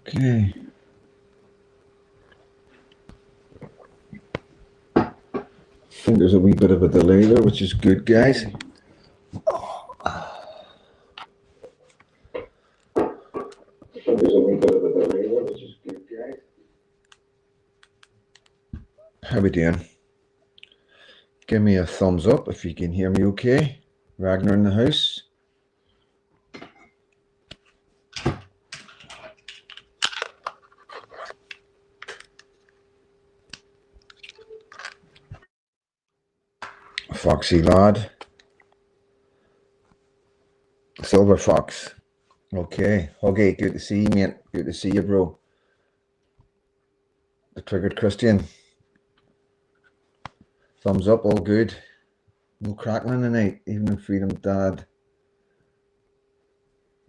Okay. I think there's a wee bit of a delay there, which is good, guys. How we doing? Give me a thumbs up if you can hear me okay. Ragnar in the house. Foxy lad. Silver Fox. Okay. Okay, good to see you, mate. Good to see you, bro. The Triggered Christian. Thumbs up, all good. No crackling tonight. Evening Freedom Dad.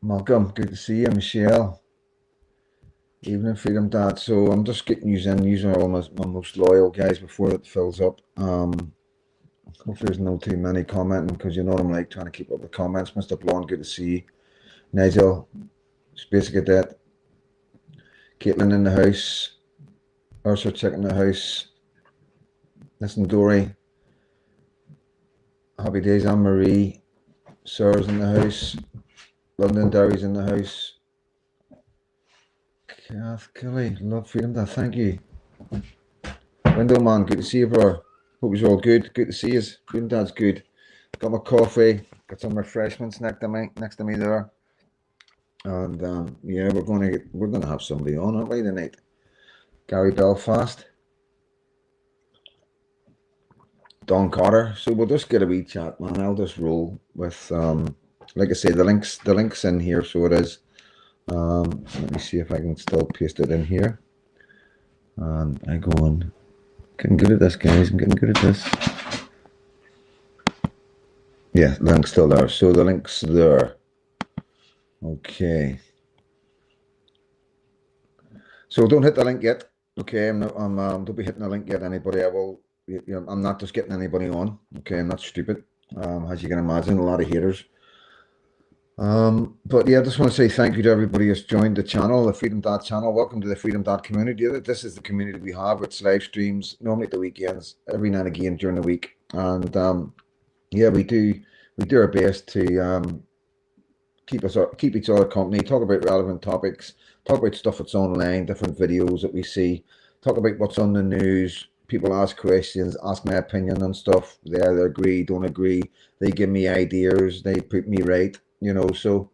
Malcolm, good to see you. Michelle. Evening Freedom Dad. So I'm just getting using all my most loyal guys before it fills up. Hopefully there's no too many commenting, because you know what I'm like, trying to keep up with comments. Mr. Blonde, good to see you. Nigel, Space Cadet. Caitlin in the house. Ursula Chick in the house. Listen, Dory. Happy days, Anne Marie. Sir's in the house. London Derry's in the house. Kath Kelly, love Freedom Dad, thank you. Window Man, good to see you, bro. Hope you're all good. Good to see you. Freedom Dad's good. Got my coffee. Got some refreshments next to me there. And yeah, we're gonna have somebody on, aren't we, tonight? Gary Belfast. Don Carter. So we'll just get a wee chat, man. I'll just roll with like I say, the links in here, so it is. Let me see if I can still paste it in here. And I go on. Getting good at this, guys. I'm getting good at this. Yeah, the link's still there. So the link's there. Okay. So don't hit the link yet. Okay, don't be hitting the link yet, anybody. I'm not just getting anybody on. Okay, I'm not stupid. As you can imagine, a lot of haters. But yeah, I just want to say thank you to everybody who's joined the channel, the Freedom Dad channel. Welcome to the Freedom Dad community. This is the community we have. It's live streams, normally at the weekends, every now and again during the week. And yeah, we do our best to keep each other company, talk about relevant topics, talk about stuff that's online, different videos that we see, talk about what's on the news. People ask questions, ask my opinion on stuff. They either agree, don't agree. They give me ideas, they put me right. You know, so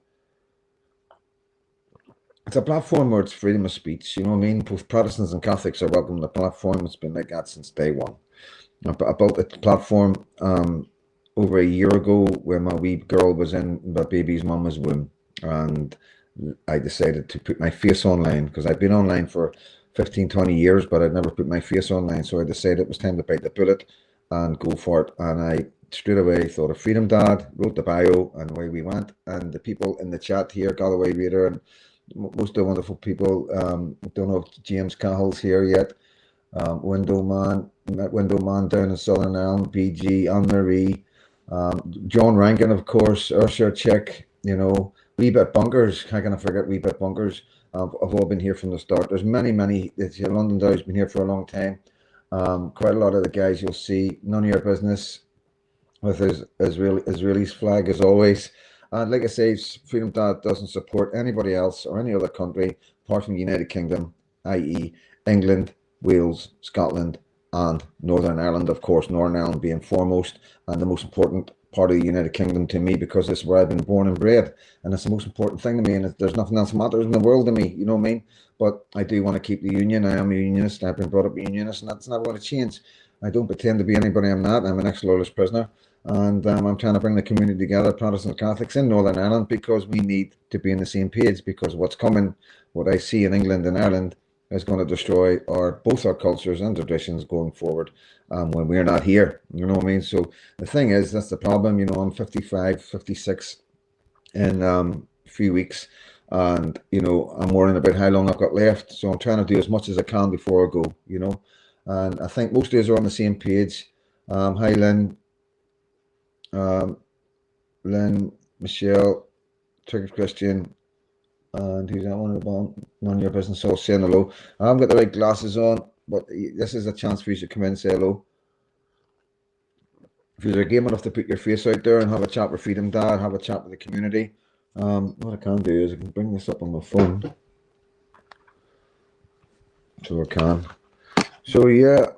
it's a platform where it's freedom of speech. You know what I mean? Both Protestants and Catholics are welcome to the platform. It's been like that since day one. I built the platform over a year ago when my wee girl was in my baby's mama's womb, and I decided to put my face online, because I've been online for 15-20 years, but I'd never put my face online. So I decided it was time to bite the bullet and go for it. And I straight away thought of Freedom Dad, wrote the bio, and away we went. And the people in the chat here, Galloway Reader, and most of the wonderful people, don't know if James Cahill's here yet, Window Man down in Southern Ireland, BG, Anne-Marie, John Rankin, of course, Ursula Chick, you know, Wee Bit Bunkers, how can I forget Wee Bit Bunkers? I've all been here from the start. There's many, London Dow's been here for a long time. Quite a lot of the guys you'll see, none of your business, with his Israeli flag as always. And like I say, Freedom Dad doesn't support anybody else or any other country apart from the United Kingdom, i.e. England, Wales, Scotland, and Northern Ireland, of course, Northern Ireland being foremost and the most important part of the United Kingdom to me, because this is where I've been born and bred, and it's the most important thing to me, and there's nothing else matters in the world to me, you know what I mean? But I do want to keep the union. I am a unionist. I've been brought up a unionist, and that's not going to change. I don't pretend to be anybody I'm not. I'm an ex-loyalist prisoner, and I'm trying to bring the community together, Protestants and Catholics in Northern Ireland, because we need to be on the same page, because what's coming, what I see in England and Ireland, is going to destroy both our cultures and traditions going forward, when we're not here, you know what I mean? So the thing is, that's the problem, you know. I'm 55, 56 in a few weeks, and you know, I'm worrying about how long I've got left, so I'm trying to do as much as I can before I go, you know. And I think most of us are on the same page. Hi Lynn, Lynn, Michelle, Turkish Christian, and who's that one at the bottom? None of your business, all saying hello. I haven't got the right glasses on, but this is a chance for you to come in and say hello. If you're game enough to put your face out there and have a chat with Freedom Dad, have a chat with the community. What I can do is I can bring this up on my phone. So I can. So yeah,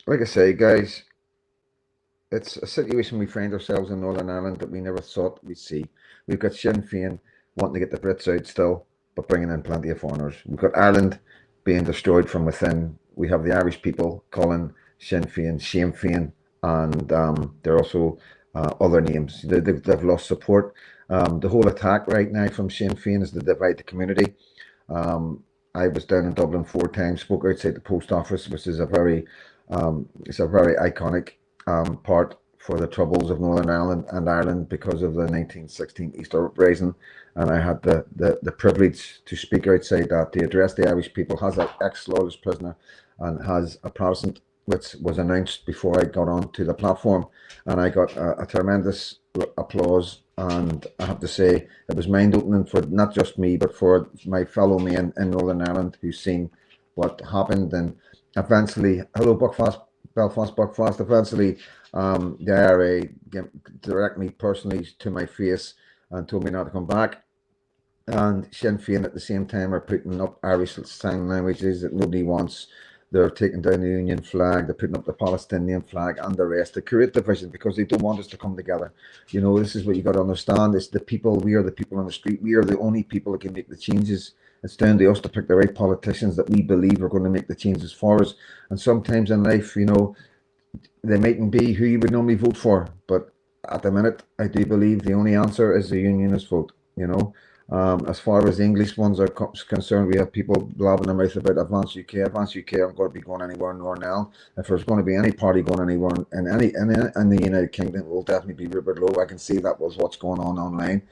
like I say, guys, it's a situation we find ourselves in Northern Ireland that we never thought we'd see. We've got Sinn Fein wanting to get the Brits out still, but bringing in plenty of foreigners. We've got Ireland being destroyed from within. We have the Irish people calling Sinn Fein, and they're also other names. They've lost support. The whole attack right now from Sinn Fein is to divide the community. I was down in Dublin 4 times, spoke outside the post office, which is it's a very iconic part for the troubles of Northern Ireland and Ireland because of the 1916 Easter Uprising, and I had the privilege to speak outside that, to address the Irish people, has an ex-lawless prisoner and has a Protestant, which was announced before I got onto the platform, and I got a tremendous applause. And I have to say, it was mind-opening for not just me, but for my fellow men in Northern Ireland who've seen what happened. And eventually, hello Belfast Buckfast, eventually the IRA directed me personally to my face and told me not to come back. And Sinn Féin at the same time are putting up Irish sign languages that nobody wants. They're taking down the Union flag, they're putting up the Palestinian flag and the rest to create division because they don't want us to come together. You know, this is what you got to understand. It's the people, we are the people on the street. We are the only people that can make the changes. It's down to us to pick the right politicians that we believe are going to make the changes for us. And sometimes in life, you know, they mightn't be who you would normally vote for. But at the minute, I do believe the only answer is the Unionist vote, you know. As far as the English ones are concerned, we have people blabbing their mouth about Advance UK. Advance UK aren't going to be going anywhere nor now. If there's going to be any party going anywhere in the United Kingdom, it will definitely be Rupert Lowe. I can see that was what's going on online.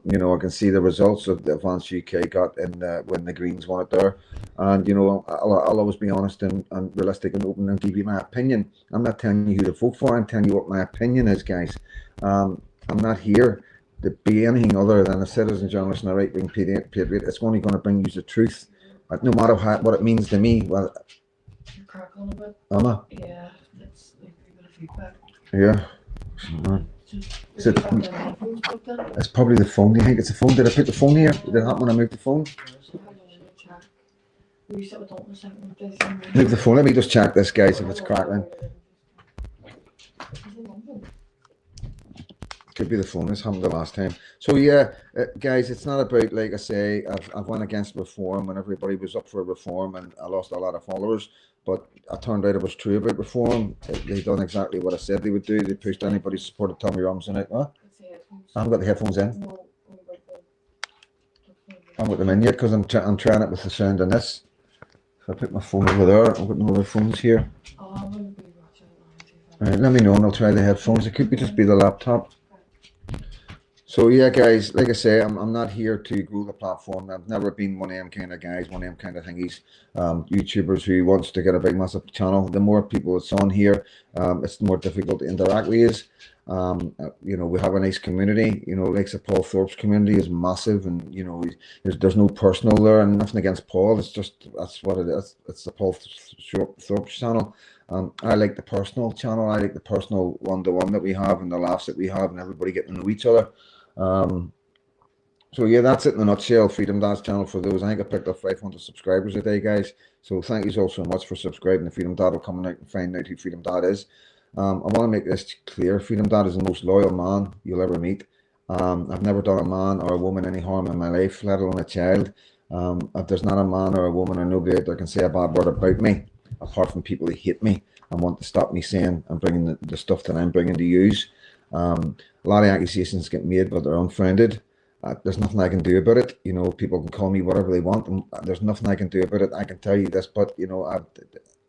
You know, I can see the results of the Advance UK got in when the Greens won it there. And, you know, I'll always be honest and realistic and open and give you my opinion. I'm not telling you who to vote for. I'm telling you what my opinion is, guys. I'm not here to be anything other than a citizen journalist and a right-wing patriot. It's only going to bring you the truth, no matter what it means to me. Well, you're crackling a bit. Am I? Yeah, it's like a bit of feedback. Yeah. It's probably the phone. Do you think it's the phone? Did I put the phone here? Did it happen when I moved the phone? Move the phone. Let me just check this, guys, if it's crackling. Could be the phone. This happened the last time. So yeah, guys, it's not about, like I say, I've went against reform when everybody was up for reform, and I lost a lot of followers. But it turned out it was true about reform. They done exactly what I said they would do. They pushed anybody who supported Tommy Robinson out. What? I haven't got the headphones in. I haven't got them in yet because I'm trying it with the sound on this. So I put my phone over there. I've got no other phones here. Right, let me know and I'll try the headphones. It could just be the laptop. So yeah, guys, like I say, I'm not here to grow the platform. I've never been one of them kind of guys, one of them kind of thingies, YouTubers who wants to get a big massive channel. The more people that's on here, it's more difficult to interact with. You know, we have a nice community. You know, like the Paul Thorpe's community is massive, and you know, there's no personal there, and nothing against Paul. It's just that's what it is. It's the Paul Thorpe's channel. I like the personal channel. I like the personal one-to-one that we have and the laughs that we have and everybody getting to know each other. So yeah, that's it in a nutshell. Freedom Dad's channel for those. I think I picked up 500 subscribers a day, guys. So thank you all so much for subscribing to Freedom Dad. Will come out and find out who Freedom Dad is. I want to make this clear. Freedom Dad is the most loyal man you'll ever meet. I've never done a man or a woman any harm in my life, let alone a child. If there's not a man or a woman or nobody that can say a bad word about me, apart from people who hate me and want to stop me saying and bringing the stuff that I'm bringing to use. A lot of accusations get made, but they're unfounded. There's nothing I can do about it. You know, people can call me whatever they want, and there's nothing I can do about it. I can tell you this, but you know, I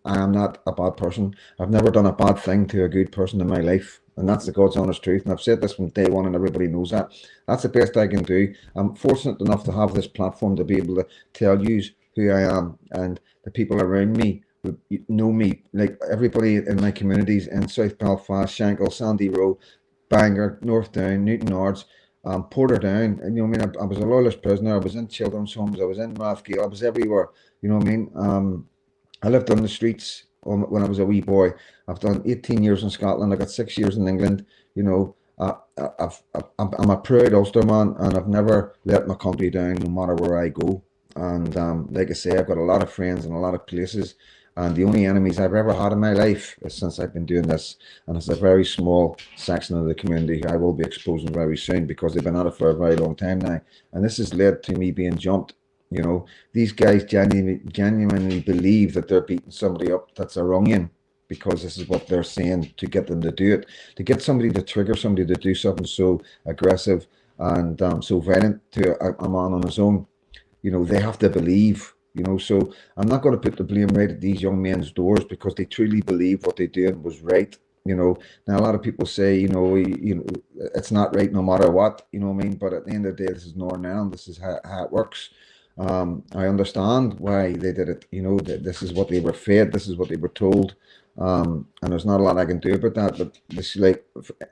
am not a bad person. I've never done a bad thing to a good person in my life, and that's the God's honest truth. And I've said this from day one, and everybody knows that. That's the best I can do. I'm fortunate enough to have this platform to be able to tell you who I am, and the people around me know me. Like everybody in my communities in South Belfast, Shankill, Sandy Row, Bangor, North Down, Newton Ards, Portadown. And, you know what I mean? I was a loyalist prisoner. I was in children's homes. I was in Rathgate. I was everywhere. You know what I mean? I lived on the streets when I was a wee boy. I've done 18 years in Scotland. I got 6 years in England. You know, I'm a proud Ulsterman, and I've never let my country down, no matter where I go. And like I say, I've got a lot of friends in a lot of places. And the only enemies I've ever had in my life is since I've been doing this. And it's a very small section of the community I will be exposing very soon, because they've been at it for a very long time now. And this has led to me being jumped. You know, these guys genuinely believe that they're beating somebody up that's a wronging, because this is what they're saying to get them to do it, to get somebody to trigger somebody to do something so aggressive and so violent to a man on his own. You know, they have to believe. You know, so I'm not going to put the blame right at these young men's doors, because they truly believe what they did was right. You know, now a lot of people say, you know, it's not right no matter what. You know what I mean? But at the end of the day, this is Northern Ireland. This is how it works. I understand why they did it. You know, this is what they were fed. This is what they were told. And there's not a lot I can do about that. But this, like,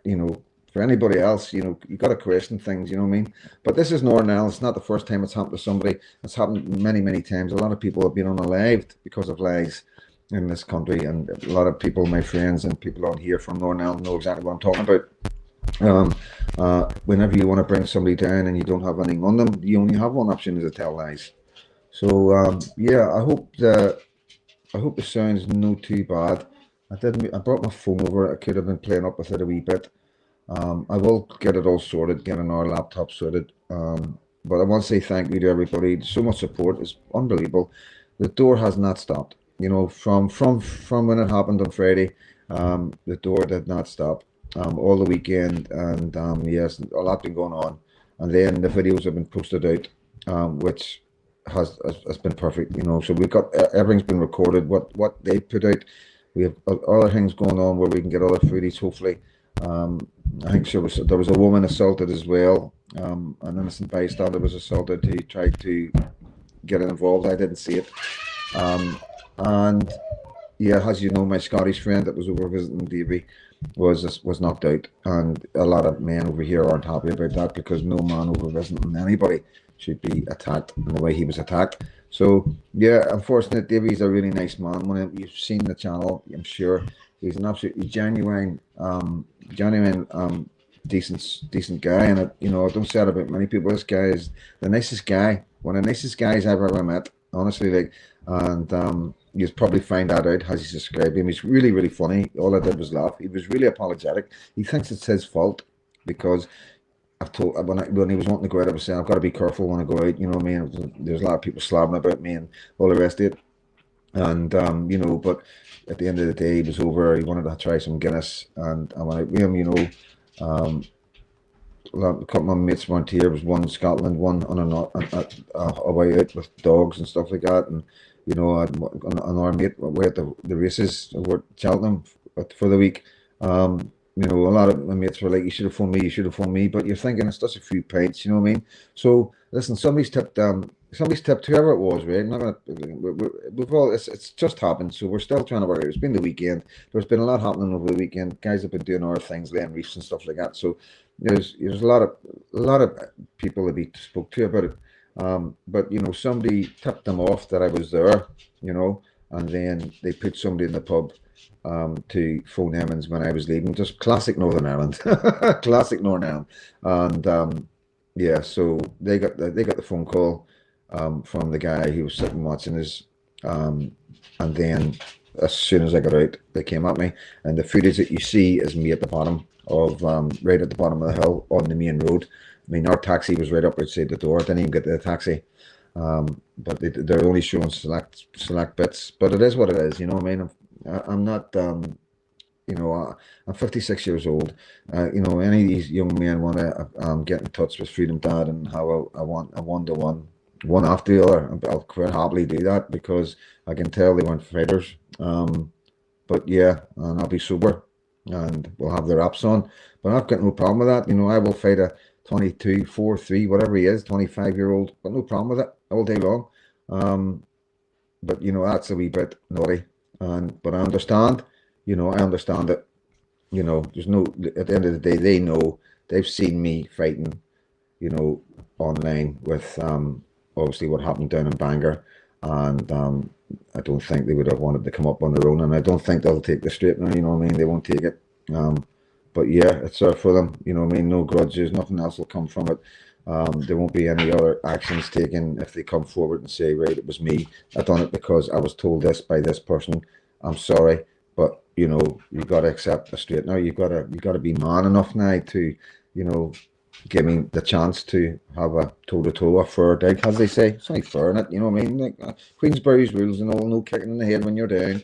you know, for anybody else, you know, you got to question things. You know what I mean? But this is Northern Ireland. It's not the first time it's happened to somebody. It's happened many, many times. A lot of people have been unalived because of lies in this country, and a lot of people, my friends and people on here from Northern Ireland, know exactly what I'm talking about. Whenever you want to bring somebody down and you don't have anything on them, you only have one option, is to tell lies. So yeah, I hope the sound's no too bad. I brought my phone over. I could have been playing up with it a wee bit. I will get it all sorted, getting our laptop sorted. But I want to say thank you to everybody. So much support is unbelievable. The door has not stopped. You know, from when it happened on Friday, the door did not stop. All the weekend, and yes, a lot been going on. And then the videos have been posted out, which has been perfect. You know, so we've got everything's been recorded. What they put out, we have other things going on where we can get other footage. Hopefully, I think there was a woman assaulted as well. An innocent bystander was assaulted who tried to get involved. I didn't see it. And yeah, as you know, my Scottish friend that was over visiting Davy was knocked out, and a lot of men over here aren't happy about that, because no man over visiting anybody should be attacked in the way he was attacked. So yeah, unfortunate. Davy's a really nice man. When you've seen the channel, I'm sure he's an absolutely genuine, decent guy. And you know, I don't say that about many people. This guy is the nicest guy, one of the nicest guys I've ever met. Honestly, like, and you'll probably find that out as he's described him. He's really, really funny. All I did was laugh. He was really apologetic. He thinks it's his fault, because I've told when he was wanting to go out, I was saying I've got to be careful when I go out. You know what I mean? There's a lot of people slabbing about me and all the rest of it. And you know, but at the end of the day, he was over. He wanted to try some Guinness, and I went out with him. You know, a couple of my mates weren't here. There was one in Scotland, one on a way out with dogs and stuff like that. And you know, another mate away at the races over at Cheltenham for the week. You know, a lot of my mates were like, "You should have phoned me. You should have phoned me." But you're thinking it's just a few pints. You know what I mean? So listen, somebody's tipped whoever it was, right? I'm not gonna. We've all. It's just happened. So we're still trying to work it out. It's been the weekend. There's been a lot happening over the weekend. Guys have been doing other things, laying reefs and stuff like that. So there's a lot of people that we spoke to about it. But you know, somebody tipped them off that I was there. You know, and then they put somebody in the pub to phone Emmons when I was leaving. Just classic Northern Ireland, classic Northern Ireland. And yeah, so they got the phone call from the guy who was sitting watching us, and then as soon as I got out, they came at me, and the footage that you see is me at the bottom of right at the bottom of the hill on the main road. I mean, our taxi was right up outside the door. I didn't even get to the taxi. But they're only showing select bits. But it is what it is. You know what I mean? I'm not. You know, I'm 56 years old. You know, any of these young men want to get in touch with Freedom Dad and how I want a one-to-one, one after the other. I'll quite happily do that, because I can tell they weren't fighters. But yeah, and I'll be sober, and we'll have the wraps on. But I've got no problem with that. You know, I will fight a 22, 4, 3, whatever he is, 25-year-old. Got no problem with it all day long. But you know, that's a wee bit naughty. But I understand. You know, I understand it. You know, there's no, at the end of the day, they know, they've seen me fighting, you know, online with obviously what happened down in Bangor. And I don't think they would have wanted to come up on their own. And I don't think they'll take the straightener, you know what I mean? They won't take it. But yeah, it's there for them, you know what I mean? No grudges, nothing else will come from it. There won't be any other actions taken if they come forward and say, right, it was me. I done it because I was told this by this person. I'm sorry, but you know, you got to accept a straightener. You got to be man enough now to, you know, give me the chance to have a toe-to-toe, a fair dig, as they say. It's only fair in it, you know what I mean? Like Queensberry's rules and all, no kicking in the head when you're down.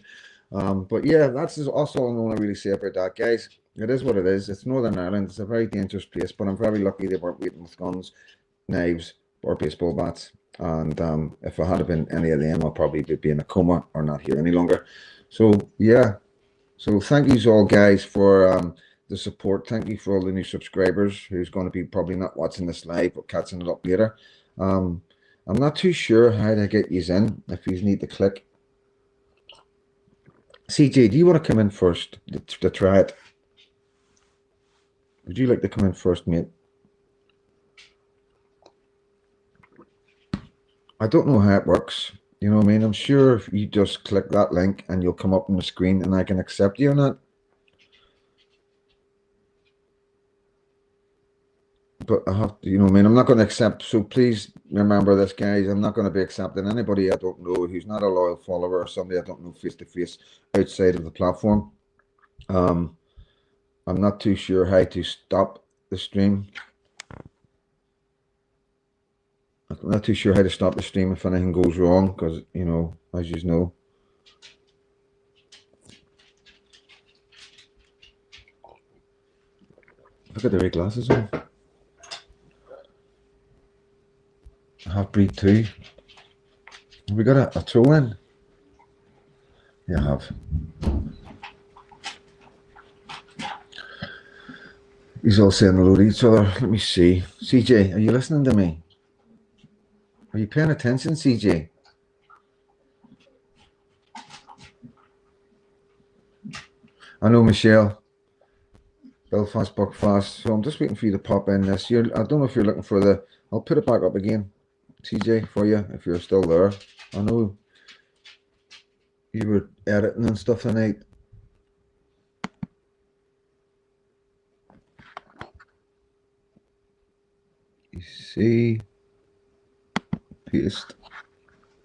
But yeah, that's also all I want to really say about that, guys. It is what it is. It's Northern Ireland. It's a very dangerous place, but I'm very lucky they weren't waiting with guns, knives, or baseball bats. And if I had been any of them, I'll probably be in a coma or not here any longer. So yeah. So thank you all, guys, for the support. Thank you for all the new subscribers who's going to be probably not watching this live but catching it up later. I'm not too sure how to get you in if you need to click. CJ, do you want to come in first to try it? Would you like to come in first, mate? I don't know how it works. You know what I mean? I'm sure if you just click that link and you'll come up on the screen and I can accept you or not. But I have to, you know what I mean? I'm not going to accept. So please remember this, guys. I'm not going to be accepting anybody I don't know who's not a loyal follower or somebody I don't know face to face outside of the platform. I'm not too sure how to stop the stream. I'm not too sure how to stop the stream if anything goes wrong, because, you know, as you know. I've got the right glasses on. I have breed too. Have we got a throw in? Yeah, I have. He's all saying hello to each other. Let me see. CJ, are you listening to me? Are you paying attention, CJ? I know, Michelle. Belfast, Buckfast. So I'm just waiting for you to pop in this. I don't know if you're looking for the... I'll put it back up again, CJ, for you, if you're still there. I know you were editing and stuff tonight. You see... Paste.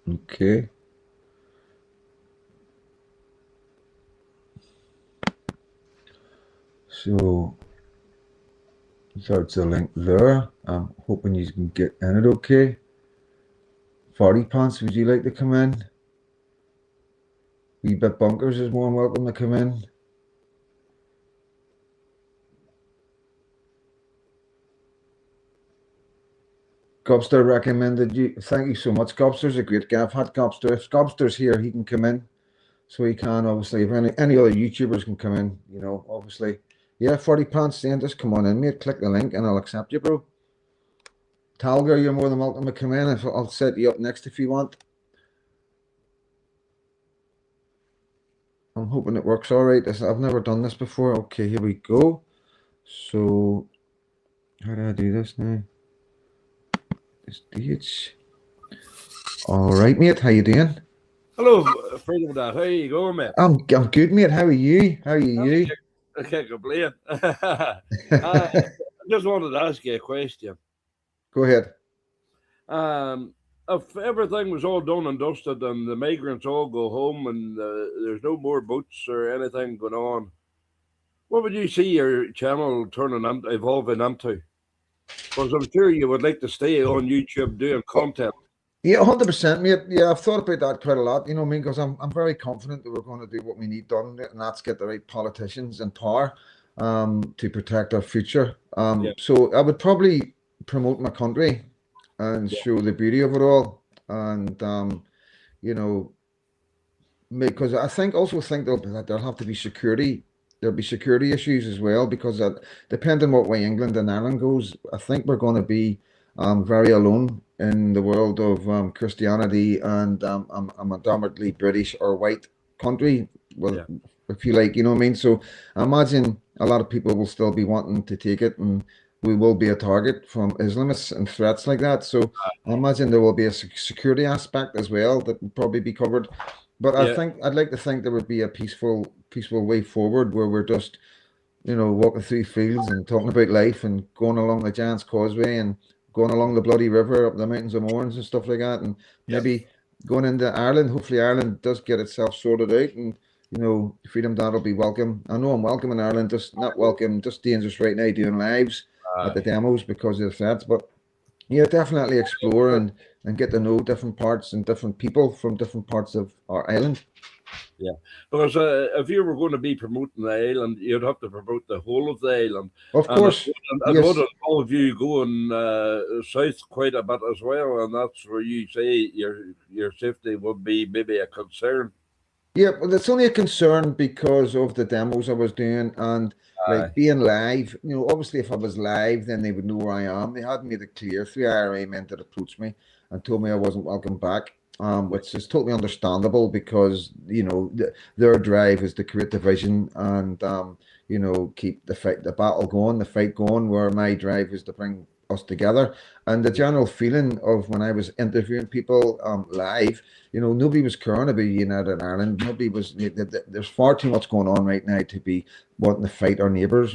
Okay. So there's a link there. I'm hoping you can get in it okay. 40 pants, would you like to come in? Wee bit bunkers is more than welcome to come in. Gobster recommended you. Thank you so much. Gobster's a great guy. I've had Gobster. If Gobster's here, he can come in. So he can, obviously. If any other YouTubers can come in, you know, obviously. Yeah, 40 pants, then just come on in, mate. Click the link and I'll accept you, bro. Talger, you're more than welcome to come in. I'll set you up next if you want. I'm hoping it works all right. I've never done this before. Okay, here we go. So, how do I do this now? Stage. All right, mate. How you doing? Hello, Freedom Dad. How you going, mate? I'm good, mate. How are you? How are you? I can't complain. I just wanted to ask you a question. Go ahead. If everything was all done and dusted and the migrants all go home and there's no more boats or anything going on, what would you see your channel evolving into? Because I'm sure you would like to stay on YouTube doing content. Yeah, 100%, mate. Yeah, I've thought about that quite a lot, you know what I mean? Because I'm very confident that we're going to do what we need done, and that's get the right politicians in power to protect our future. So I would probably promote my country and show the beauty of it all. And, you know, because I also think that there'll have to be security. There'll be security issues as well, because depending on what way England and Ireland goes, I think we're going to be very alone in the world of Christianity and a predominantly British or white country with if you like, you know what I mean? So I imagine a lot of people will still be wanting to take it, and we will be a target from Islamists and threats like that. So I imagine there will be a security aspect as well that will probably be covered. But Yeah, I'd like to think there would be a peaceful way forward where we're just, walking through fields and talking about life and going along the Giant's Causeway and going along the bloody river up the mountains of Mournes and stuff like that, and yeah. maybe going into Ireland. Hopefully, Ireland does get itself sorted out, and Freedom Dad will be welcome. I know I'm welcome in Ireland, just not welcome, just dangerous right now doing lives at the Aye. demos because of the threats. But yeah, definitely explore and get to know different parts and different people from different parts of our island. Yeah, because if you were going to be promoting the island, you'd have to promote the whole of the island, Of and course, it would yes. involve you going south quite a bit as well, and that's where you say your safety would be maybe a concern. Yeah, well, it's only a concern because of the demos I was doing and Aye, like being live. Obviously, if I was live, then they would know where I am. They had made it clear. 3 IRA men that approached me and told me I wasn't welcome back, which is totally understandable because their drive is to create division and keep the battle going, the fight going. Where my drive is to bring us together. And the yeah, general feeling of when I was interviewing people live, nobody was caring about United Ireland. Nobody was. There's far too much going on right now to be wanting to fight our neighbours.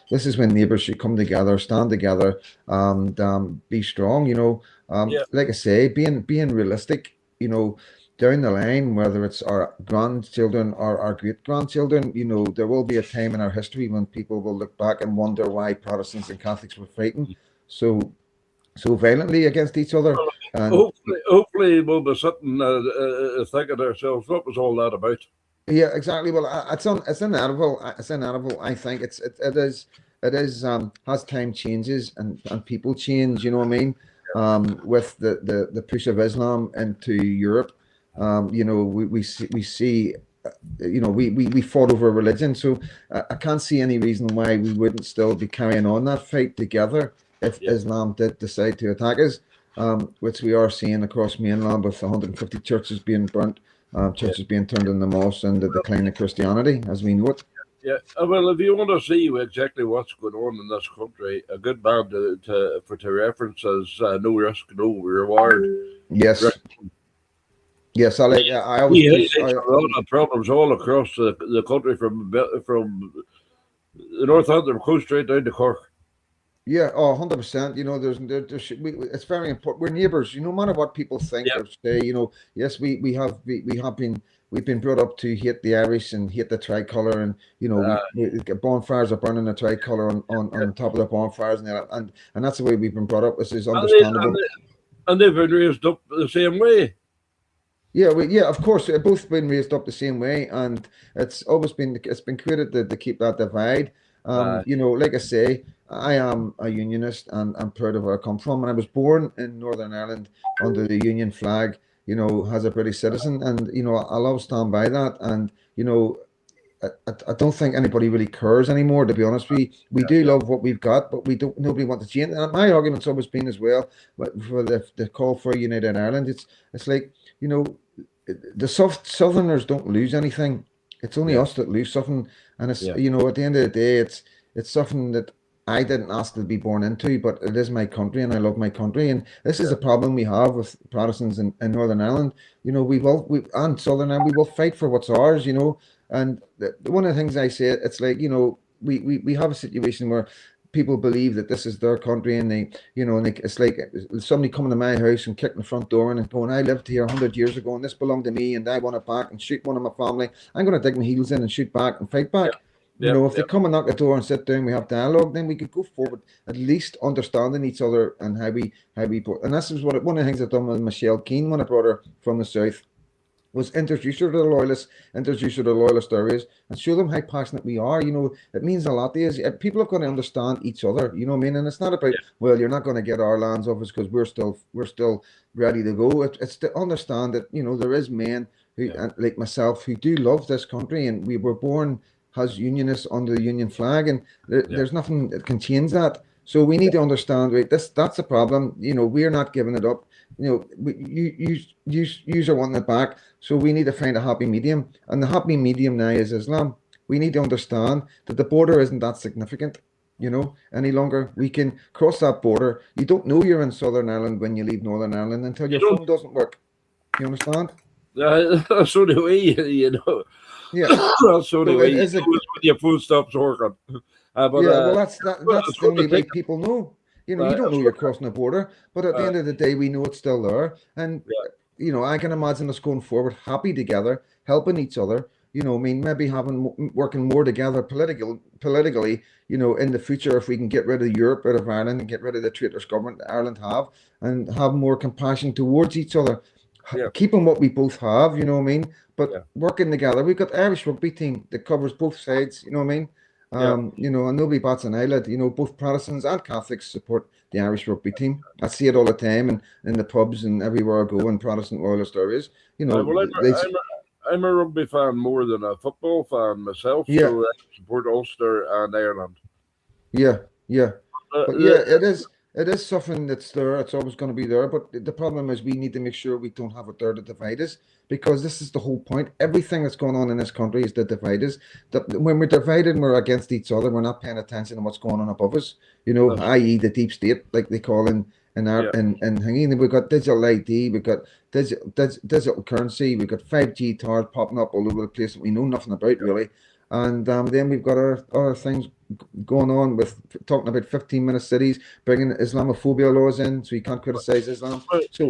This is when neighbours should come together, stand together, and be strong. yeah. Like I say, being realistic. Down the line, whether it's our grandchildren or our great grandchildren, there will be a time in our history when people will look back and wonder why Protestants and Catholics were fighting so so violently against each other. And Hopefully, we'll be sitting thinking to ourselves, what was all that about? yeah, exactly. Well, it's inevitable. It's inevitable. I think it is as time changes and people change. You know what I mean? With the push of Islam into Europe, we see. We fought over religion, so I can't see any reason why we wouldn't still be carrying on that fight together if Yeah, Islam did decide to attack us, which we are seeing across mainland with 150 churches being burnt, yeah. churches being turned into mosques, and the decline of Christianity as we know it. Yeah, well, if you want to see exactly what's going on in this country, a good band to reference is No Risk, No Reward. Yes, yes. I always He push. highlights a lot of problems all across the country from the North Antrim coast right down to Cork. Yeah, 100%. There should, it's very important. We're neighbors. No matter what people think Yeah, or say. Yes, we've been brought up to hate the Irish and hate the tricolour, and uh, bonfires are burning the tricolour on top of the bonfires, and that's the way we've been brought up. This is and, they, and, understandable. they, and they've been raised up the same way. Yeah, of course, they've both been raised up the same way, and it's been created to keep that divide. Uh, Like I say, I am a unionist, and I'm proud of where I come from. And I was born in Northern Ireland under the Union flag. As a British citizen, and I love stand by that. And I don't think anybody really cares anymore. To be honest, we do yeah, love what we've got, but we don't. Nobody wants to change. And my argument's always been as well, but for the call for a United Ireland, it's like you know the Southerners don't lose anything. It's only yeah, us that lose something, and it's yeah, at the end of the day, it's something that I didn't ask to be born into, but it is my country, and I love my country. And this is a problem we have with Protestants in Northern Ireland. We and Southern Ireland, we will fight for what's ours. And one of the things I say, it's like we have a situation where people believe that this is their country, and it's like somebody coming to my house and kicking the front door in and going, I lived here 100 years ago and this belonged to me and I want it back, and shoot one of my family. I'm going to dig my heels in and shoot back and fight yeah, back. yeah, If they yeah, come and knock the door and sit down, we have dialogue, then we could go forward, at least understanding each other and how we and this is one of the things I've done with Michelle Keane when I brought her from the south, was introduce her to the loyalists, introduce her to the loyalist areas, and show them how passionate we are. It means a lot to us. People are going to understand each other. You know what I mean? And it's not about, yeah, well, you're not going to get our lands off us because we're still ready to go. It's to understand that there is men who, yeah, like myself, who do love this country, and we were born as unionists under the Union flag, and yeah, there's nothing that can change that. So we need to understand, right? That's a problem. We're not giving it up. You are wanting it back. So we need to find a happy medium, and the happy medium now is Islam. We need to understand that the border isn't that significant, any longer. We can cross that border. You don't know you're in Southern Ireland when you leave Northern Ireland until your phone doesn't work. You understand? So do we, Yeah. So do we. When your phone stops working. Well, that's the only way people know. You don't know you're crossing a border, but at the end of the day, we know it's still there. And I can imagine us going forward, happy together, helping each other. Maybe working more together politically. In the future, if we can get rid of Europe out of Ireland and get rid of the traitorous government that Ireland have, and have more compassion towards each other, keeping what we both have. But working together, we've got Irish rugby team that covers both sides. And nobody bats an eyelid. Both Protestants and Catholics support the Irish rugby team. I see it all the time, and in the pubs and everywhere I go in Protestant royalist areas. I'm a rugby fan more than a football fan myself. Yeah. So I support Ulster and Ireland. Yeah. But it is something that's there. It's always going to be there. But the problem is we need to make sure we don't have it there to divide us, because this is the whole point. Everything that's going on in this country is to divide us. When we're divided and we're against each other, we're not paying attention to what's going on above us, i.e. the deep state, like they call in hanging. We've got digital ID, we've got digital currency, we've got 5G towers popping up all over the place that we know nothing about really. And then we've got our things going on with talking about 15-minute cities, bringing Islamophobia laws in, so you can't criticize Islam. So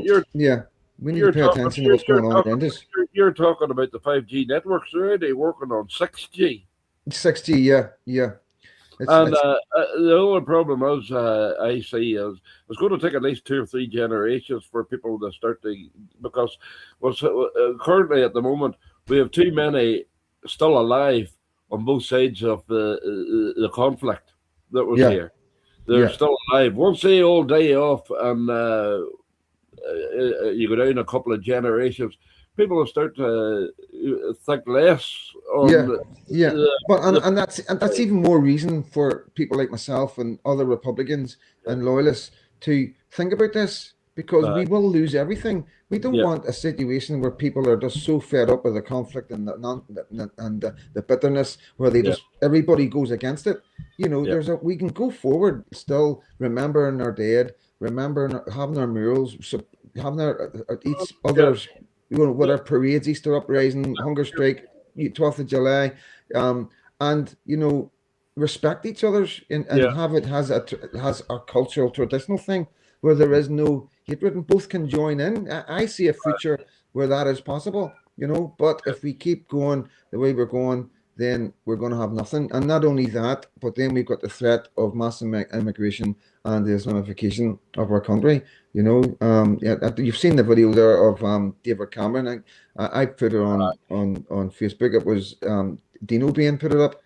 we need to pay attention to what's going on around us. You're talking about the 5G networks. They're already working on 6G. 6G, yeah. The other problem is, I see, is it's going to take at least 2 or 3 generations for people to start to, because currently at the moment we have too many still alive on both sides of the conflict that was here. They're still alive. Once they all die off and you go down a couple of generations, people will start to think less on and that's even more reason for people like myself and other Republicans and loyalists to think about this, because we will lose everything. We don't want a situation where people are just so fed up with the conflict and the bitterness where they just everybody goes against it. We can go forward still remembering our dead, remembering having our murals, having each other's with our parades, Easter uprising, hunger strike, 12th of July, and respect each other's and have it has a cultural traditional thing where there is no hatred and both can join in. I see a future where that is possible, but if we keep going the way we're going, then we're going to have nothing. And not only that, but then we've got the threat of mass immigration and the Islamification of our country. You've seen the video there of David Cameron. I put it on Facebook. It was Dino Bain put it up,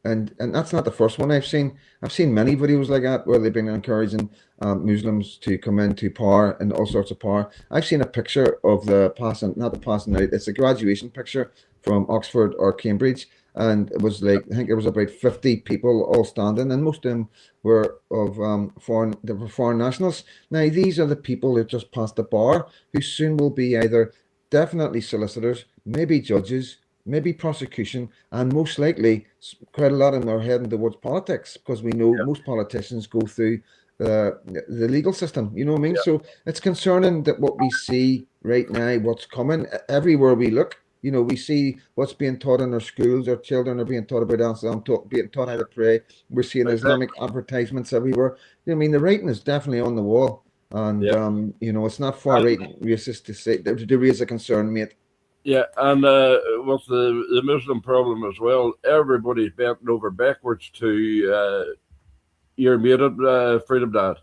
and that's not the first one I've seen. I've seen many videos like that where they've been encouraging Muslims to come into power and all sorts of power. I've seen a picture of not the passing out, it's a graduation picture from Oxford or Cambridge, and it was like, I think it was about 50 people all standing, and most of them were of foreign nationals. Now these are the people who just passed the bar, who soon will be either definitely solicitors, maybe judges, maybe prosecution, and most likely quite a lot of them are heading towards politics, because we know most politicians go through the legal system. You know what I mean? So it's concerning that what we see right now, what's coming everywhere we look. We see what's being taught in our schools. Our children are being taught about Islam, being taught how to pray. We're seeing Islamic advertisements everywhere. The writing is definitely on the wall, and it's not far right racist to say to raise a concern, mate. Yeah, and with the Muslim problem as well, everybody's bent over backwards to you're muted, Freedom Dad.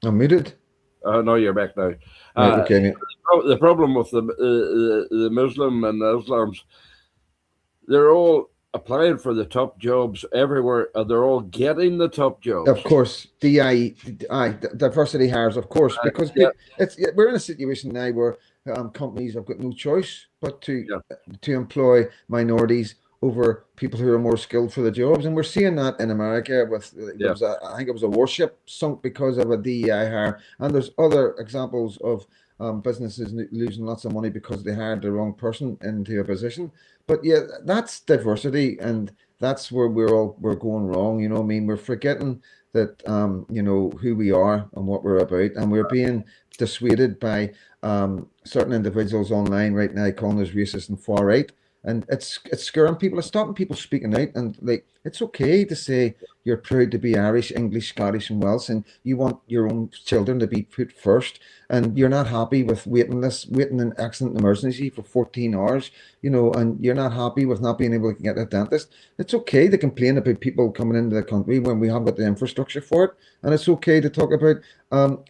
I'm muted. No, you're back now. Right, okay, mate. The problem with the Muslim and the Islams, they're all applying for the top jobs everywhere, and they're all getting the top jobs. Of course, diversity hires, of course, because we're in a situation now where companies have got no choice but to employ minorities over people who are more skilled for the jobs, and we're seeing that in America. With there Yeah. was I think it was a warship sunk because of a DEI hire, and there's other examples of businesses losing lots of money because they hired the wrong person into a position. But yeah, that's diversity, and that's where we're going wrong. You know what I mean? We're forgetting that who we are and what we're about, and we're being dissuaded by certain individuals online right now calling us racist and far right, and it's scaring people. It's stopping people speaking out, and like it's okay to say you're proud to be Irish, English, Scottish, and Welsh, and you want your own children to be put first, and you're not happy with waiting in accident emergency for 14 hours, and you're not happy with not being able to get a dentist. It's okay to complain about people coming into the country when we haven't got the infrastructure for it, and it's okay to talk about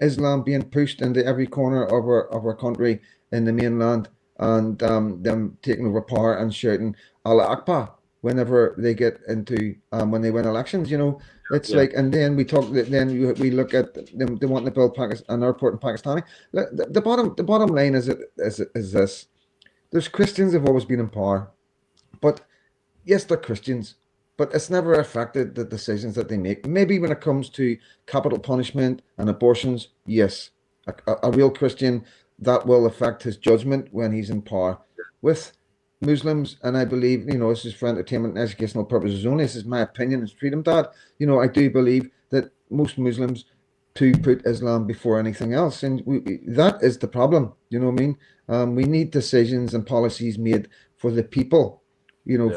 Islam being pushed into every corner of our country in the mainland, and them taking over power and shouting Allah Akbar whenever they get into when they win elections. It's Yeah. like, and then we talk. Then we look at them. They want to build an airport in Pakistani. The bottom line is this: there's Christians have always been in power, but yes, they're Christians, but it's never affected the decisions that they make. Maybe when it comes to capital punishment and abortions, yes, a real Christian, that will affect his judgment when he's in power. With Muslims, and I believe, this is for entertainment and educational purposes only. This is my opinion as freedom dad. I do believe that most Muslims to put Islam before anything else, and that is the problem. You know what I mean? We need decisions and policies made for the people,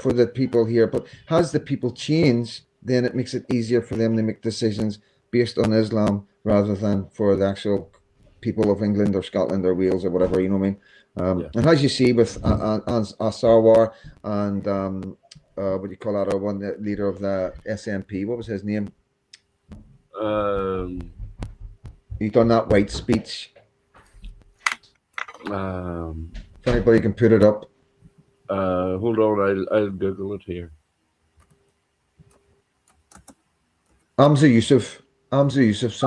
for the people here. But has the people changed, then it makes it easier for them to make decisions based on Islam rather than for the actual people of England or Scotland or Wales or whatever. You know what I mean? And as you see with Sarwar and what do you call that? One, the leader of the SNP. What was his name? He done that white speech. If anybody can put it up. Hold on, I'll Google it here. Hamza Yusuf, Hamza Yusuf,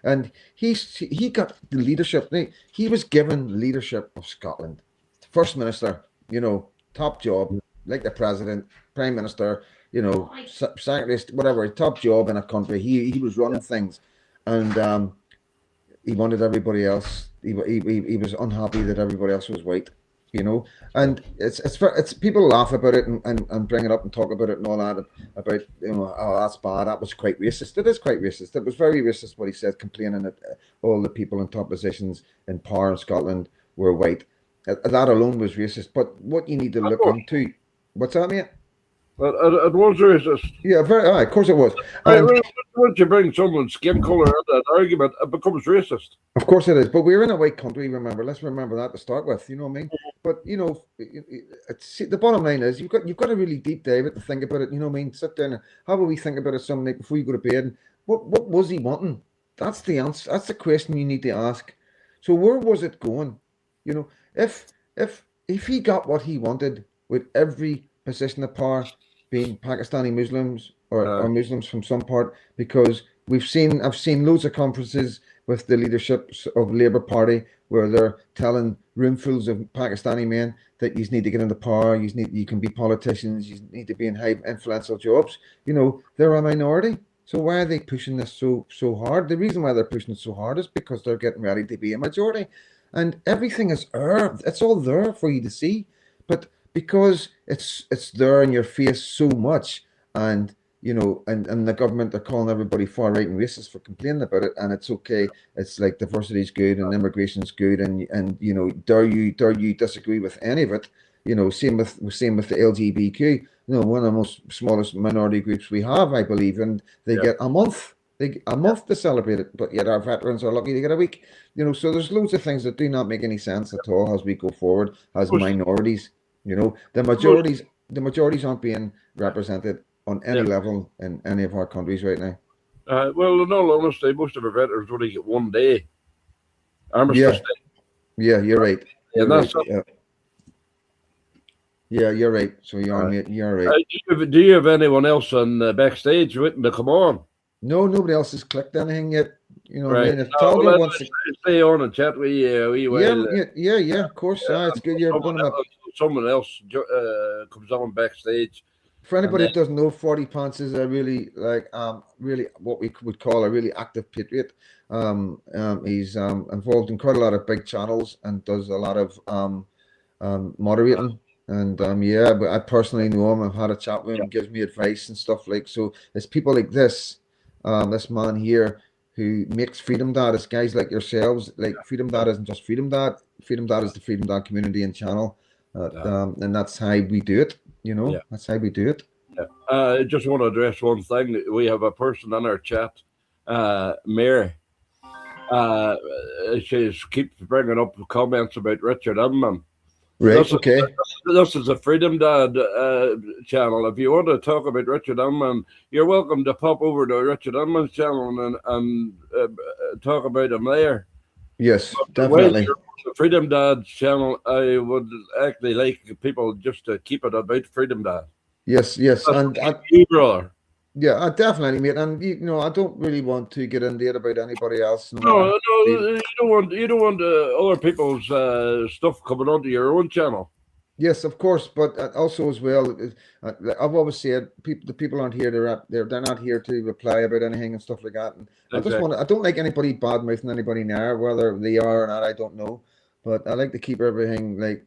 and he got the leadership. He was given leadership of Scotland, First Minister, top job, like the President, Prime Minister, Secretary, whatever, top job in a country. He was running things, and he wanted everybody else. He was unhappy that everybody else was white. And it's people laugh about it and bring it up and talk about it and all that about oh, that's bad, that was quite racist. It is quite racist. It was very racist what he said, complaining that all the people in top positions in power in Scotland were white. That alone was racist. But what you need to look into, what's that, mate? But it was racist. Yeah, of course it was. Once you bring someone's skin color into that argument, it becomes racist. Of course it is. But we're in a white country, remember. Let's remember that to start with. You know what I mean? But the bottom line is you've got to really deep dive it and think about it. You know what I mean? Sit down and have a wee think about it some night before you go to bed. And what was he wanting? That's the answer. That's the question you need to ask. So where was it going? If he got what he wanted with every position of power being Pakistani Muslims or Muslims from some part, because I've seen loads of conferences with the leadership of Labour Party where they're telling roomfuls of Pakistani men that you need to get into power, you can be politicians, you need to be in high influential jobs. They're a minority. So why are they pushing this so hard? The reason why they're pushing it so hard is because they're getting ready to be a majority. And everything is there. It's all there for you to see. But because it's there in your face so much, and and the government are calling everybody far right and racist for complaining about it, and it's okay. It's like diversity is good and immigration is good, and dare you disagree with any of it? Same with the LGBTQ. One of the most smallest minority groups we have, I believe, and they get a month. They get a month to celebrate it, but yet our veterans are lucky to get a week. So there's loads of things that do not make any sense at all as we go forward as minorities. The majorities aren't being represented on any level in any of our countries right now. Well, in all honesty, most of our veterans only get 1 day. Armistice Day. Yeah, you're right. Yeah, that's Yeah, you're right. So you're right. Do you have anyone else on backstage waiting to come on? No, nobody else has clicked anything yet. Right. I mean, if Talga wants to stay on and chat with you, yeah, of course. It's good. You're one of my someone else comes on backstage. For And anybody then, that doesn't know, 40 Pants is a really really what we would call a really active patriot. He's involved in quite a lot of big channels and does a lot of moderating. And yeah, but I personally know him. I've had a chat with him, gives me advice and stuff like so. It's people like this, this man here who makes Freedom Dad. It's guys like yourselves. Like Freedom Dad isn't just Freedom Dad. Freedom Dad is the Freedom Dad community and channel, and that's how we do it. You know, that's how we do it. I just want to address one thing. We have a person in our chat, Mary. She keeps bringing up comments about Richard Inman. Right. Okay. This is a Freedom Dad channel. If you want to talk about Richard Inman, you're welcome to pop over to Richard Inman's channel and talk about him there. Yes, definitely. The Freedom Dad channel, I would actually like people just to keep it about Freedom Dad. Yes, and you, brother. Yeah, definitely, mate. And you know, I don't really want to get into it about anybody else. No, you don't want other people's stuff coming onto your own channel. Yes, of course, but also as well, I've always said the people aren't here. They're not here to reply about anything and stuff like that. And exactly. I don't like anybody bad mouthing anybody now, whether they are or not. I don't know, but I like to keep everything like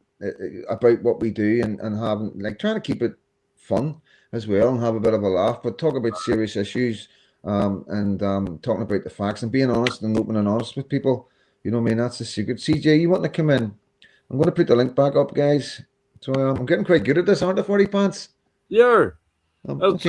about what we do and having like trying to keep it fun as well and have a bit of a laugh, but talk about serious issues and talking about the facts and being honest and open and honest with people. You know what I mean? That's the secret. CJ, you want to come in? I'm going to put the link back up, guys. So I'm getting quite good at this, aren't I, 40 Pants? Yeah. It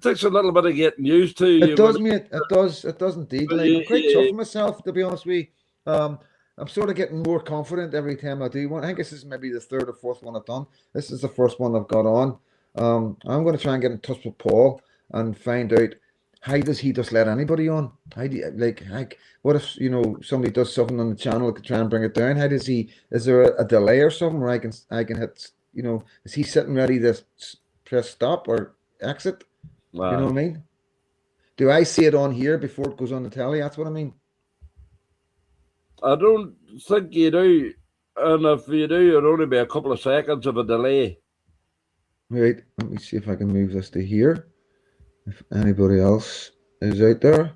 takes a little bit of getting used to. It does, mate. It does. It does indeed. Like, I'm quite chuffed with myself, to be honest with you. I'm sort of getting more confident every time I do one. I think this is maybe the third or fourth one I've done. This is the first one I've got on. I'm going to try and get in touch with Paul and find out how does he just let anybody on? How do you, like what if somebody does something on the channel to try and bring it down? How does he? Is there a delay or something where I can hit? Is he sitting ready to press stop or exit? Wow. You know what I mean? Do I see it on here before it goes on the telly? That's what I mean. I don't think you do, and if you do, it'll only be a couple of seconds of a delay. Right, let me see if I can move this to here. If anybody else is out there,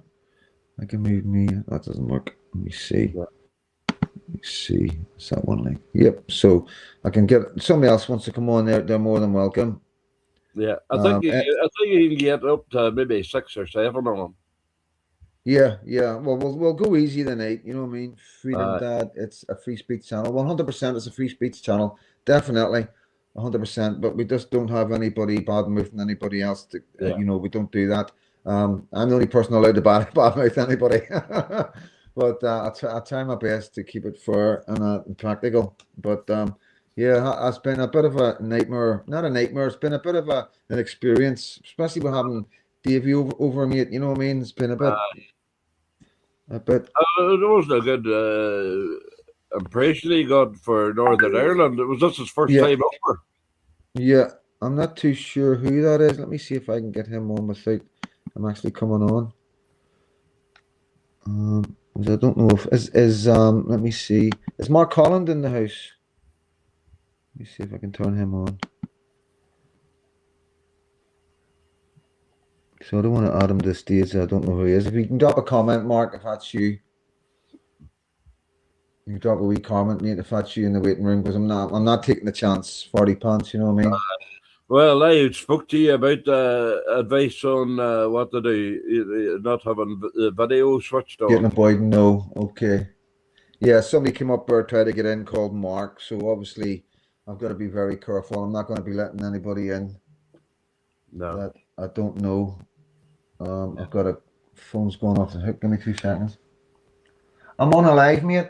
I can move me. That doesn't work. Let me see. Let me see. Is that one link? Yep. So I can get somebody else wants to come on there. They're more than welcome. Yeah, I think you can get up to maybe 6 or 7 of them. Yeah. Well, we'll go easy tonight. You know what I mean? Freedom Dad. It's a free speech channel. 100%. It's a free speech channel. Definitely, 100%. But we just don't have anybody bad mouthing anybody else. We don't do that. I'm the only person allowed to bad mouth anybody. But I try my best to keep it fair and practical. But yeah, it's been a bit of a nightmare. Not a nightmare. It's been a bit of an experience, especially with having Davey over me. You know what I mean? It's been a bit. It wasn't a good impression he got for Northern Ireland. It was just his first time over. Yeah, I'm not too sure who that is. Let me see if I can get him on without I'm actually coming on. I don't know if let me see. Is Mark Holland in the house? Let me see if I can turn him on. So I don't want to add him to the stage. I don't know who he is. If you can drop a comment, Mark, if that's you. You can drop a wee comment, mate, if that's you in the waiting room, because I'm not taking the chance. 40 Pants, you know what I mean? Well, I spoke to you about advice on what to do, not having the video switched on. Getting a boy, no. Okay. Yeah, somebody came up there, tried to get in, called Mark. So obviously, I've got to be very careful. I'm not going to be letting anybody in. No. That I don't know. I've got a phone's going off the hook. Give me 2 seconds. I'm on a live, mate.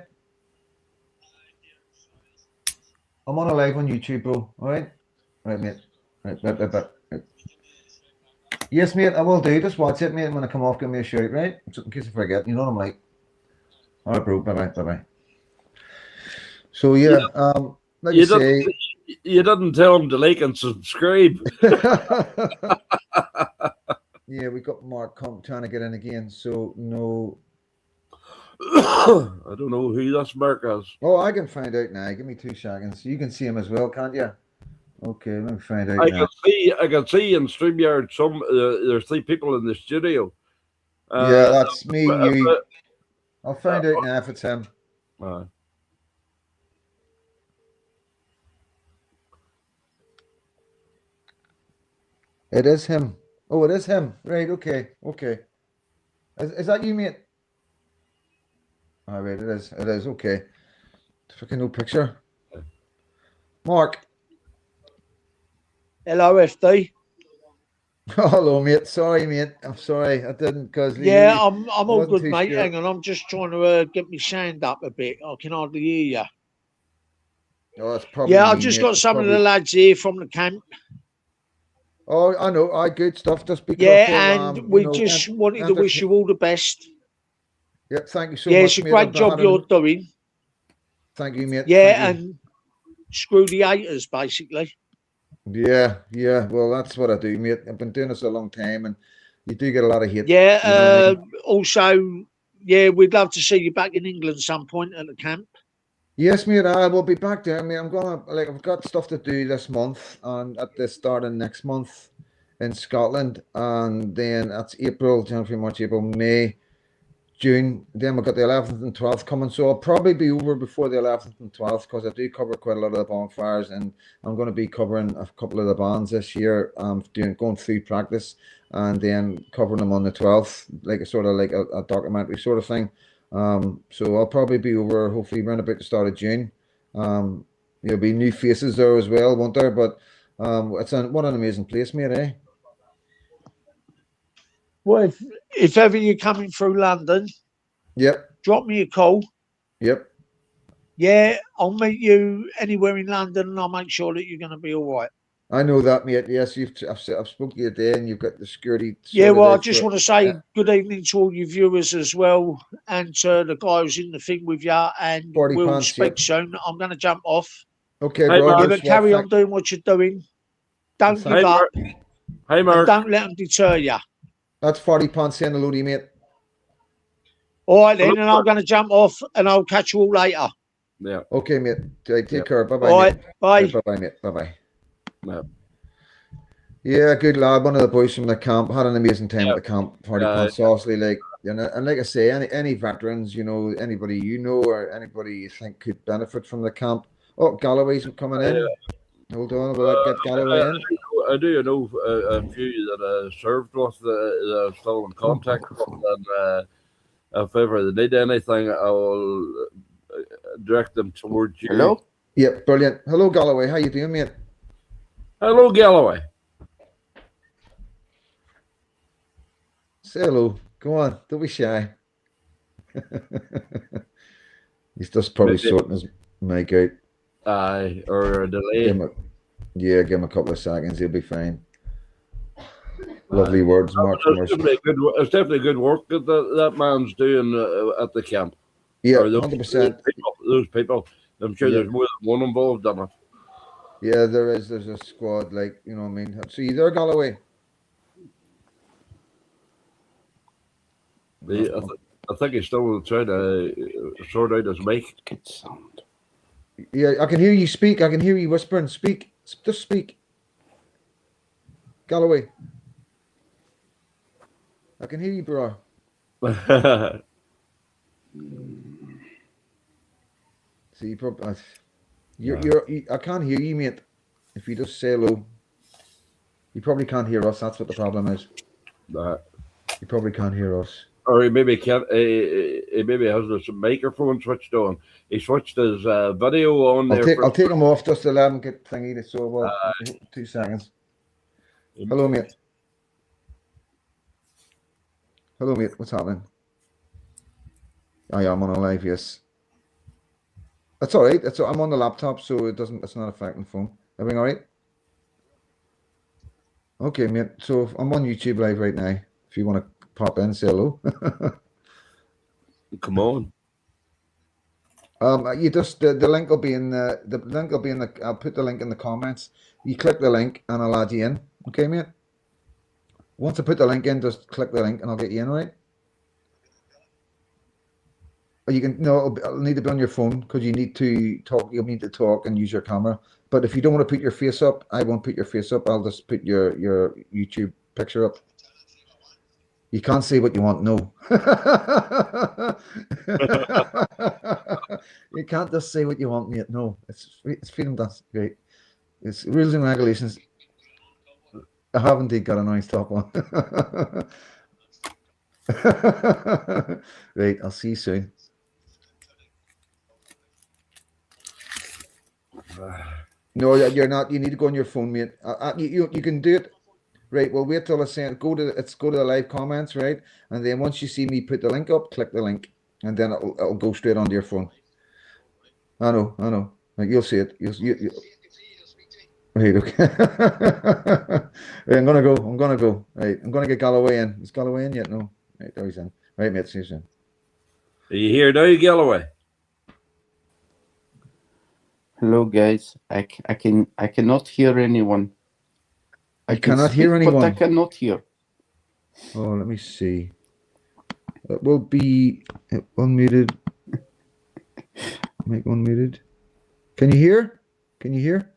I'm on a live on YouTube, bro. All right? Right, mate. Right. Yes, mate, I will do. Just watch it, mate. When I come off, give me a shout, right? So in case I forget. You know what I'm like. All right, bro. Bye-bye. So, yeah. Like you say... You didn't tell him to like and subscribe. Yeah, we got Mark trying to get in again. So, no... I don't know who this Mark is. Oh, I can find out now. Give me 2 seconds. You can see him as well, can't you? Okay, let me find out I now. can see in StreamYard some there's 3 people in the studio. Yeah, that's me, you. uh, I'll find out now if it's him. uh, It is him. Oh, it is him. Right, okay, okay. Is that you, mate? All right, it is. It is, okay. Fucking no picture. Mark. Hello, FD. Oh, hello, mate. Sorry, mate. I'm sorry. I didn't because Yeah, I'm all wasn't good, too mate. sure. Hang on, I'm just trying to get my sound up a bit. I can hardly hear you. Oh, that's probably Yeah, I me, just mate. got It's some of probably... the lads here from the camp. Oh, I know. I good stuff. Just be Yeah, careful. and we just wanted to wish you all the best. Yep, thank you so Yeah, much, it's a mate. great job you're doing. Thank you, mate. Yeah, Thank you. and screw the haters, basically. Yeah, yeah. Well, that's what I do, mate. I've been doing this a long time, and you do get a lot of hate. Yeah, you know what I mean? also, yeah, we'd love to see you back in England some point at the camp. Yes, mate. I will be back there. I mean, I've got stuff to do this month, and at the start of next month in Scotland, and then that's April, January, March, April, May, June. Then we've got the 11th and 12th coming, so I'll probably be over before the 11th and 12th because I do cover quite a lot of the bonfires, and I'm going to be covering a couple of the bands this year. Going through practice and then covering them on the 12th, like a documentary sort of thing. So I'll probably be over hopefully around about the start of June. There'll be new faces there as well, won't there? But what an amazing place, mate, eh? Well, if ever you're coming through London, Yep, drop me a call. yep. Yeah, I'll meet you anywhere in London, and I'll make sure that you're going to be all right. I know that, mate. Yes, I've spoken to you today, and you've got the security. Yeah, well, I sorted out just for- want to say good evening to all you viewers as well, and to the guy who's in the thing with you, and 40 we'll pants, speak yep. soon. I'm going to jump off. Okay, Hey, bro. Mark. Yeah, no but sweat, carry on thank- doing what you're doing. Don't Thank- give up, Mark. Hey, and Mark. don't let them deter you. That's 40 pounds saying hello to you, mate. All right, then, Hello, and I'm going to jump off, and I'll catch you all later. Yeah. Okay, mate. Take Yep. care. Bye bye, All mate. right, bye. Bye bye, mate. Bye bye. Yeah. Yeah, good lad. One of the boys from the camp had an amazing time Yeah. at the camp. 40 Yeah, pounds, obviously, like and like I say, any veterans, anybody or anybody you think could benefit from the camp. Oh, Galloway's coming in. Hold on, will that get Galloway in? I do know a few that served with that are still in contact with, and if ever they need anything, I will direct them towards you. Hello? Yep, brilliant. Hello, Galloway. How you doing, mate? Hello, Galloway. Say hello. Go on. Don't be shy. He's just probably Maybe- sorting his mic out. Aye, or a delay. Give him a couple of seconds. He'll be fine. Lovely words, Mark. It's definitely good work that that man's doing at the camp. Yeah, Or those 100%. Those people. I'm sure Yeah. there's more than one involved in it. Yeah, there is. There's a squad, like, you know what I mean? So you there, Galloway? I think he's still trying to sort out his mic. Good sound. Yeah, I can hear you speak. I can hear you whispering. Speak. Just speak. Galloway. I can hear you, bro. See, you probably, I can't hear you, mate. If you just say hello, you probably can't hear us. That's what the problem is. You probably can't hear us. Or he maybe can't. He maybe has this microphone switched on. He switched his video on there. I'll take him off just to let him get thingy. So, well, 2 seconds. Hello, mate. Hello, mate. What's happening? I'm on a live. Yes. That's all right. I'm on the laptop, so it's not affecting the phone. Everything all right? Okay, mate. So I'm on YouTube live right now. If you want to pop in, say hello. Come on. You just the link will be in the link will be in the. I'll put the link in the comments. You click the link and I'll add you in. Okay, mate. Once I put the link in, just click the link and I'll get you in, right? You can no, it'll need to be on your phone because you need to talk. You'll need to talk and use your camera. But if you don't want to put your face up, I won't put your face up. I'll just put your YouTube picture up. You can't say what you want. No, you can't just say what you want, mate. No, it's freedom. That's great. It's rules and regulations. I have indeed got a nice top on. Right, I'll see you soon. No, you're not. You need to go on your phone, mate. You can do it. Right. Well, wait till I say it. Go to the live comments, right? And then once you see me put the link up, click the link, and then it'll go straight onto your phone. I know. Like, you'll see it. You right. Okay. Right, I'm gonna go. Right. I'm gonna get Galloway in. Is Galloway in yet? No. Right. There he's in. Right, mate. See you soon. Are you here now, Galloway? Hello, guys. I cannot hear anyone. I cannot hear anyone. But I cannot hear. Oh, let me see. It will be unmuted. Mic unmuted. Can you hear? Can you hear?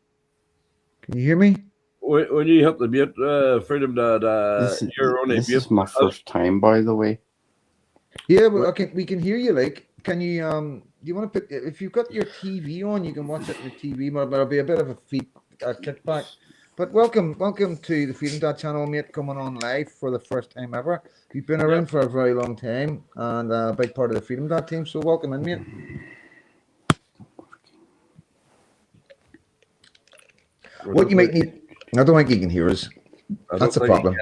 Can you hear me? When you hit the mute, Freedom, you're only This mute. is my first time, by the way. Yeah, well, we can hear you. Like, can you you want to put, if you've got your TV on, you can watch it on your TV. But there'll be a bit of a kickback. But welcome to the Freedom Dad channel, mate, coming on live for the first time ever. You've been around for a very long time and a big part of the Freedom Dad team. So welcome in, mate. What you might need, I don't think he can hear us. That's a problem.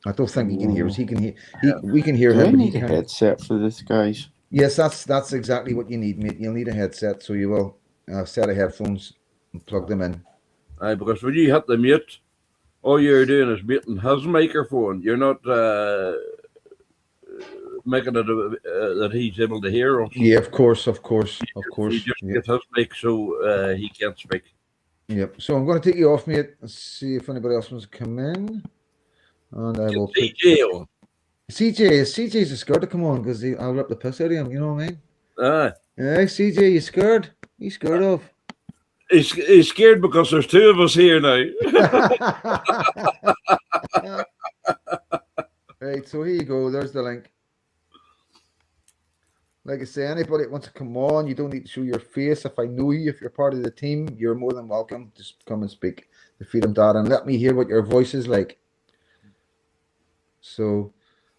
I don't think he can hear us. He can hear. We can hear Do I him. But he need a can't. headset for this, guys? Yes, that's exactly what you need, mate. You'll need a headset, so you will set of headphones and plug them in. Because when you hit the mute, all you're doing is muting his microphone. You're not making it that he's able to hear us. Yeah, of course. You just get his mic so he can't speak. Yep. So I'm going to take you off, mate. Let's see if anybody else wants to come in. And I will pick CJ's scared to come on because I'll rip the piss out of him. You know what I mean? Yeah, CJ, you scared? You scared of? He's scared because there's two of us here now. Right, so here you go. There's the link. Like I say, anybody that wants to come on, you don't need to show your face. If I know you, if you're part of the team, you're more than welcome. Just come and speak the Freedom Dad and let me hear what your voice is like. So,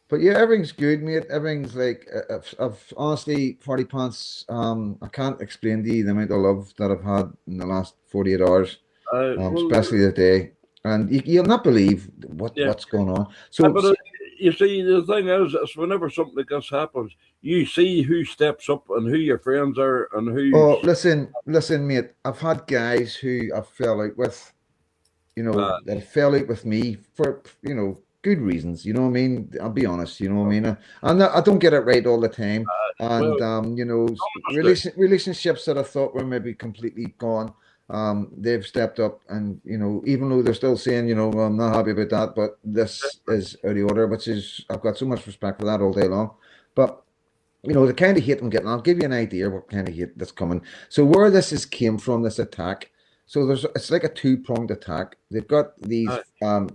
but yeah, everything's good, mate. Everything's like, I've honestly, Party Pants, I can't explain to you the amount of love that I've had in the last 48 hours, especially today. And you'll not believe what's going on. So, you see, the thing is whenever something like this happens, you see who steps up and who your friends are and who. Oh, listen, mate. I've had guys who I fell out with, that fell out with me for, good reasons. You know what I mean? I'll be honest. You know what I mean? I don't get it right all the time. Relationships that I thought were maybe completely gone. They've stepped up, and even though they're still saying, well, I'm not happy about that, but this is out of order, which is, I've got so much respect for that all day long. But the kind of hate I'm getting, I'll give you an idea what kind of hate that's coming. So where this came from, this attack. So it's like a two-pronged attack. They've got these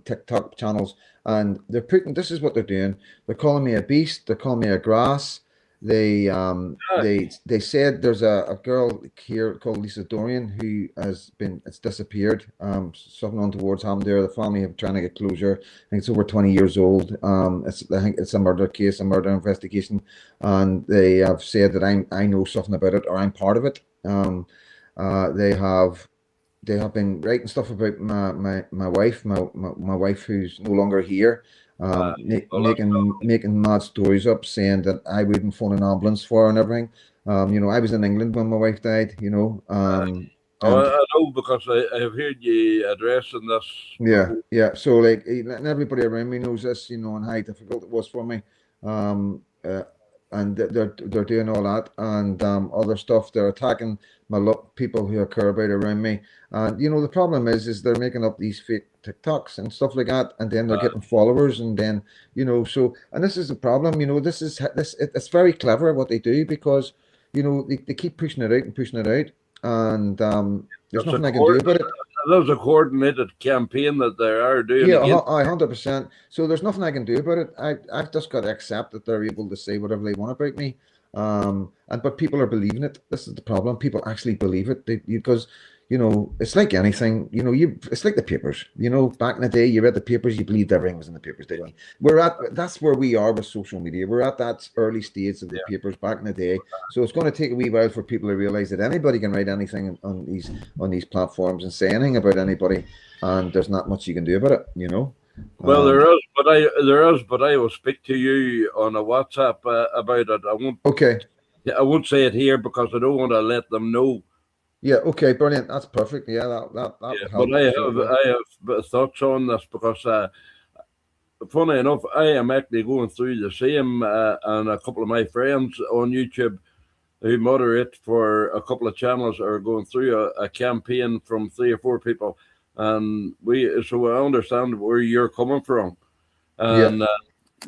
TikTok channels, and this is what they're doing. They're calling me a beast. They're calling me a grass. They said there's a girl here called Lisa Dorian who it's disappeared. Something untowards happened there. The family are trying to get closure. I think it's over 20 years old. I think it's a murder case, a murder investigation, and they have said that I know something about it or I'm part of it. They have been writing stuff about my wife, my wife who's no longer here. Making mad stories up, saying that I wouldn't phone an ambulance for her and everything. I was in England when my wife died. I know because I have heard you addressing this. Yeah. So like, and everybody around me knows this. And how difficult it was for me. and they're doing all that and other stuff. They're attacking people who I care about around me. And the problem is they're making up these fake TikToks and stuff like that, and then they're getting followers, and then so, and this is the problem. It's very clever what they do, because they keep pushing it out and pushing it out, and there's nothing I can do about it. There's a coordinated campaign that they are doing. Yeah, 100%. So there's nothing I can do about it. I've just got to accept that they're able to say whatever they want about me. But people are believing it. This is the problem. People actually believe it because it's like anything. It's like the papers. Back in the day, you read the papers, you believed everything was in the papers. That's where we are with social media. We're at that early stage of the papers back in the day. So it's going to take a wee while for people to realize that anybody can write anything on these platforms and say anything about anybody, and there's not much you can do about it. Well, there is, but I will speak to you on a WhatsApp about it. I won't. Okay. Yeah, I won't say it here because I don't want to let them know. Yeah. Okay. Brilliant. That's perfect. Yeah. That Yeah, help. but I have thoughts on this because, funny enough, I am actually going through the same, and a couple of my friends on YouTube who moderate for a couple of channels are going through a campaign from 3 or 4 people. And so I understand where you're coming from, and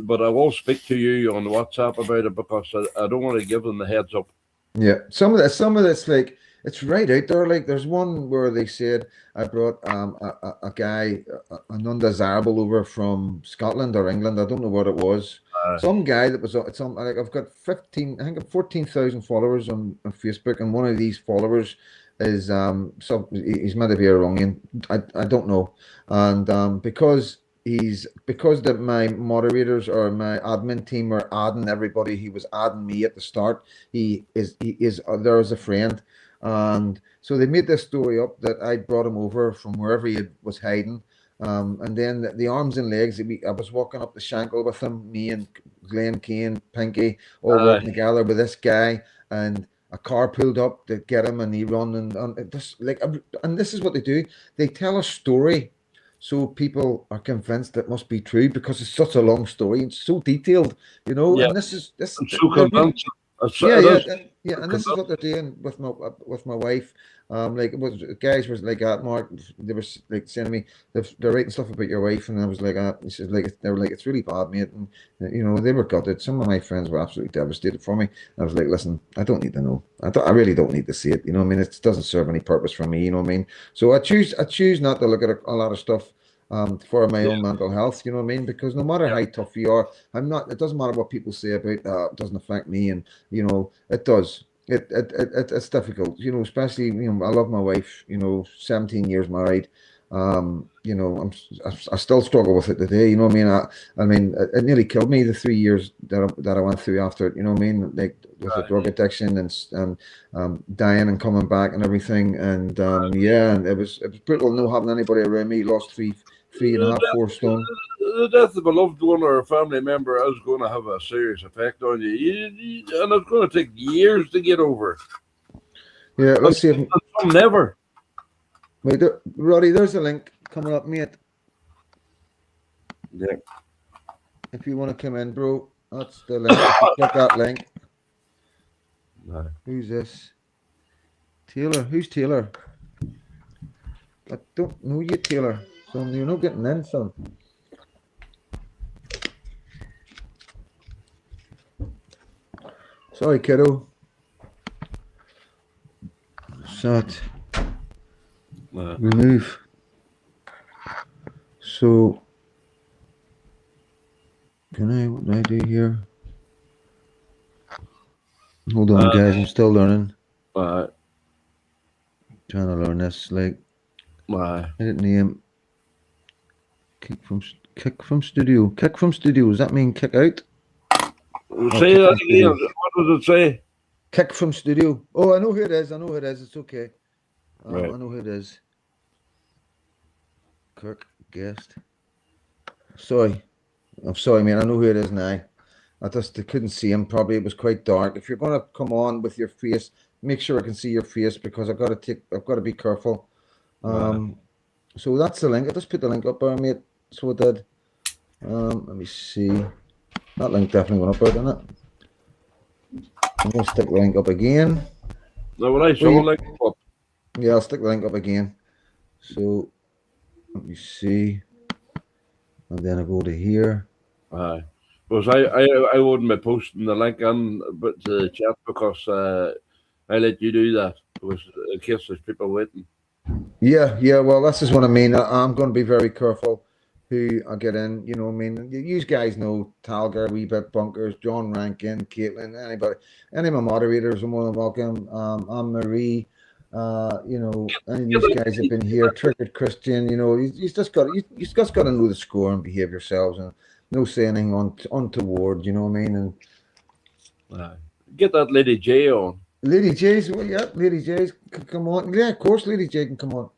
but I will speak to you on WhatsApp about it because I don't want to give them the heads up. Yeah, some of this, like, it's right out there. Like, there's one where they said I brought a guy, an undesirable, over from Scotland or England. I don't know what it was. Some guy that was like, I've got 14,000 followers on Facebook, and one of these followers is he's meant to be Iranian. I don't know, and because my moderators or my admin team are adding everybody, he was adding me at the start. He is there as a friend, and so they made this story up that I brought him over from wherever he was hiding. And then the arms and legs, I was walking up the Shankill with him, me and Glenn Kane, Pinky, all working together with this guy, and a car pulled up to get him, and he run and this, like, and this is what they do. They tell a story so people are convinced it must be true because it's such a long story. It's so detailed, Yeah. And this is So convincing. and this is what they're doing with my wife. Like, it was, guys was like, Mark, they were like saying to me, they're writing stuff about your wife, and I was like, he says, like, they were like, it's really bad, mate, and they were gutted. Some of my friends were absolutely devastated for me. I was like, listen, I don't need to know. I really don't need to see it. It doesn't serve any purpose for me. So I choose not to look at a lot of stuff. For my own mental health, because no matter how tough you are, it doesn't matter what people say about that, it doesn't affect me, and it does. It's difficult, especially, I love my wife, 17 years married. I still struggle with it today, I mean, it nearly killed me, the 3 years that I went through after it, like, with the drug addiction and dying and coming back and everything, and and it was brutal not having anybody around me. Lost three and a half, 4 stone. The death of a loved one or a family member is going to have a serious effect on you, and it's going to take years to get over. Yeah, let's see if some never. Wait, Roddy, there's a link coming up, mate. Yeah. If you want to come in, bro, that's the link. Click that link. No. Who's this? Taylor. Who's Taylor? I don't know you, Taylor. So you're not getting in, son. Sorry, kiddo. Set. Remove. So, what do I do here? Hold on, guys, I'm still learning. Trying to learn this, like, edit name. Kick from studio. Kick from studio, does that mean kick out? Say that again. What does it say? Kick from studio. Oh, I know who it is. It's okay. Right. I know who it is. Kirk guest. Sorry. I'm sorry, man. I know who it is now. I couldn't see him. Probably it was quite dark. If you're going to come on with your face, make sure I can see your face, because I've got to be careful. So that's the link. I just put the link up there, mate. So it did. Let me see. That link definitely went up there, didn't it? I'm going to stick the link up again. Now, when I saw like up, Yeah, I'll stick the link up again. So, let me see. And then I go to here. because I wouldn't be posting the link in but the chat because I let you do that because in case there's people waiting. Yeah, well, this is what I mean. I'm going to be very careful who I get in. You know what I mean? You guys know Talger, Wee Bit Bunkers, John Rankin, Caitlin, anybody, any of my moderators are more than welcome. I'm Marie. You know, any of these guys have been here. Triggered Christian. You know, you just got to know the score and behave yourselves and no saying anything untoward. You know what I mean? And get that Lady J on. Lady J's, well, yeah, Lady J's can come on. Yeah, of course, Lady J can come on.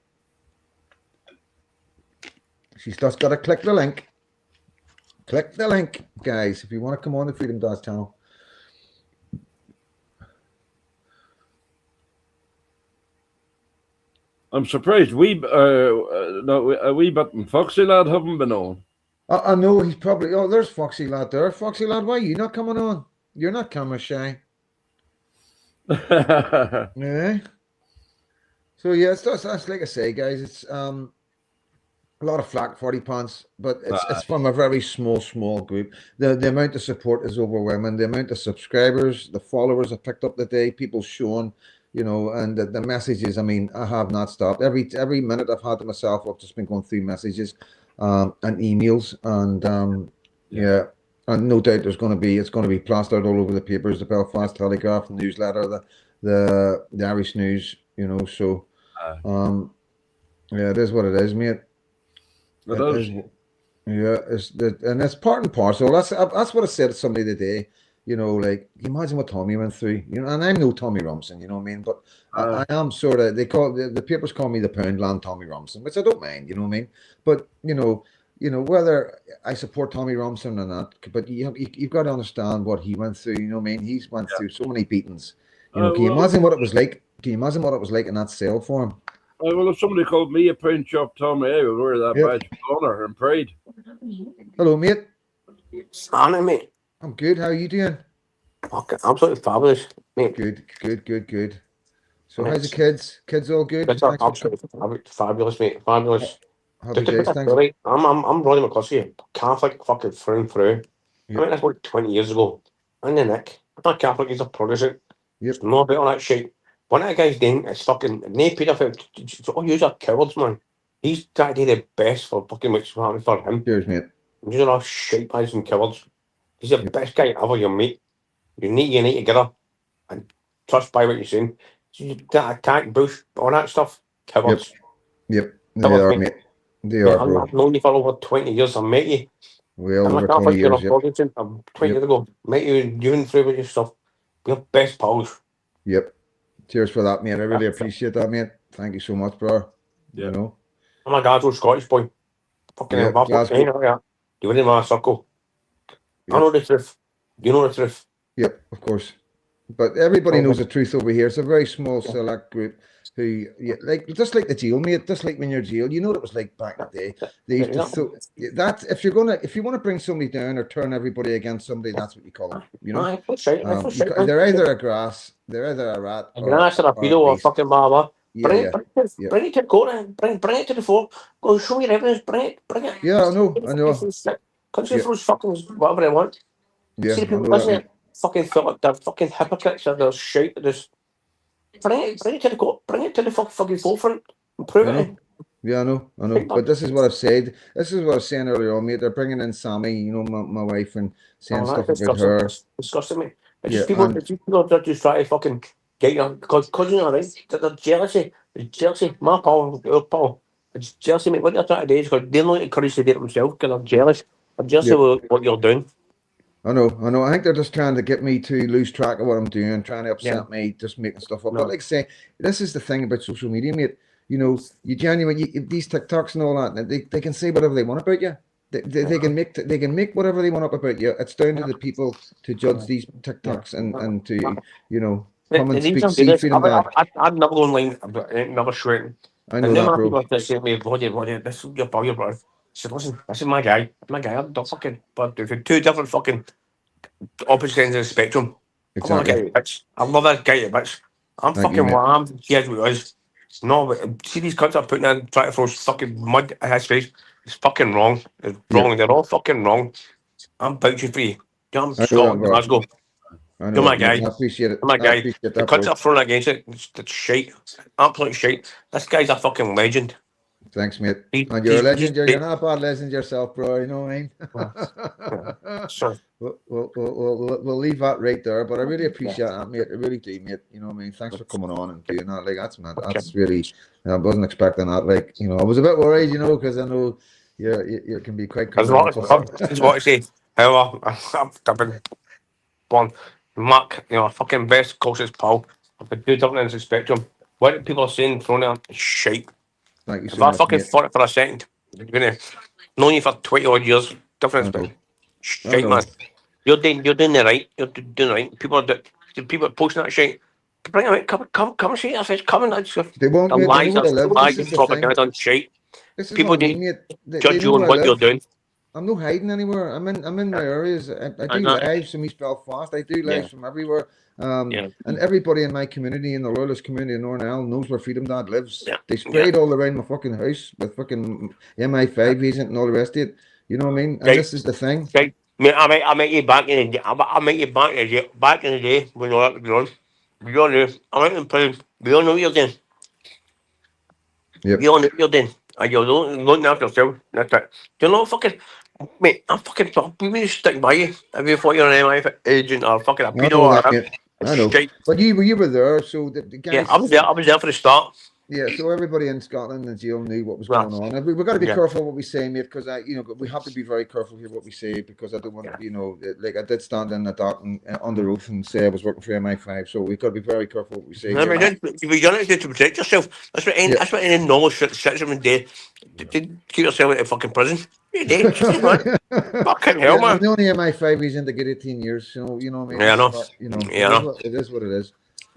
She's just got to click the link. Click the link, guys, if you want to come on the Freedom Dance channel. I'm surprised a wee bit and Foxy lad haven't been on. I know he's probably. Oh, there's Foxy lad there. Foxy lad, why are you not coming on? You're not camera shy. Yeah. So yeah, that's like I say, guys. It's a lot of flack, 40 pounds, but it's from a very small group. The amount of support is overwhelming. The amount of subscribers, the followers I picked up today, people showing, you know, and the messages. I mean, I have not stopped. Every minute I've had to myself, I've just been going through messages, and emails, and yeah. And no doubt it's going to be plastered all over the papers, the Belfast Telegraph, the newsletter, the Irish News, you know. So, yeah, it is what it is, mate. It is. Yeah, and it's part and parcel. That's what I said to somebody today. You know, like imagine what Tommy went through. You know, and I'm no Tommy Rumson, you know what I mean. But I am sort of. They call the papers call me the Poundland Tommy Rumson, which I don't mind. You know what I mean. But you know, whether I support Tommy Rumson or not, but you've got to understand what he went through. You know what I mean? He's went through so many beatings. You know, can you imagine what it was like? Can you imagine what it was like in that cell for him? Well, if somebody called me a pound chop Tommy, I would wear that badge of honor and pride. Hello, mate. Standing, mate. I'm good. How are you doing? Fucking absolutely fabulous, mate. Good. So how's the kids? Kids all good? Kids are absolutely fabulous, mate. Fabulous. Happy days, thanks. I'm Ronnie McCluskey, Catholic fucking through and through. Yep. I mean, that's about 20 years ago. I'm the Nick. I'm not Catholic, he's a Protestant. Yep. No bit on that shit. One of the guys doing is fucking Nate Peter. Oh, you're cowards, man. He's trying to do the best for fucking what's happening for him. Cheers, mate. You're all shit pies and cowards. He's the best guy ever you'll meet. You need together and trust by what you're saying. That attack, Bush, all that stuff, cowards. Yep. They are, mate. They are, bro. I've known you for over 20 years. I met you. Well, over 20 years, yep. 20 years ago. Met you, you and through with your stuff. We're best pals. Yep. Cheers for that, mate. I really appreciate that, mate. Thank you so much, bro. Yeah. You know. I'm a Glasgow Scottish boy. Fucking hell, Glasgow. You wouldn't want a circle. I know the truth. You know the truth. Yep, of course. But everybody knows the truth over here. It's a very small select group who, like, just like the jail, mate. Just like when you're in jail, you know what it was like back in the day. They used to that if you want to bring somebody down or turn everybody against somebody, that's what you call them. You know, they're either a grass, they're either a rat, or a pedo or a fucking barber. Bring it to court. Bring it to the fore. Go show your evidence. Bring it. Yeah, I know. Country throws fucking whatever they want. Yeah, see the people listening. Fucking feel like they're fucking hypocrites or they're shite. Just bring it to the court. Bring it to the fucking forefront and prove it. Yeah, I know. But this is what I've said. This is what I was saying earlier on, mate. They're bringing in Sammy, you know, my wife, and saying stuff about her. It's disgusting me. It's just people that just try to fucking get you because you know, right? They're jealousy. My pal, your pal. It's jealousy, mate. What they're trying to do is because they don't have the courage to do it themselves because they're jealous. I'm jealous of what you're doing. I know. I think they're just trying to get me to lose track of what I'm doing, trying to upset me, just making stuff up. No. But like I say, this is the thing about social media, mate. You know, you genuinely these TikToks and all that, they can say whatever they want about you. They can make whatever they want up about you. It's down to the people to judge these TikToks and to come and speak. I'd never go online, never shooting. I know that, bro. People say to me, "Bloody, this is your bro." I said, "Listen, this is my guy. I'm not fucking." But if you're two different fucking opposite ends of the spectrum, I love that guy, bitch. I love that guy, bitch. I'm Thank you, fucking mate. whammed. He is what he is. No, but see these cunts are putting in, trying to throw fucking mud at his face. It's fucking wrong. It's wrong. Yeah. They're all fucking wrong. I'm vouching for you. I'm I know that, Scotland, bro. Glasgow. I You're know my it, mate. guy. I appreciate it. You're my I guy. appreciate The that, cunts bro. are throwing against it. It's shite. Absolute shite. This guy's a fucking legend. Thanks, mate. He, And you're a he's legend. You're great. not a bad legend yourself, bro. You know what I mean? Yeah. So, We'll leave that right there. But I really yeah. appreciate that, mate. I really do, mate. You know what I mean? Thanks for coming on and doing that. Like that's Okay. that's really. I wasn't expecting that. Like I was a bit worried, because I know you can be quite That's cool. what I say. However, I've been born Mark, fucking best, closest pal. I've been doing something in the spectrum. What people are saying thrown out is shite. Thank you If so I much, fucking mate. thought it for a second, you're gonna known you for 20 odd years, I difference, know. but I shite, know. man. You're doing the right. You're doing the right. People are posting that shit. Bring them out. Come and see it. It's coming. It's just They won't, the mate. They know lies, where to live. This lies, is and the thing. propaganda and shit. This is People what I didn't mean, mate. They judge know you on where I what you're live. doing. I'm not hiding anywhere. I'm in my areas. I do know. lives from East Belfast. I do lives Yeah. from everywhere. Yeah. And everybody in my community, in the Loyalist community in Northern Ireland, knows where Freedom Dad lives. Yeah. They sprayed all around my fucking house with fucking MI5 agent and all the rest of it. You know what I mean? And Right. this is the thing. Right. Mate, I met you back in the day. I met you back in the day when you were young. We all knew. I went in prison. We all know what you're doing. Yep. We all know what you're doing. And you're looking after yourself. That's it. Do you know fucking mate, I'm fucking we need to stick by you. If you thought you're an MI agent or fucking a I pedo know or that, mate. I know. straight. But you were there, so the Yeah, guys. I was there for the start. Yeah, so everybody in Scotland and jail knew what was Right. going on. And we've got to be Yeah. careful what we say, mate, because we have to be very careful here what we say, because I don't want, like I did stand in the dock and under oath and say I was working for MI5, so we've got to be very careful what we say. I mean, you've done it to protect yourself. That's what Yeah. that's what any normal citizen do. To keep yourself out of fucking prison. You do. Man. Fucking hell, man. I'm the only MI5 he's in to get 18 years, so you know what I mean. Yeah, I know. It is what it is.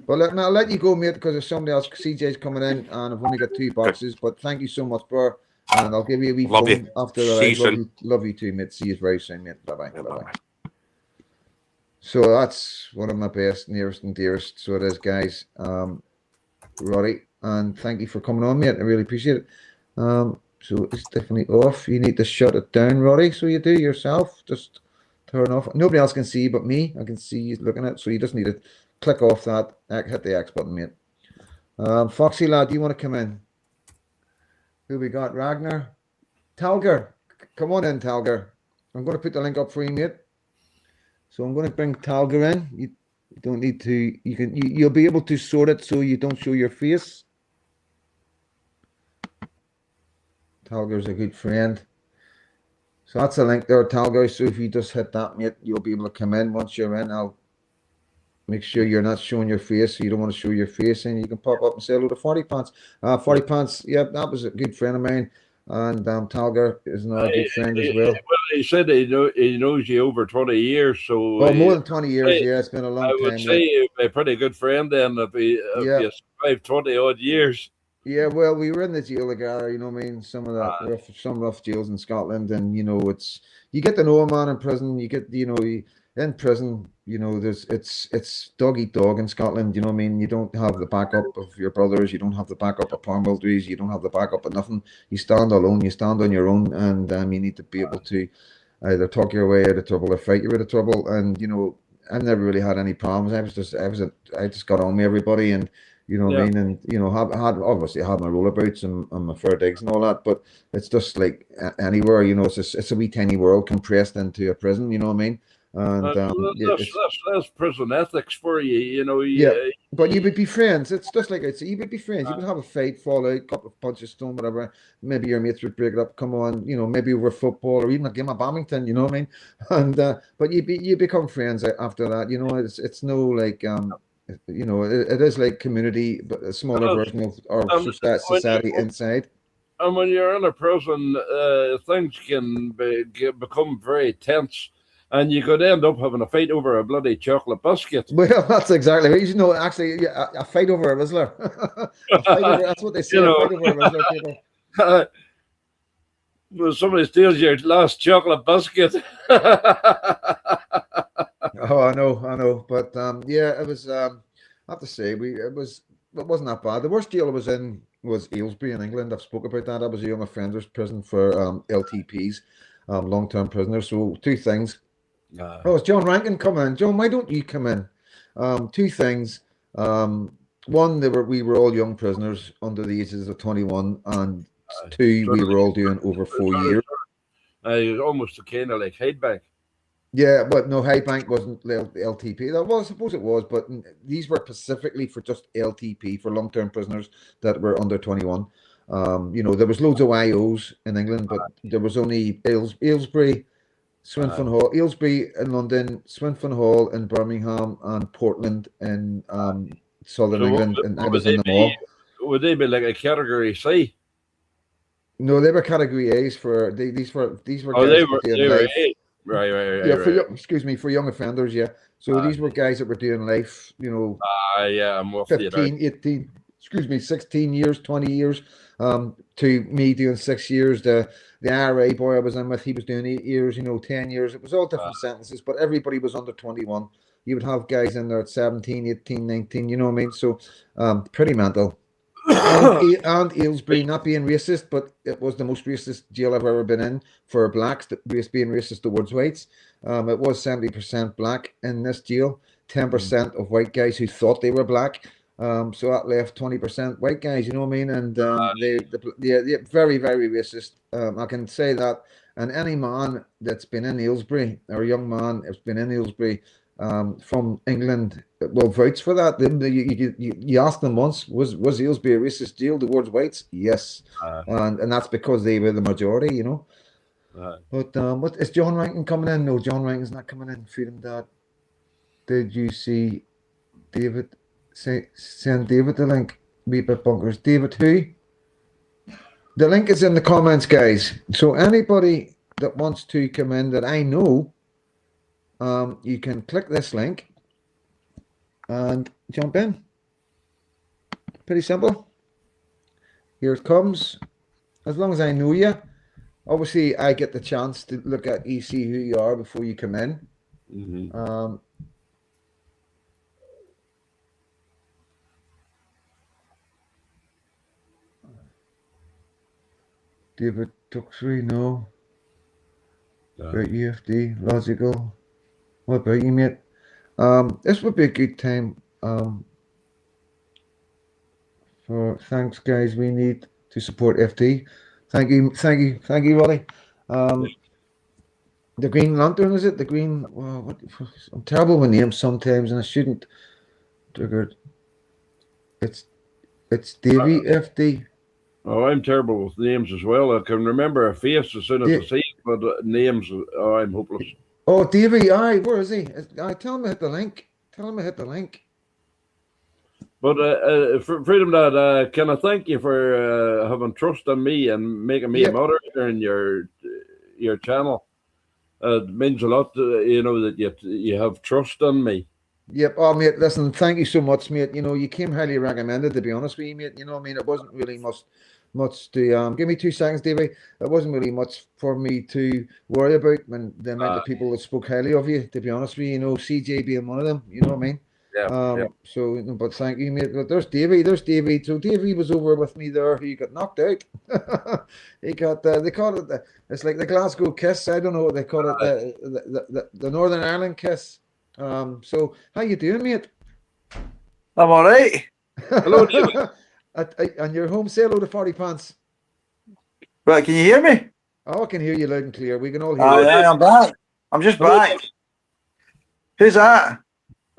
But I'll let you go, mate, because there's somebody else. CJ's coming in, and I've only got 2 boxes. But thank you so much, bro. And I'll give you a wee Love phone you. after the See you live. soon. Love you too, mate. See you very soon, mate. Bye-bye. Yeah, Bye-bye. bye-bye. So that's one of my best, nearest and dearest. So it is, guys. Roddy, and thank you for coming on, mate. I really appreciate it. So it's definitely off. You need to shut it down, Roddy. So you do yourself. Just turn off. Nobody else can see but me. I can see you looking at it. So you just need to click off that. Hit the X button, mate. Foxy lad, do you want to come in? Who we got? Ragnar? Talger. Come on in, Talger. I'm going to put the link up for you, mate. So I'm going to bring Talger in. You don't need to. You'll be able to sort it so you don't show your face. Talger's a good friend. So that's a link there, Talger. So if you just hit that, mate, you'll be able to come in. Once you're in, I'll make sure you're not showing your face. So you don't want to show your face, and you can pop up and say hello to 40 Pants. 40 Pants, yeah, that was a good friend of mine. And Talger is another good friend as well. Well, he said he knows you over 20 years, so Well, more than 20 years, yeah, it's been a long time. I would say you're a pretty good friend then if you survived 20 odd years. Yeah, well, we were in the jail together, you know what I mean? Some rough jails in Scotland, and you get to know a man in prison. You get, in prison, it's dog eat dog in Scotland. You know what I mean? You don't have the backup of your brothers. You don't have the backup of paramilitaries. You don't have the backup of nothing. You stand alone. You stand on your own, and you need to be able to either talk your way out of trouble or fight your way out of trouble. And I've never really had any problems. I just got on with everybody, and you know what I mean? And obviously I had my roller boots and my fair digs and all that, but it's just like anywhere, it's a wee tiny world compressed into a prison, you know what I mean? And that's prison ethics for you, but you would be friends. It's just like you would be friends. You would have a fight, fall out, a couple of punches, stone, whatever. Maybe your mates would break it up. Come on, maybe over football or even a game of badminton. You know what I mean? And but you become friends after that. It's no like it is like community, but a smaller version of our society inside. And when you're in a prison, things can become very tense. And you could end up having a fight over a bloody chocolate biscuit. Well, that's exactly right. Actually, a fight over a Rizzler. That's what they say, a fight over a Rizzler, people. When somebody steals your last chocolate biscuit. Oh, I know. But yeah, it was. I have to say, it wasn't that bad. The worst jail I was in was Aylesbury in England. I've spoke about that. I was a young offenders prison for LTPs, long-term prisoners. So two things. Oh, it's John Rankin coming in. John, why don't you come in? Two things. One, we were all young prisoners under the ages of 21, and two, we were all doing over 4 years. Almost kind of like Headbank. Yeah, but no, High Bank wasn't LTP. Well, I suppose it was, but these were specifically for just LTP, for long-term prisoners that were under 21. There was loads of YOs in England, but there was only Aylesbury, Swinfen Hall, Aylesbury in London, Swinfen Hall in Birmingham, and Portland in southern England, and I was in them all. Would they be like a category C? No, they were category A's for these were guys they were A. Right. Yeah, for young offenders, yeah. So these were guys that were doing life, I'm with 15, 18, 16 years, 20 years, to me doing 6 years. The IRA boy I was in with, he was doing 8 years, 10 years. It was all different sentences, but everybody was under 21. You would have guys in there at 17, 18, 19, you know what I mean? So pretty mental. And Aylesbury, not being racist, but it was the most racist jail I've ever been in for blacks, being racist towards whites. It was 70% black in this jail, 10% of white guys who thought they were black. So that left 20% white guys, you know what I mean? And they very, very racist. I can say that. And any man that's been in Aylesbury, or a young man that's been in Aylesbury, from England, will vouch for that. You asked them once, was Aylesbury a racist jail towards whites? Yes, and that's because they were the majority, But what is John Rankin coming in? No, John Rankin's not coming in. Freedom Dad. Did you see David? Send David the link. Wee bit bunkers. David who? The link is in the comments, guys. So anybody that wants to come in that I know, you can click this link and jump in. Pretty simple. Here it comes. As long as I know you, obviously I get the chance to look at you, see who you are before you come in. Mm-hmm. David Tuxbury, no. About UFD, logical. What about you, mate? This would be a good time. Thanks, guys. We need to support FD. Thank you, Roddy. The Green Lantern, is it? The Green. Well, I'm terrible with names sometimes, and I shouldn't. Triggered. It's Davy FD. Oh, I'm terrible with names as well. I can remember a face as soon as I see it, but names, I'm hopeless. Oh, Davy, aye, where is he? Tell him to hit the link. But Freedom Dad, can I thank you for having trust in me and making me a moderator in your channel? It means a lot, that you have trust in me. Yep. Oh, mate, listen, thank you so much, mate. You came highly recommended, to be honest with you, mate. You know what I mean? It wasn't really much to give me 2 seconds, Davey. It wasn't really much for me to worry about when the amount of people that spoke highly of you, to be honest with you, CJ being one of them, you know what I mean? Yeah. So, but thank you, mate. But there's Davey. So Davey was over with me there. He got knocked out. He got they call it it's like the Glasgow kiss. I don't know what they call it. The Northern Ireland kiss. So how you doing, mate? I'm all right. Hello, David. And you're home, say hello to 40 Pants. Right, can you hear me? Oh, I can hear you loud and clear. We can all hear you. Yeah, I'm back. I'm just back. Who's that?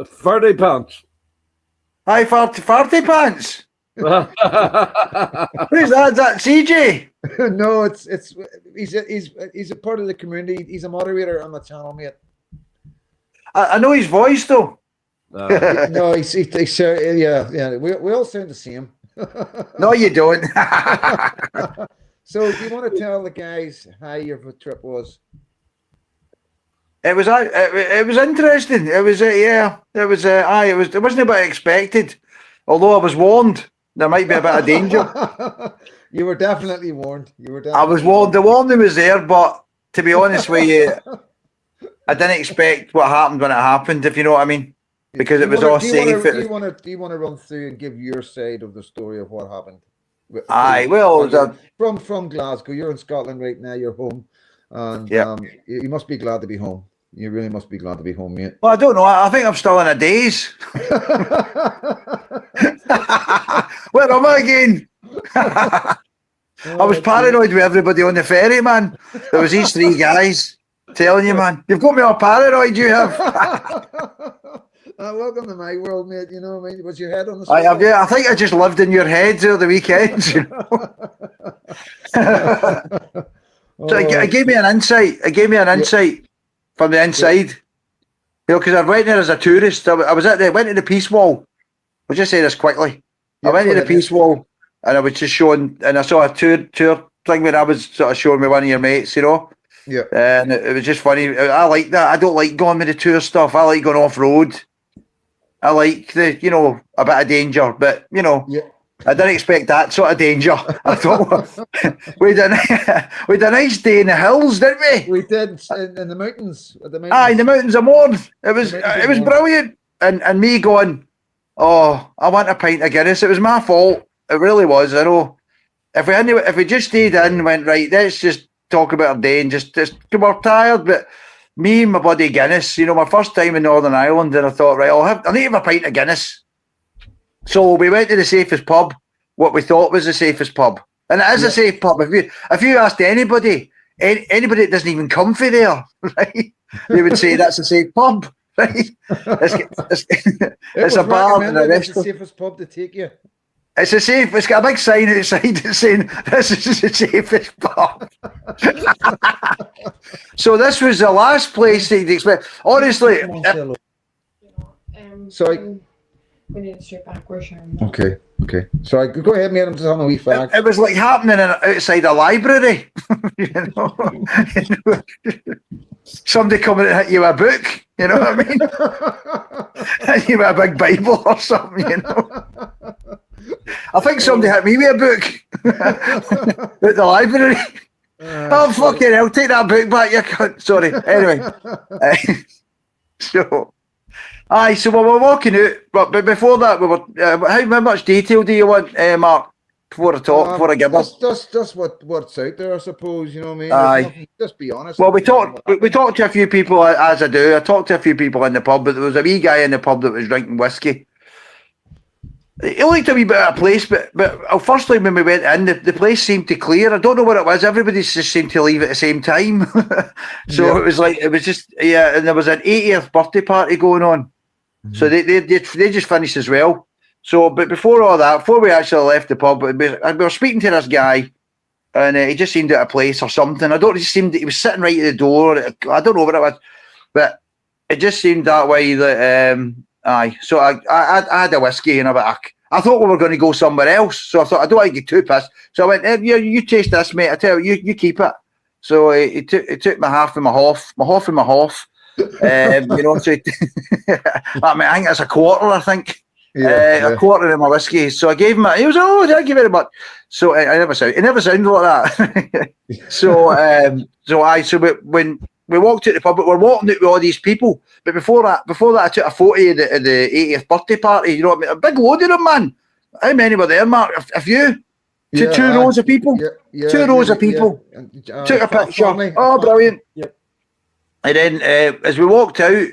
40 Pants. Hi, 40 Pants. Who's that? Is that CJ? No, he's a part of the community. He's a moderator on the channel, mate. I know his voice though. No, he's yeah. We all sound the same. No, you don't. So, do you want to tell the guys how your trip was? It was interesting. It wasn't what I expected. Although I was warned there might be a bit of danger. You were definitely warned. I was warned. The warning was there, but to be honest with you, I didn't expect what happened when it happened, if you know what I mean, because it was all safe. Do you want to run through and give your side of the story of what happened? Aye, well, from Glasgow, you're in Scotland right now. You're home, and Yeah. you must be glad to be home. You really must be glad to be home, mate. well, I don't know. I think I'm still in a daze. Where am I again? I was paranoid with everybody on the ferry, man. There was these three guys telling you, man, you've got me all paranoid, you have. Welcome to my world, mate. You know what I mean? Was your head on the I swivel? have, yeah, I think I just lived in your heads over the weekends, you know. So it gave me an insight. It gave me an insight from the inside. You know, because I went there as a tourist. I went to the Peace Wall. I'll just say this quickly. I went to the Peace Wall and I was just showing, and I saw a tour thing where I was sort of showing with one of your mates, you know. Yeah. And it was just funny. I like that. I don't like going with the tour stuff. I like going off road. I like a bit of danger, but I didn't expect that sort of danger. I thought we had a nice day in the hills, didn't we? We did in the mountains. Aye, in the mountains of Mourne. It was brilliant. And me going, oh, I want a pint of Guinness. It was my fault. It really was. I know. If we just stayed in and went, right, let's just talk about our day and just we're tired, but me and my bloody Guinness, my first time in Northern Ireland, and I thought, right, I need to have a pint of Guinness. So we went to the safest pub, what we thought was the safest pub. And it is a safe pub. If you asked anybody that doesn't even come for there, right, they would say that's a safe pub, right? It's a bar and a restaurant. It's the safest pub to take you. It's got a big sign outside that's saying this is the safest pub. So this was the last place that you'd expect. Honestly, sorry. We need to straight back. We're sharing. Okay. Sorry, go ahead, mate. I'm just having a wee fact. It was like happening outside a library. Somebody coming to hit you with a book. You know what I mean? Hit you with a big Bible or something. I think somebody hit me with a book at the library. Oh, fucking hell, take that book back, you cunt. Sorry. Anyway. So we were walking out, but before that, we were. How much detail do you want, Mark, before I give us? Just what's out there, I suppose. You know what I mean? Aye. Just be honest. Well, we talked to a few people, as I do. I talked to a few people in the pub, but there was a wee guy in the pub that was drinking whiskey. He liked a wee bit of a place, but firstly, when we went in, the place seemed to clear. I don't know what it was. Everybody just seemed to leave at the same time. So it was just, and there was an 80th birthday party going on. Mm-hmm. So they just finished as well. So, but before all that, before we actually left the pub, we were speaking to this guy, and he just seemed out of place or something. It just seemed that he was sitting right at the door. I don't know what it was, but it just seemed that way. That aye. So I had a whiskey and I thought we were going to go somewhere else. So I thought I don't want to get too pissed. So I went, you taste this, mate. I tell you keep it. So he took my half and my half. So I think it's a quarter, I think. A quarter of my whiskey. So I gave him he was thank you very much. So it never sounded like that. So when we walked out the pub, but we're walking out with all these people. But before that I took a photo of the 80th birthday party, you know what I mean? A big load of them, man. How many were there, Mark? A few? Two rows of people? Two rows of people. Took a picture. Brilliant. Yep. And then as we walked out,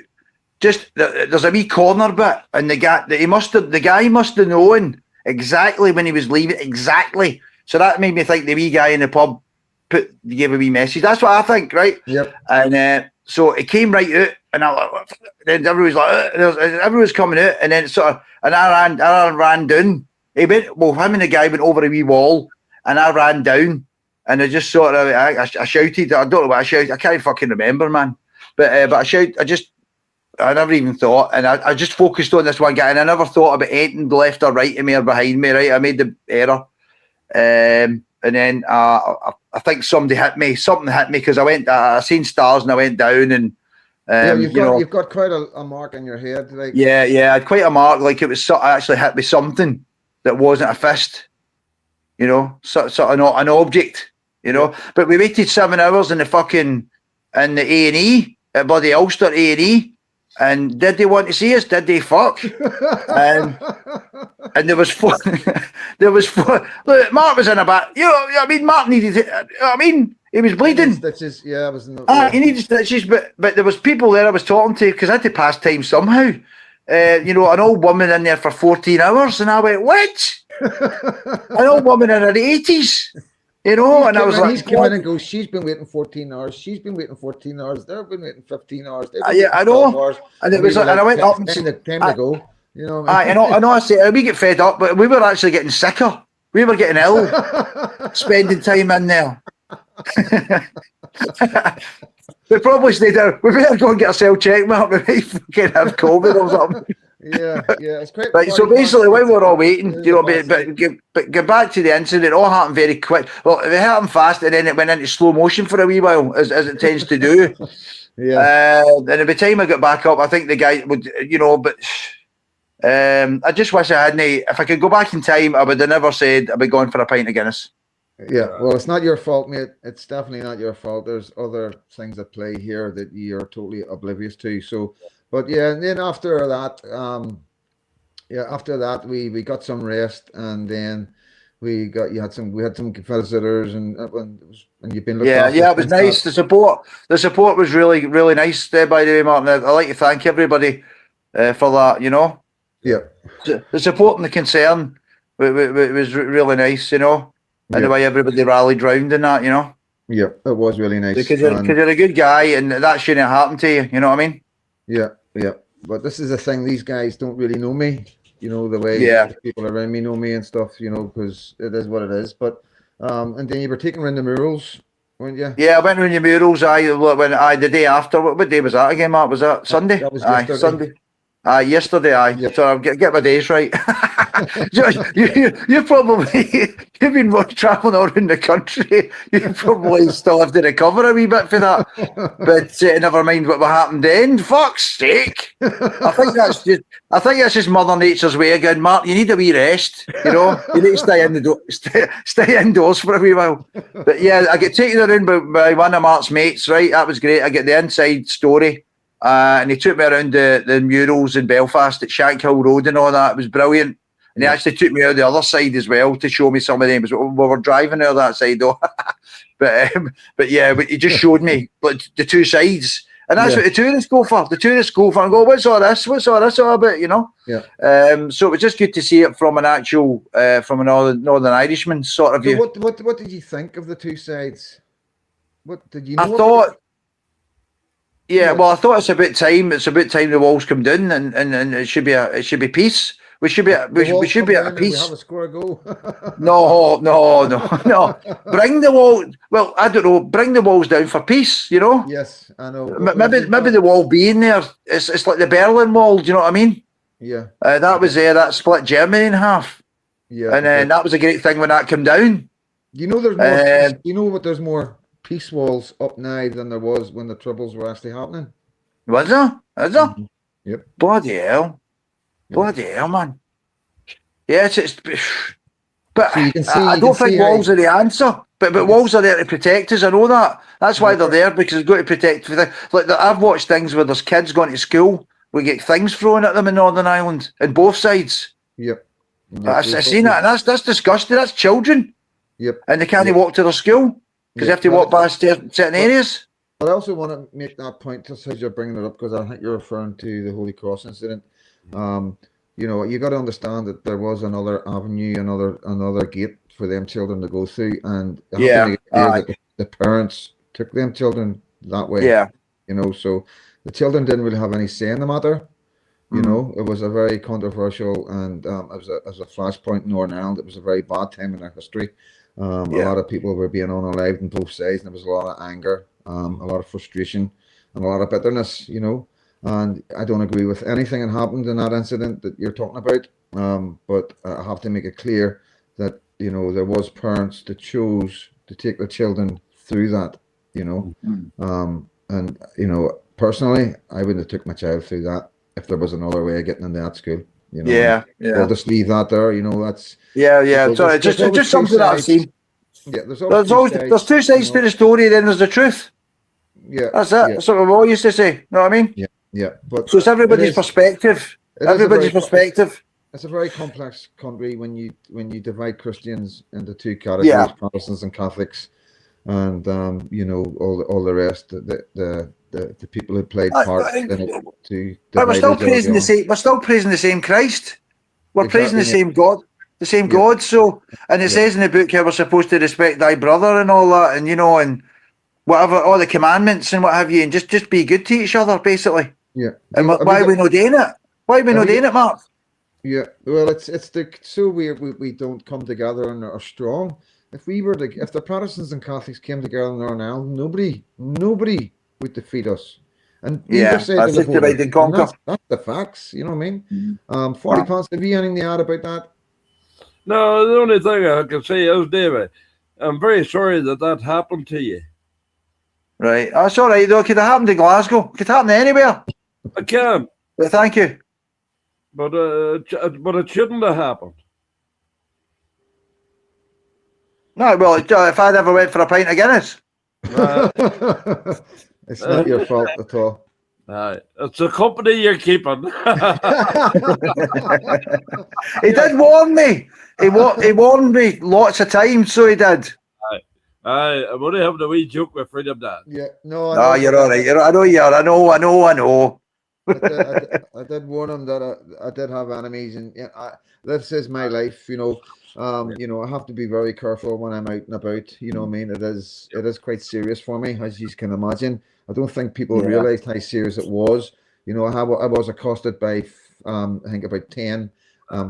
just there's a wee corner bit, and the guy must have known exactly when he was leaving, exactly. So that made me think the wee guy in the pub gave a wee message. That's what I think, right? Yep. And so it came right out, and then everyone was like, everyone was coming out, and then I ran down. Him and the guy went over a wee wall, and I ran down, and I just sort of I shouted. I don't know what I shouted. I can't fucking remember, man. But I shouted. I never even thought, and I just focused on this one guy, and I never thought about anything left or right of me or behind me. Right, I made the error, and then I think something hit me because I seen stars and I went down, and you've got quite a mark on your head, like I had quite a mark, like it was actually hit me something that wasn't a fist, sort of not an object, But we waited 7 hours in the A&E. at bloody Ulster A&E. And did they want to see us? Did they fuck? And there was four. There was four. Look, Mark was in a bit. You know, I mean, Mark needed. I mean, he was bleeding. Stitches. Yeah, I was. He needed stitches, but there was people there I was talking to because I had to pass time somehow. You know, an old woman in there for 14 hours, and I went, "What?" An old woman in her 80s. You know, and I was like, he's come in and goes, she's been waiting 14 hours, she's been waiting 14 hours, they've been waiting 15 hours. Yeah, I know. Hours, and it was like, and I went up and said, time to go. You know, I know. I say we get fed up, but we were actually getting sicker. We were getting ill, spending time in there. We probably stayed there. We better go and get ourselves checked, Mark. We might fucking have COVID or something. Yeah, it's quite. Right, so basically, when we were all waiting, you know, but get back to the incident. It all happened very quick. Well, it happened fast, and then it went into slow motion for a wee while, as it tends to do. Yeah. And by the time I got back up, I think the guy would, you know, but I just wish I hadn't. If I could go back in time, I would have never said I'd be going for a pint of Guinness. Yeah, well, it's not your fault, mate. It's definitely not your fault. There's other things at play here that you're totally oblivious to. So, but yeah, and then after that, we got some rest, and then we had some visitors, and you've been looking after. Yeah, it was nice. The support was really nice. By the way, Martin, I'd like to thank everybody for that. You know, yeah, the support and the concern was really nice. You know. And the way everybody rallied round in that, you know. Yeah, it was really nice. Because you're a good guy, and that shouldn't happen to you. You know what I mean? Yeah. But this is the thing; these guys don't really know me. You know, the way people around me know me and stuff. You know, because it is what it is. But and then you were taking around the murals, weren't you? Yeah, I went around the murals. The day after. What day was that again, Mark? Was that Sunday? That was yesterday. Sunday. Yesterday, Yep. So I'll get my days right. you probably you've been travelling all around the country. You probably still have to recover a wee bit for that. But never mind what happened then. Fuck's sake! I think that's just Mother Nature's way again, Mark. You need a wee rest. You know, you need to stay indoors for a wee while. But yeah, I get taken around by one of Mark's mates. Right, that was great. I get the inside story. And he took me around the murals in Belfast at Shankhill Road and all that. It was brilliant. And he actually took me out the other side as well to show me some of them. We were driving out that side though. but he just showed me the two sides. And that's what the tourists go for. The tourists go for and go, what's all this? What's all this all about, you know? Yeah. So it was just good to see it from an actual, from a Northern Irishman sort of view. What did you think of the two sides? What did you know? I thought... Yeah, well, I thought it's about time. It's about time the walls come down, and it should be peace. We should be at peace. We have a score a goal. No. Bring the wall. Well, I don't know. Bring the walls down for peace. You know. Yes, I know. Maybe the wall being there. It's like the Berlin Wall. Do you know what I mean? Yeah. That was there. That split Germany in half. Yeah. And then that was a great thing when that came down. You know, there's more. You know what? There's more peace walls up now than there was when the Troubles were actually happening. Was there? Is there? Mm-hmm. Yep. Bloody hell, man. Yes, but so you can see, I don't think walls are the answer. But walls are there to protect us. I know that. That's why they're there, because it's got to protect. Like I've watched things where there's kids going to school. We get things thrown at them in Northern Ireland, in both sides. Yep. I've seen that, and that's disgusting. That's children. Yep. And they can't walk to their school. Because they have to walk past certain areas. But I also want to make that point, just as you're bringing it up, because I think you're referring to the Holy Cross incident. You know, you got to understand that there was another avenue, another gate for them children to go through, and the parents took them children that way. Yeah. You know, so the children didn't really have any say in the matter. You know, it was a very controversial, and as a flashpoint in Northern Ireland, it was a very bad time in our history. A lot of people were being unalived on both sides, and there was a lot of anger, a lot of frustration, and a lot of bitterness, you know. And I don't agree with anything that happened in that incident that you're talking about. But I have to make it clear that, you know, there was parents that chose to take their children through that, you know. And, you know, personally, I wouldn't have took my child through that if there was another way of getting into that school. You know, yeah. I'll just leave that there. You know, that's So just something that I've seen. Yeah, there's two sides to the story. Then there's the truth. Yeah, That's it. yeah, That's what we all used to say. Know what I mean? yeah. But So it's everybody's perspective. it is a Everybody's very perspective. it's a very complex country when you divide Christians into two categories, Yeah. Protestants and Catholics, and you know, all the rest, the people who played part in it to But we're divide still each other praising the on. same. We're still praising the same Christ. We're praising Exactly, the mate. same God. The same Yeah. God. So, and it Yeah. says in the book how we're supposed to respect thy brother and all that, and you know, and whatever, all the commandments and what have you, and just be good to each other, basically. Yeah. And Have why you are we got- not doing it? Why are we have not you doing it, Mark? Yeah, well, it's so weird we don't come together and are strong. If the Protestants and Catholics came together in Northern Ireland, nobody would defeat us. And neither Yeah, side that's will just oppose divide us. and conquer. That's the facts, you know what I mean? 40 pounds, have you anything to add about that? No, the only thing I can say is, David, I'm very sorry that happened to you. Right. That's all right, though. Could have happened to Glasgow. Could happen anywhere. I can, But thank you. but it shouldn't have happened. No, well, if I'd ever went for a pint of Guinness. It's not your fault at all. It's the company you're keeping. He did warn me. He warned me lots of times, so he did. I'm only having a wee joke with Freedom Dad. Yeah, no, No, you're all right. I know you are. I know. I did warn him that I did have enemies, and this is my life, you know. You know, I have to be very careful when I'm out and about. You know what I mean? It is quite serious for me, as you can imagine. I don't think people realised how serious it was. You know, I was accosted by I think about 10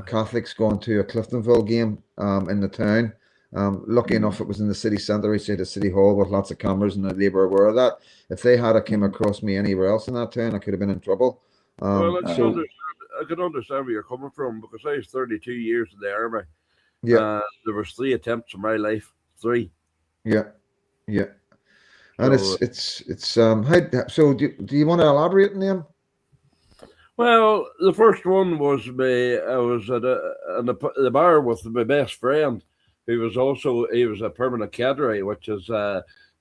Catholics going to a Cliftonville game in the town. Lucky enough, it was in the city centre. He said the city hall with lots of cameras, and they were aware of that. If they had came across me anywhere else in that town, I could have been in trouble. Well, I can understand where you're coming from, because I was 32 years in the army. Yeah, there was 3 attempts in my life. 3. yeah. And So, so do you want to elaborate on them? well, the first one was I was at the bar with my best friend, who was he was a permanent cadre, which is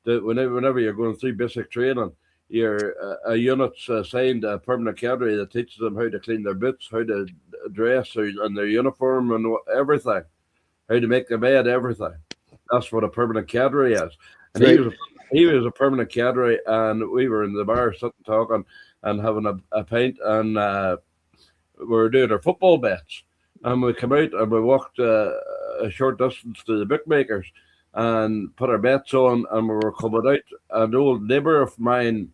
whenever you're going through basic training, a unit's assigned a permanent cadre that teaches them how to clean their boots, how to dress, and their uniform and everything, how to make their bed, everything. That's what a permanent cadre is. And Right. he was a permanent cadre, and we were in the bar sitting talking and having a pint, and we were doing our football bets. And we came out and we walked a short distance to the bookmakers and put our bets on, and we were coming out. An old neighbour of mine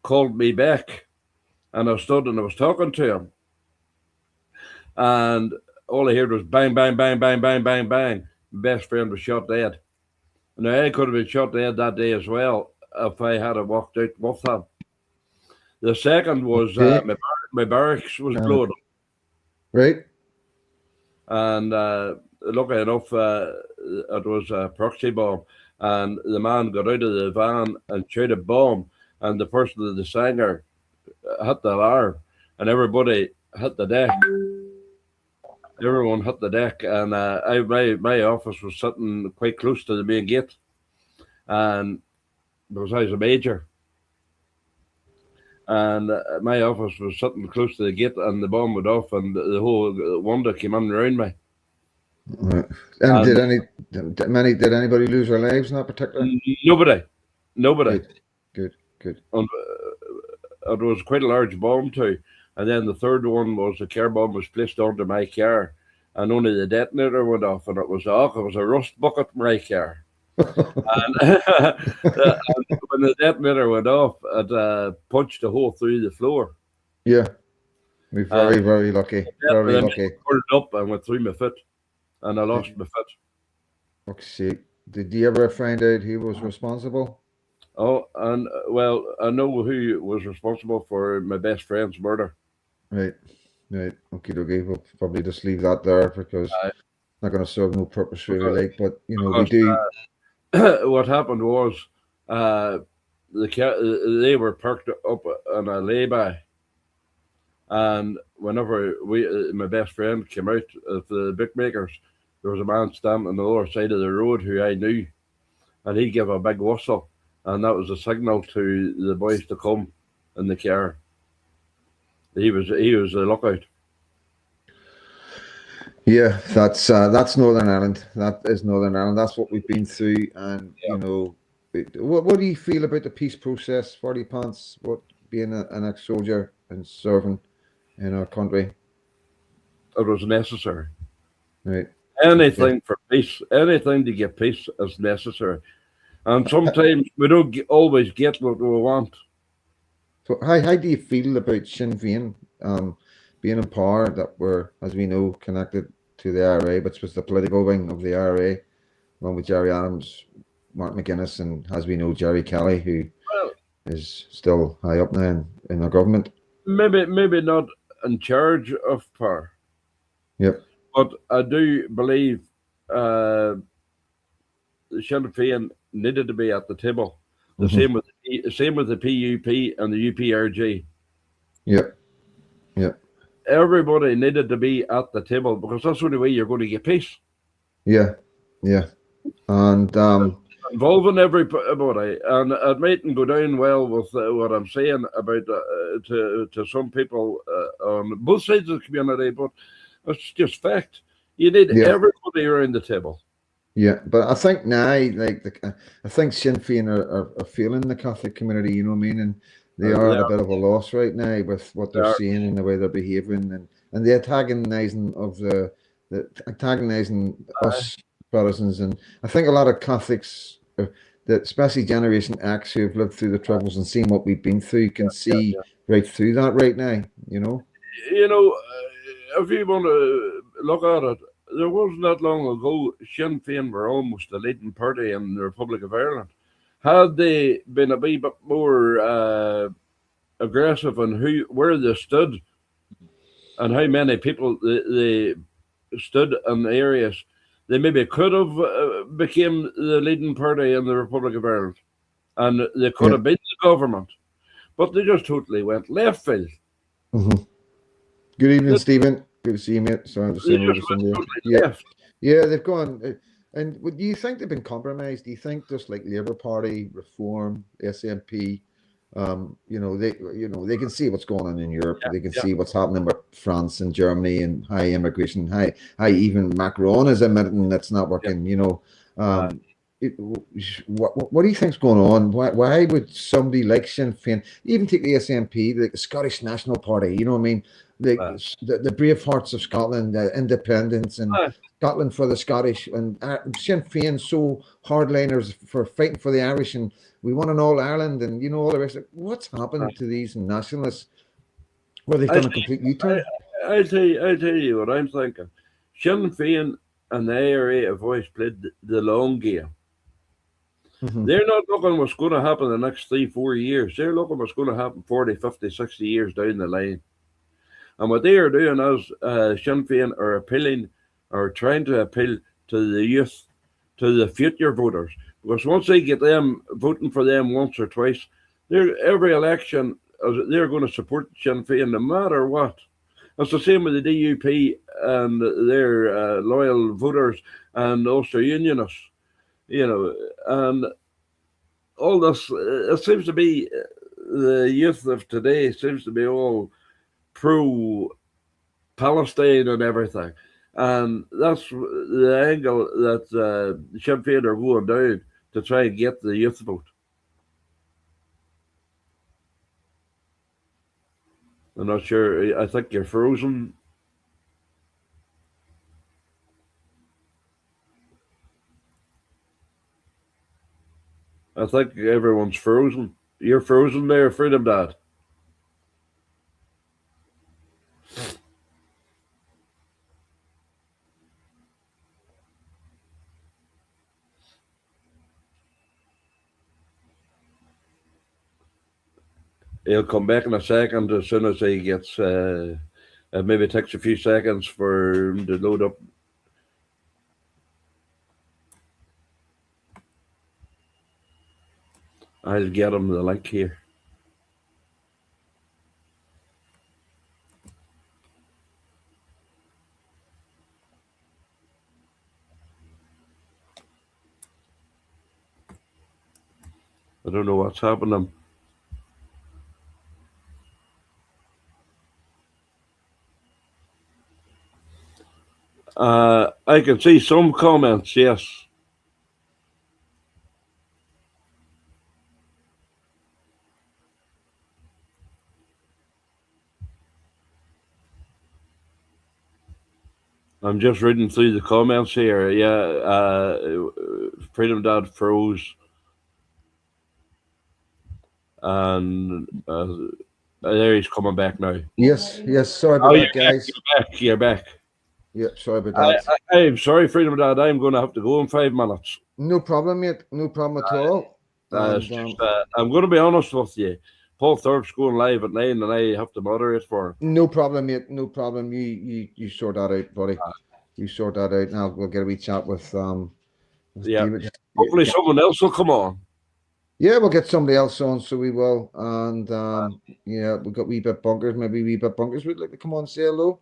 called me back, and I stood and I was talking to him. And all I heard was bang, bang, bang, bang, bang, bang, bang. My best friend was shot dead. Now, I could have been shot dead that day as well if I had walked out with him. The second was my barracks was blown up. Right. And lucky enough, it was a proxy bomb. And the man got out of the van and shot a bomb. And the person in the singer hit the alarm. And everybody hit the deck. Everyone hit the deck. And my office was sitting quite close to the main gate. And because I was a major. And my office was sitting close to the gate, and the bomb went off, and the whole wonder came in around me. Right. And did anybody lose their lives in that particular? Nobody. Good. And, it was quite a large bomb too. And then the third one was a car bomb was placed onto my car, and only the detonator went off, and it was a rust bucket in my car. And when the detonator went off, it punched a hole through the floor. Yeah, we're very lucky. Very lucky. Pulled up and went through my foot, and I lost my foot. Fuck's sake. Did you ever find out who was responsible? Oh, and well, I know who was responsible for my best friend's murder. Right. Okay. We'll probably just leave that there because it's not going to serve no purpose really. But you know, we do. What happened was, they were parked up on a lay-by, and whenever my best friend came out of the bookmakers, there was a man standing on the other side of the road who I knew, and he gave a big whistle, and that was a signal to the boys to come in the car. He was a lookout. Yeah, that's Northern Ireland. That is Northern Ireland. That's what we've been through, and you know, what do you feel about the peace process, 40 pants? What being an ex-soldier and serving in our country, It was necessary. right? Anything for peace, anything to get peace is necessary. And sometimes we don't always get what we want. So how do you feel about Sinn Fein being in power, that were, as we know, connected to the IRA, which was the political wing of the IRA, along with Jerry Adams, Mark McGuinness, and, as we know, Jerry Kelly, who Well, is still high up now in the government. maybe not in charge of power. Yep. But I do believe Sinn Fein needed to be at the table. The same with the PUP and the UPRG. Yep. Yep. Everybody needed to be at the table because that's the only way you're going to get peace. Yeah. Yeah. And involving everybody, and it mightn't go down well with what I'm saying about to some people on both sides of the community, but it's just fact. You need everybody around the table. Yeah, but I think now, like I think Sinn Fein are feeling the Catholic community. You know what I mean? And they are at a bit of a loss right now with what they're seeing and the way they're behaving, and the antagonizing of the antagonizing us Protestants. And I think a lot of Catholics, that especially Generation X, who have lived through the troubles and seen what we've been through, can see right through that right now. You know. You know, if you want to look at it, there wasn't that long ago, Sinn Féin were almost the leading party in the Republic of Ireland. Had they been a wee bit more aggressive on where they stood and how many people they stood in areas, they maybe could have became the leading party in the Republic of Ireland, and they could have been the government, but they just totally went left field. Mm-hmm. Good evening, Stephen. Good to see you, mate. Sorry, I'm just saying hello to somebody. Yeah, they've gone. And do you think they've been compromised? Do you think just like Labour Party, Reform, SNP, they can see what's going on in Europe. They can see what's happening with France and Germany and high immigration, high even Macron is admitting that's not working. You know, what do you think's going on? Why would somebody like Sinn Féin, even take the SNP, like the Scottish National Party? You know what I mean? The brave hearts of Scotland, independence, and Scotland for the Scottish, and Sinn Féin so hardliners for fighting for the Irish, and we won in all Ireland, and you know all the rest. What's happened to these nationalists? Well, they've done a complete U-turn. I'll tell you what I'm thinking. Sinn Féin and the IRA have always played the long game. Mm-hmm. They're not looking what's going to happen in the next 3-4 years. They're looking what's going to happen 40, 50, 60 years down the line. And what they are doing is Sinn Féin are appealing, or trying to appeal to the youth, to the future voters. Because once they get them voting for them once or twice, every election, they're going to support Sinn Féin no matter what. It's the same with the DUP and their loyal voters and also Unionists. You know, and all this, it seems to be, the youth of today seems to be all pro-Palestine and everything. And that's the angle that Sinn Féin are going down to try and get the youth vote. I'm not sure. I think you're frozen. I think everyone's frozen. You're frozen there, Freedom Dad. He'll come back in a second as soon as he gets, it maybe takes a few seconds for him to load up. I'll get him the link here. I don't know what's happening. I can see some comments, yes. I'm just reading through the comments here. Yeah, Freedom Dad froze. And there he's coming back now. Yes, sorry about that, guys. You're back. Yeah, sorry about that. I'm sorry, Freedom Dad. I'm going to have to go in 5 minutes. No problem, mate. No problem at all. I'm going to be honest with you. Paul Thorpe's going live at 9 and I have to moderate for him. No problem, mate. No problem. You sort that out, buddy. You sort that out. Now we'll get a wee chat with David. Hopefully someone else will come on. Yeah, we'll get somebody else on, so we will. And yeah, we've got wee bit bunkers. Maybe wee bit bunkers would like to come on and say hello.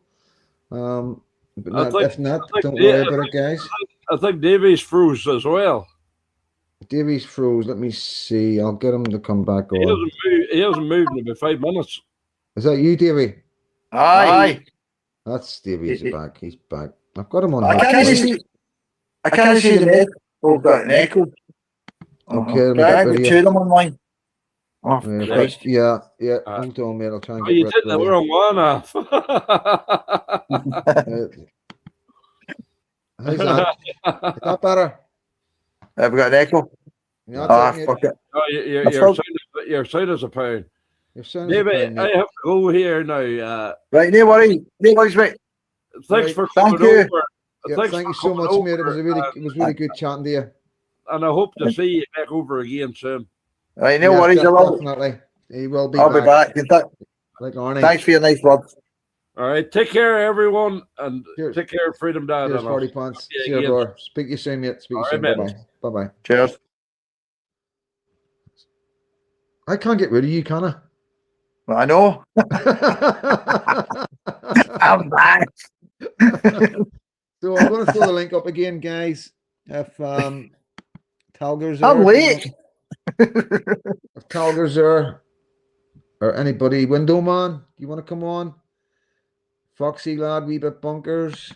But if not, don't worry about it, guys. I think Davies froze as well. Davies froze. Let me see. I'll get him to come back on. He hasn't moved in about 5 minutes. Is that you, Davy? Aye. That's Davies back. He's back. I've got him on. I can't see the net. Oh, got an echo. Okay, I got two of them online. Oh, yeah. Hold on, mate. I'll try and get you did the wrong one off. How's that? Is that better? Have we got an echo? Fuck it. Oh, your sound is a pound. David, I have to go here now. Right, no worries, mate. Thanks for coming over. Thank you so much, mate. It was really good chatting to you. And I hope to see you back over again soon. Right, no worries, definitely. He will be. I'll be back. Like Arnie. Thanks for your nice words. All right, take care, everyone, and take care of Freedom Dad. Cheers, 40 pants. See you, bro. Speak to you soon, mate. Speak to you soon. Bye-bye. Bye-bye. Cheers. I can't get rid of you, can I? Well, I know. I'm back. So I'm going to throw the link up again, guys. If Talger's I'm late. If Talger's there, or anybody, Window Man, you want to come on? Foxy lad, wee bit bunkers.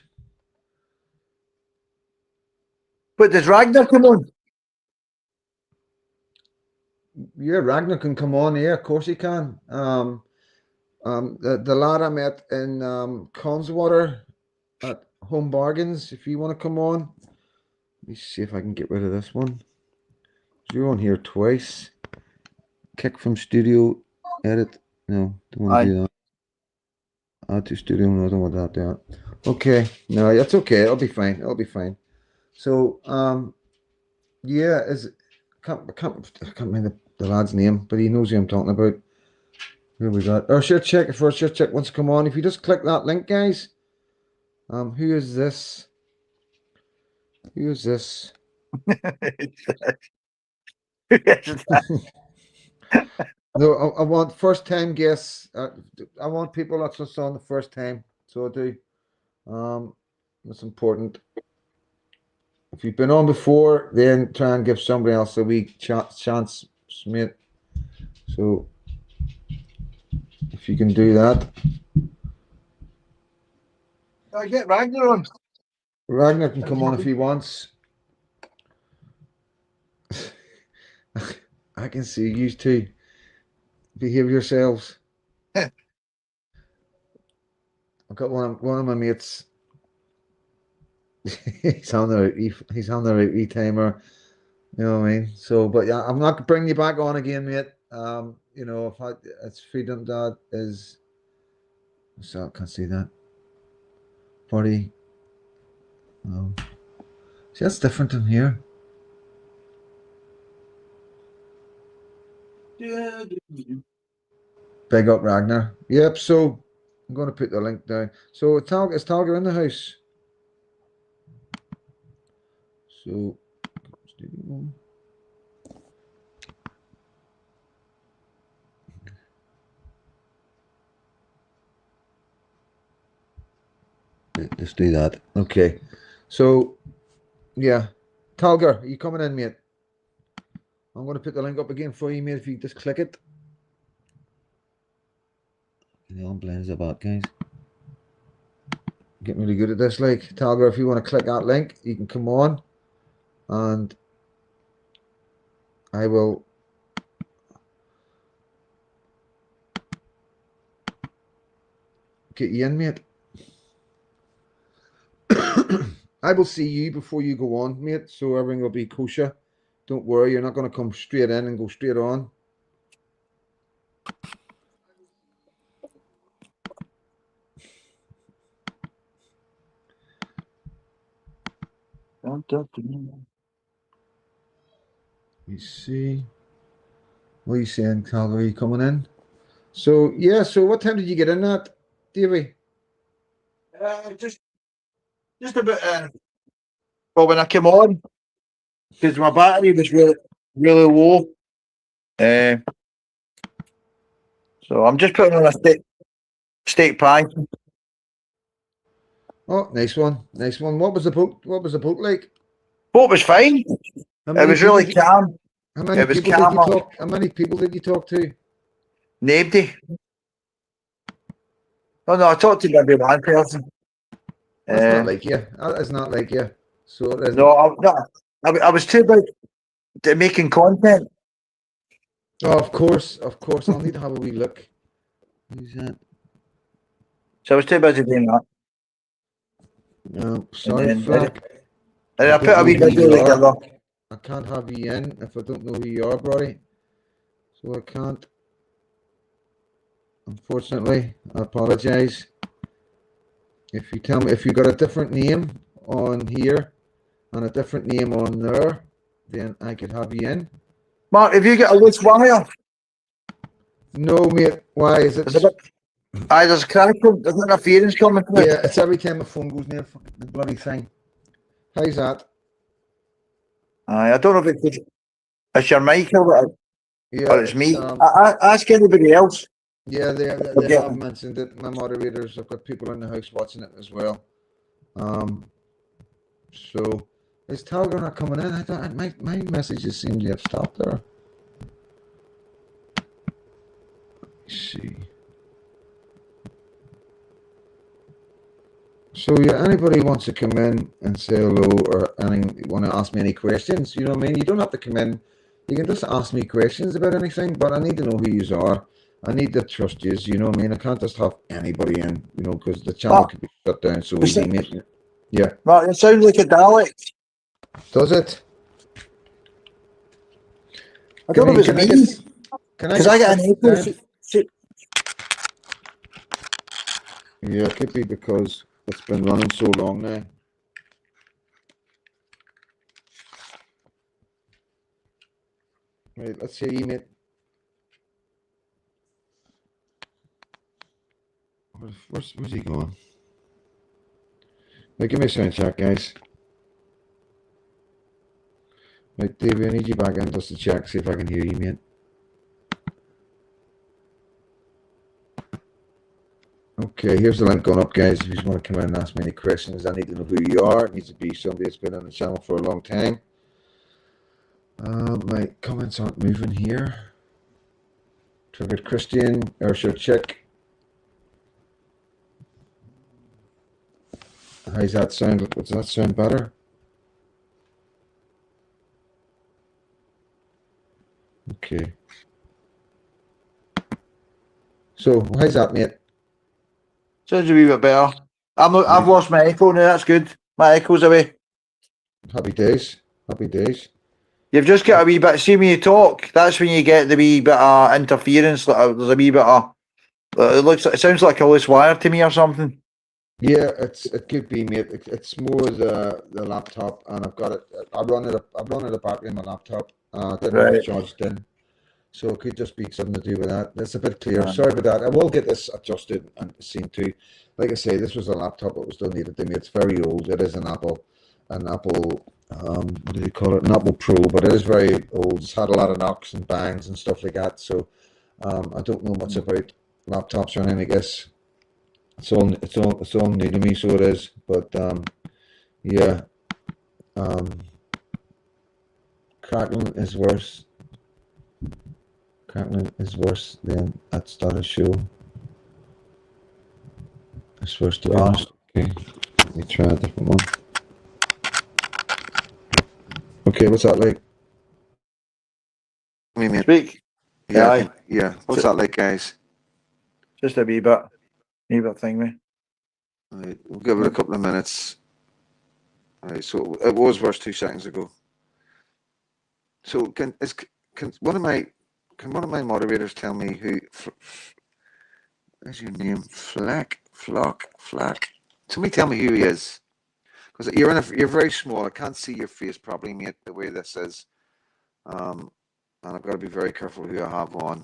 But does Ragnar come on? Yeah, Ragnar can come on. Yeah, of course he can. The lad I met in Conswater at Home Bargains, if you want to come on. Let me see if I can get rid of this one. You're on here twice. Kick from studio, edit. No, don't want to do that. Add to studio. No, I don't want that. Do that. Okay, no, that's okay. It'll be fine. It'll be fine. So, yeah, I can't remember the lad's name, but he knows who I'm talking about. Who we got? Our shirt check. If our shirt check wants to come on, if you just click that link, guys. Who is this? Who is this? No, I want first time guests. I want people that's just on the first time. So I do. That's important. If you've been on before, then try and give somebody else a wee chance, mate. So if you can do that. I get Ragnar on. Ragnar can come on if he wants. I can see you two. Behave yourselves. I've got one of my mates. he's on the right timer. You know what I mean? So, but yeah, I'm not bringing you back on again, mate. You know, it's Freedom Dad is. So I can't see that. 40. Oh, see, that's different than here. Big up Ragnar. Yep, so I'm going to put the link down. So is Talger in the house? So let's do that. Okay. So yeah. Talger, are you coming in, mate? I'm going to put the link up again for you, mate, if you just click it. The on blends about, guys. Getting really good at this. Like, Talga, if you want to click that link, you can come on and I will get you in, mate. I will see you before you go on, mate, so everything will be kosher. Don't worry, you're not going to come straight in and go straight on. Let me see. What are you saying, Calgary? Coming in? So, yeah, so what time did you get in that, Davey? Just a bit. Well, when I came on, because my battery was really low. So I'm just putting on a steak pie. Oh, nice one, nice one. What was the boat? What was the boat like? Boat was fine. It was really calm. How many It was people calm. did you talk? How many people did you talk to? Nobody. Oh no, I talked to maybe one person. That's not like you. That is not like you. So it isn't. No, I was too busy making content. Oh, of course. I'll need to have a wee look. Who's that? So I was too busy doing that. No, sorry, And Flack. And I put a wee video together. I can't have you in if I don't know who you are, buddy. So I can't. Unfortunately, I apologize. If you tell me if you got a different name on here and a different name on there, then I could have you in. Mark, have you got a loose wire? No, mate. Why is it? There's a crackle. There's an interference coming through. Yeah, it's every time my phone goes near the bloody thing. How's that? I don't know if it's your mic or it's me. I ask anybody else. Yeah, they have mentioned it. My moderators, I've got people in the house watching it as well. So is Talga not coming in? I thought my messages seem to have stopped there. Let's see. So yeah, anybody wants to come in and say hello or want to ask me any questions, you know what I mean? You don't have to come in. You can just ask me questions about anything, but I need to know who you are. I need to trust you, you know what I mean? I can't just have anybody in, you know, because the channel can be shut down so easy. Yeah. Well, it sounds like a Dalek. Does it? I don't know if it's me. Because I get an echo. Yeah, it could be because it's been running so long now. Right, let's see, mate. Where's he going? Right, give me a sound check, guys. Right, Davey, I need you back in just to check, see if I can hear you, mate. Okay, here's the link going up, guys. If you just want to come in and ask me any questions, I need to know who you are. It needs to be somebody that's been on the channel for a long time. My comments aren't moving here. Triggered Christian, Ursula Chick. How's that sound? Does that sound better? Okay. So, how's that, mate? Sounds a wee bit better. I've lost my echo now. That's good. My echo's away. Happy days. Happy days. You've just got a wee bit. See when you talk, that's when you get the wee bit of interference. There's a wee bit of. It sounds like a loose wire to me or something. Yeah, it could be, mate. It's more the laptop, and I've got it. I've run it a battery in my laptop. Didn't have it charged in, so it could just be something to do with that. That's a bit clear. Sorry about that. I will get this adjusted and seen to. Like I say, this was a laptop that was donated to me. It's very old. It is an Apple. What do you call it? An Apple Pro, but it is very old. It's had a lot of knocks and bangs and stuff like that. So I don't know much about laptops or anything. I guess it's all new to me, so it is. But yeah, crackling is worse Crackling is worse than at start of show. It's worse to be honest. Okay, let me try a different one. Okay, what's that like? Me, mate. Speak. Yeah, Aye. yeah. What's that like, guys? Just a wee bit thing, me. Right, we'll give it a couple of minutes. Right, so it was worse 2 seconds ago. So can one of my moderators tell me who? What's your name? Flock. Somebody tell me who he is, because you're very small. I can't see your face properly, mate. The way this is, and I've got to be very careful who I have on.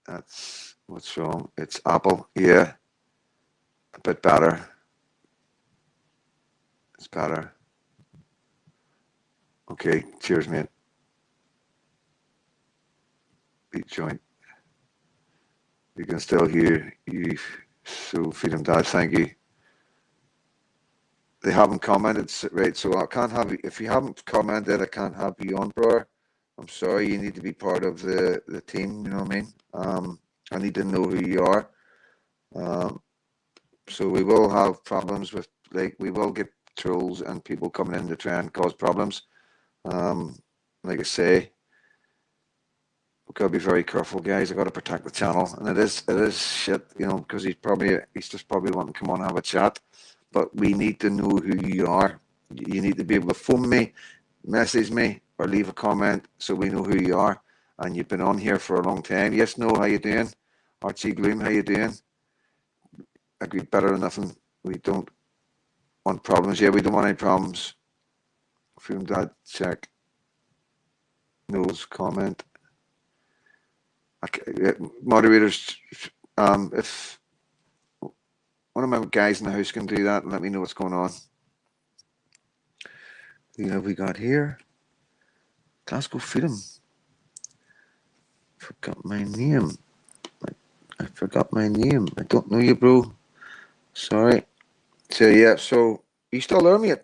That's what's wrong. It's Apple. Yeah, a bit better. It's better. Okay, cheers, mate. Beat joint. You can still hear you. So Freedom Dad, thank you. They haven't commented, right? So I can't have you. If you haven't commented, I can't have you on, bro. I'm sorry. You need to be part of the team. You know what I mean? I need to know who you are. So we will have problems with, like, we will get trolls and people coming in to try and cause problems. Like I say, we've got to be very careful, guys. I've got to protect the channel, and it is shit, you know, because he's just probably wanting to come on and have a chat. But we need to know who you are. You need to be able to phone me, message me, or leave a comment so we know who you are. And you've been on here for a long time. Yes, no, how you doing? Archie Gloom, how you doing? Agree, better than nothing. We don't want problems. Yeah, we don't want any problems. Freedom Dad, check. Knows comment. Okay, moderators, if one of my guys in the house can do that and let me know what's going on. Who have we got here? Glasgow Freedom. Forgot my name. I forgot my name. I don't know you, bro. Sorry. So yeah, so you still there, mate?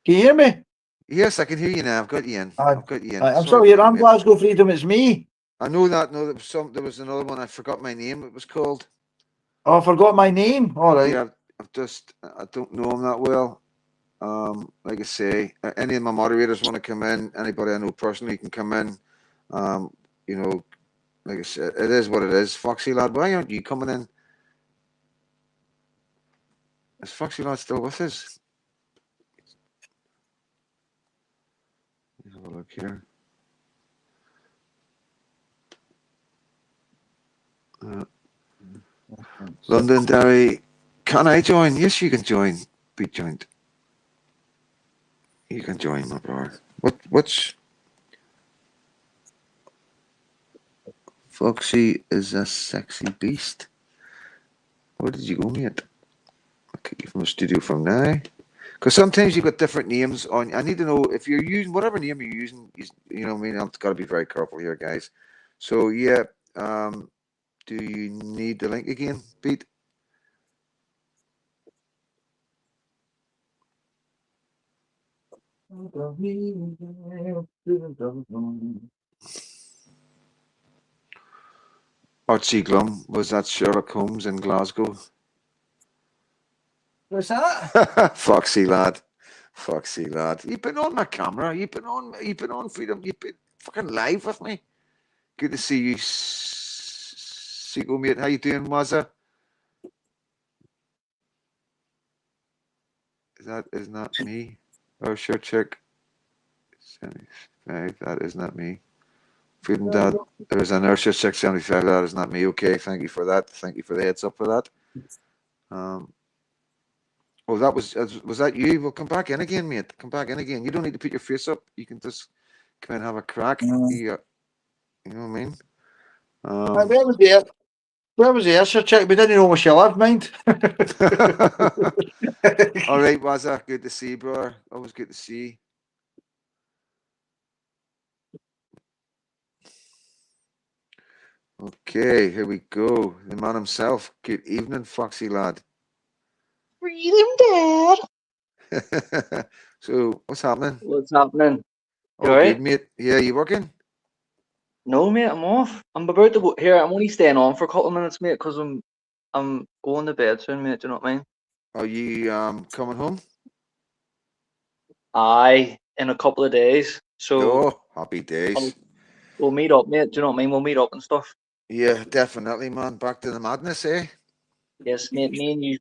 Can you hear me? Yes, I can hear you now. I've got you in. I've got you in. I'm Sorry sorry, about I'm that, mate. Glasgow Freedom. It's me. I know that. No, there was another one. I forgot my name. It was called. Oh, I forgot my name. All right. Yeah, I don't know him that well. Like I say, any of my moderators want to come in. Anybody I know personally can come in. You know, like I said, it is what it is. Foxy lad, why aren't you coming in? Is Foxy lad still with us? Let's have a look here. Londonderry, can I join? Yes, you can join. Be joined. You can join, my brother. What's Foxy is a sexy beast. Where did you go, mate? I'll kick you from the studio from now. Because sometimes you've got different names on. I need to know if you're using whatever name you're using. You know what I mean? I've got to be very careful here, guys. So yeah, do you need the link again, Pete? Archie Glum, was that Sherlock Holmes in Glasgow? What's that? Foxy lad. You've been on my camera. You've been on Freedom. You've been fucking live with me. Good to see you, Seagull mate. How you doing, Wazza? Is not me. Oh, sure, check. 75. That is not me. Freedom Dad. There's an Ursha 675. That is not me. Okay, thank you for that. Thank you for the heads up for that. Oh, that was that you? Well, come back in again, mate. Come back in again. You don't need to put your face up. You can just come and have a crack. You know what I mean? Where was the Ursha check? We didn't know where she lived, mind. All right, Wazza. Good to see you, bro. Always good to see you. Okay, here we go. The man himself. Good evening, Foxy lad. Freedom Dad. So what's happening? What's happening? You Oh, alright? good, mate. Yeah, you working? No, mate, I'm off. I'm about to go here. I'm only staying on for a couple of minutes, mate, because I'm going to bed soon, mate. Do you know what I mean? Are you coming home? Aye, in a couple of days. So Oh, happy days. we'll meet up, mate. Do you know what I mean? We'll meet up and stuff. Yeah, definitely, man. Back to the madness, eh? Yes, mate. Me and you's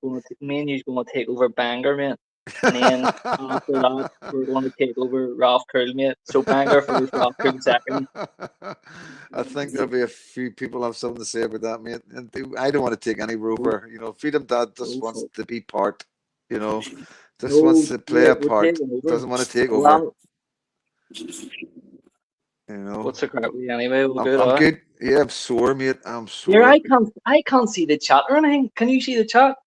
gonna take over Bangor, mate. And then after that, we're going to take over Ralph Cool, mate. So Bangor first, Ralph Cool second. I think there'll be a few people have something to say about that, mate. And I don't want to take any rover. You know, Freedom Dad just wants to be part. You know, just wants to play a part. Doesn't want to take over. You know. What's the crap with you anyway? I'm good. Yeah, I'm sore, mate. I'm sore. Here, I can't see the chat or anything. Can you see the chat?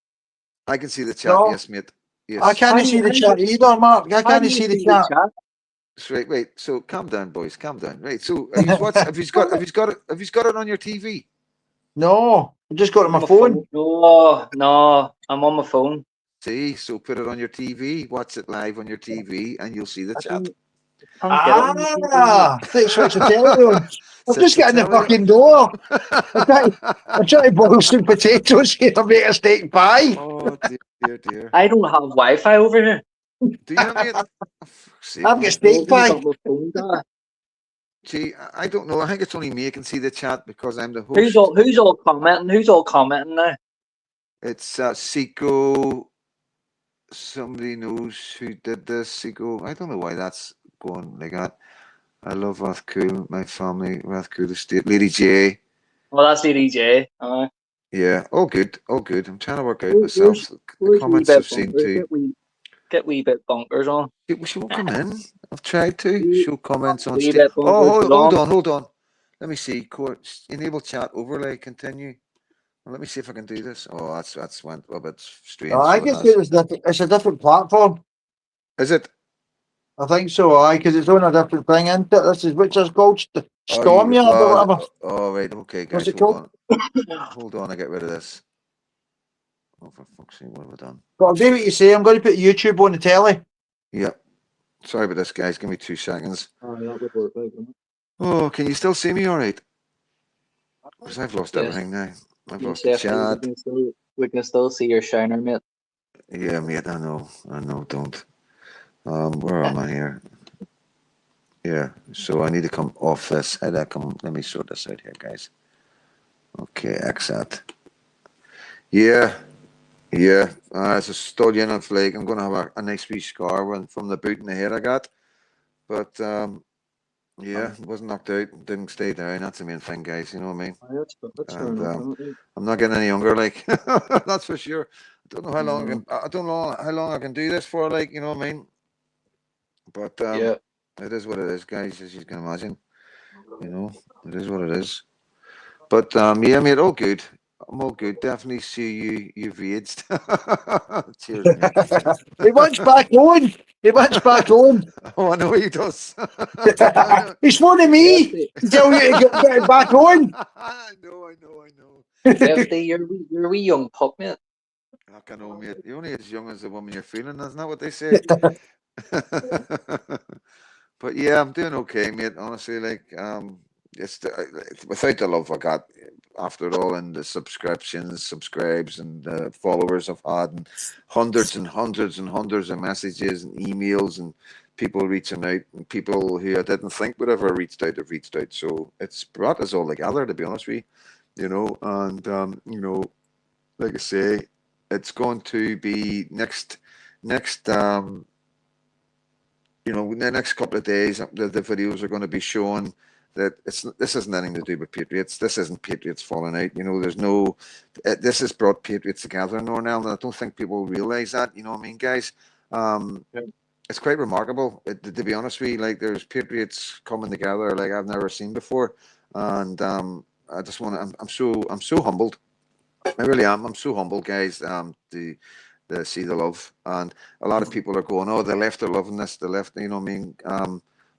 I can see the chat. No. Yes, mate. Yes. I can't see the chat either, Mark. I can't see the chat. Right, wait. So calm down, boys. Calm down. Right. So have you got it on your TV? No, I just got it on my phone. No, I'm on my phone. See, so put it on your TV, watch it live on your TV, and you'll see the chat. Thanks for the telly on. I'm just getting the fucking door. I'm trying to boil some potatoes here to make a steak pie. Oh dear. I don't have Wi-Fi over here. Do you, mate? I've got steak pie. Gee, I don't know. I think it's only me who can see the chat because I'm the host. Who's all commenting? Who's all commenting now? It's Seiko. Somebody knows who did this. Seiko. I don't know why that's going like that. I love Rathcoole, my family, Rathcoole Estate. Lady J. Well, that's Lady J. Yeah, all good. I'm trying to work out myself. The comments I've seen too. Get wee bit bunkers on. She won't come in. I've tried to show comments on stage. Oh, hold on. Let me see. Enable chat overlay. Continue. Well, let me see if I can do this. Oh, that's went a bit strange. I guess it's a different platform. Is it? I think so, because it's on a different thing, isn't it? This is which is called Stormyard or whatever. Oh, right, okay, guys. What's it called? Hold on, I get rid of this. Oh, for fuck's sake, what have I done? But I'll do what you say. I'm going to put YouTube on the telly. Yep. Sorry about this, guys. Give me 2 seconds. Oh, that would work, right? Oh, can you still see me all right? Because I've lost everything now. I've lost the chat. We can still see your shiner, mate. Yeah, mate, I know, don't. Where am I here? Yeah, so I need to come off this. How do I come? Let me sort this out here, guys. Okay, exit. Yeah. It's a stallion of like I'm gonna have a nice wee scar from the boot in the head I got. But yeah, wasn't knocked out, didn't stay down. That's the main thing, guys. You know what I mean? And, I'm not getting any younger, like that's for sure. I don't know how long I don't know how long I can do this for, like, you know what I mean? But yeah, it is what it is, guys, as you can imagine. You know, it is what it is. But yeah, mate, all good. I'm all good. Definitely see you've aged. Cheers, mate. He wants back on. Oh, I know he does. He's phoning me to tell you to get back on. I know. You're a wee young pup, mate. I know, mate. You're only as young as the woman you're feeling, isn't that what they say? But yeah, I'm doing okay, mate. Honestly, like it's without the love I got after it all, and the subscribes, and followers I've had, and hundreds of messages and emails, and people reaching out, and people who I didn't think would ever reached out have reached out. So it's brought us all together, to be honest with you, you know. And you know, like I say, it's going to be next you know, in the next couple of days, the videos are going to be showing that this isn't anything to do with Patriots. This isn't Patriots falling out. You know, there's no. This has brought Patriots together in Nornell, and I don't think people realise that. You know what I mean, guys? It's quite remarkable, to be honest with you. Like, there's Patriots coming together like I've never seen before, and I just want to. I'm so humbled. I really am. I'm so humbled, guys. To see the love, and a lot of people are going, oh, the left are loving this, the left, you know what I mean?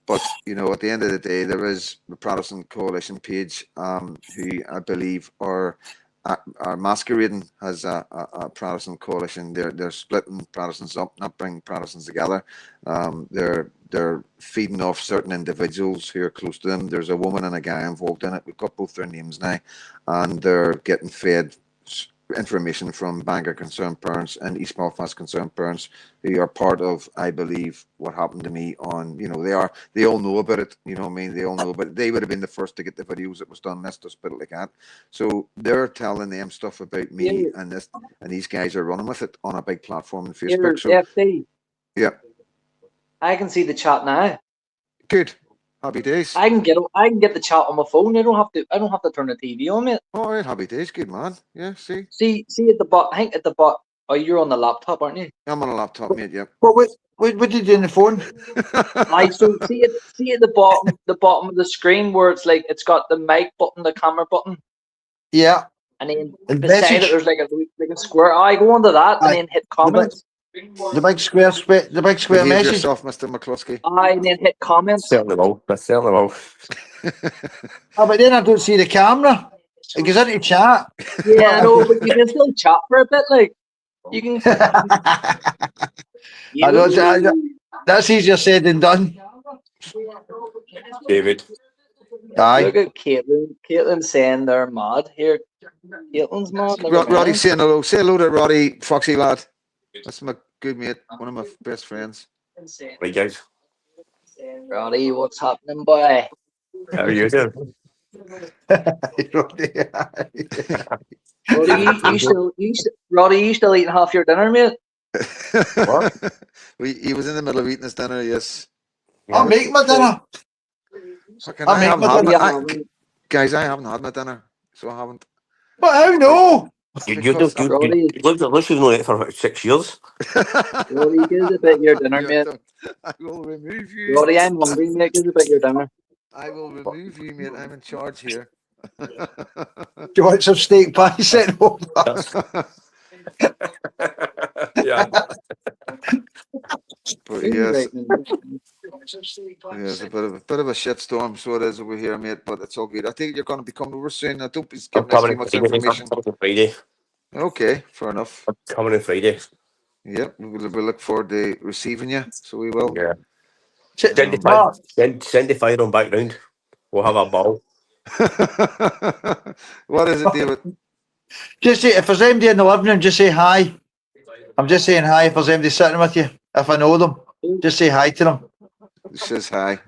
But you know, at the end of the day, there is the Protestant Coalition page, who I believe are are masquerading as a Protestant coalition. They're splitting Protestants up, not bringing Protestants together. They're feeding off certain individuals who are close to them. There's a woman and a guy involved in it. We've got both their names now, and they're getting fed information from Bangor concerned parents and East Belfast concerned parents who are part of, I believe, what happened to me on, they all know about it, you know what I mean? They all know, but they would have been the first to get the videos that was done. Let's just put it like that. So they're telling them stuff about me and this, and these guys are running with it on a big platform on Facebook. So, FD, yeah. I can see the chat now. Good. Happy days. I can get the chat on my phone. I don't have to turn the TV on, mate. All right, happy days. Good man. Yeah, see at the bot. I think at the bot. Oh, you're on the laptop, aren't you? I'm on a laptop, mate. Yep. What did you do on the phone? So see at the bottom of the screen where it's got the mic button, the camera button. Yeah. And then And beside message. it there's like a square. I go onto that and then hit comments. The big square Behave message. yourself, Mr. McCluskey. And then hit comments. Certainly will. That's certainly will. Oh, but then I don't see the camera. It goes into chat. Yeah, I know, but you can still chat for a bit. Like you can. I know, that's easier said than done. David. Aye. Look at Caitlin. Caitlin's saying they're mad here. Caitlin's mad. Roddy saying hello. Say hello to Roddy, Foxy lad. That's my good mate, one of my best friends. Right, guys. Roddy, what's happening, boy? How are you doing? Roddy, you still eating half your dinner, mate? What? He was in the middle of eating his dinner, yes. I'll make my dinner. Fucking, I'll make my dinner. Guys, I haven't had my dinner, so I haven't. But how no? You look like you've known it for about 6 years. Roddy, give us a bit of your dinner, mate. I will remove you. Roddy, I'm hungry, mate. Give us a bit of your dinner. I will remove you, mate. I'm in charge here. Do you want some steak pie sent over? Yeah. But yes, it's a bit of a shitstorm, so it is over here, mate. But it's all good. I think you're going to be coming over soon. I don't be giving us too much information. I'm coming Friday. Okay, fair enough. I'm coming on Friday. Yep, we look forward to receiving you. So we will. Yeah. Send the fire on back round. We'll have a ball. What is it, David? Just say, if there's anybody in the living room, just say hi. I'm just saying hi if there's anybody sitting with you. If I know them, just say hi to them. She says hi.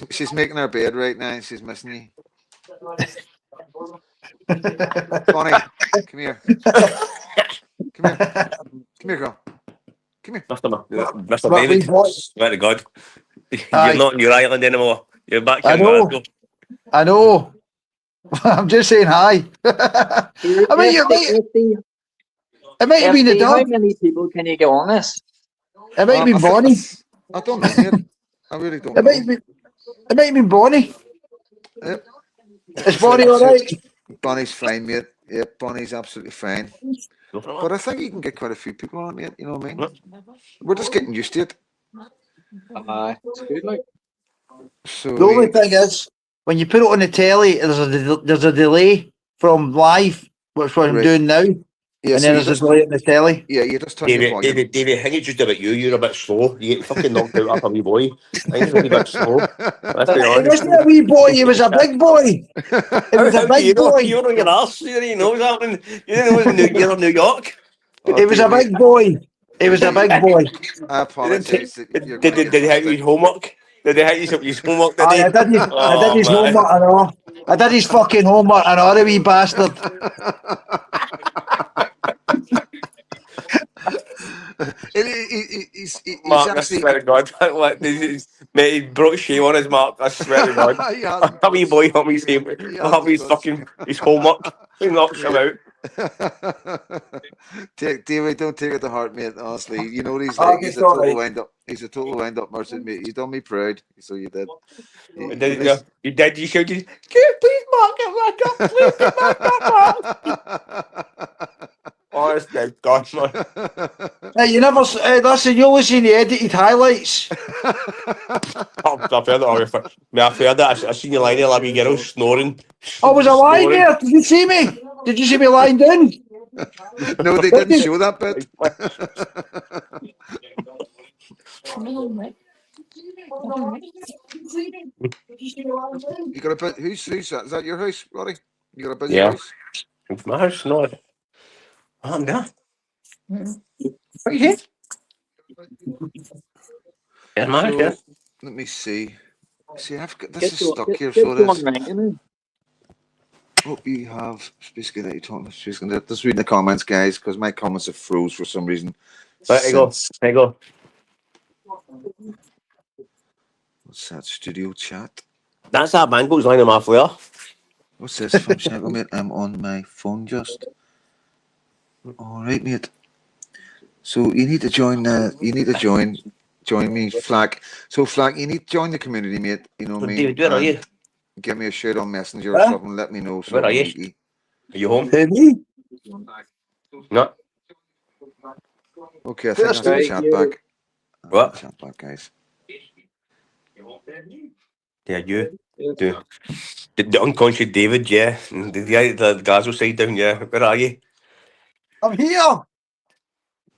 she's making her bed right now and she's missing you. Bonnie, come here. Come here, girl. Come here. Mr. David, swear to God. You're not on your island anymore. You're back here in Glasgow. I know. I'm just saying hi. I mean, it might have been a dog. How many people can you get on this? It might have been Bonnie. I don't know, mate. I really don't know. It might have been Bonnie. Yep. Is Bonnie all right? Bonnie's fine, mate. Yep, Bonnie's absolutely fine. But I think you can get quite a few people on it, you know what I mean? We're just getting used to it. It's good, like. So The only thing is, when you put it on the telly, there's a delay from live, which what I'm doing now. Yeah, and so then there's a delay on the telly. Yeah, you just turn your volume. David, I think it's just about you. You're a bit slow. You get fucking knocked out up a wee boy. I think it's a wee bit slow. Let's be It honest. wasn't a wee boy, it was a big boy. It was a big boy. You're on your arse. You didn't know what's happening. You didn't know it was you're in New York. It was a big boy. It was a big boy. I apologise. Did they have you homework? Did they have you some homework? I did his homework and all. I did his fucking homework and all, the wee bastard. He's Mark, actually... I swear to God. Mate, he brought shame on his Mark. I swear to God. A wee boy help me say his fucking his homework. He knocks him out. David, don't take it to heart, mate. Honestly, you know what he's like. He's a total wind up. He's a total wind up merchant, mate. You done me proud, so you did. You did. You shouted, "Please, Mark, get back up! Please get back up, Mark!" Honest to God, man. Hey, you never. Listen, you only seen the edited highlights. I've heard it all before. I've heard that. I seen you lying there like a girl snoring. Oh, was I lying Snoring. there? Did you see me? Did you see me lying down? No, they didn't show that bit. You got a bit. Who's that? Is that your house, Roddy? You got a busy house? It's my house, no. What happened there? What are you here? Yeah, my house, yeah. Let me see. See, I've got this is stuck here. So it is. Hope you have basically that you're talking. Just reading the comments, guys, because my comments have froze for some reason. There you go. There you go. What's that? Studio chat. That's that mango's lying on my floor. What's this from Shackle, mate? I'm on my phone just. All right, mate. So you need to join. You need to join me, Flack. So Flack, you need to join the community, mate. You know what I mean? David, where are you? Give me a shout on Messenger or something. Let me know. So Where are you? Are you home? No. Okay, I think that's the chat back. What? Chat back, guys. Yeah, you. The unconscious David, yeah. The guy, the Glasgow side down, yeah. Where are you? I'm here.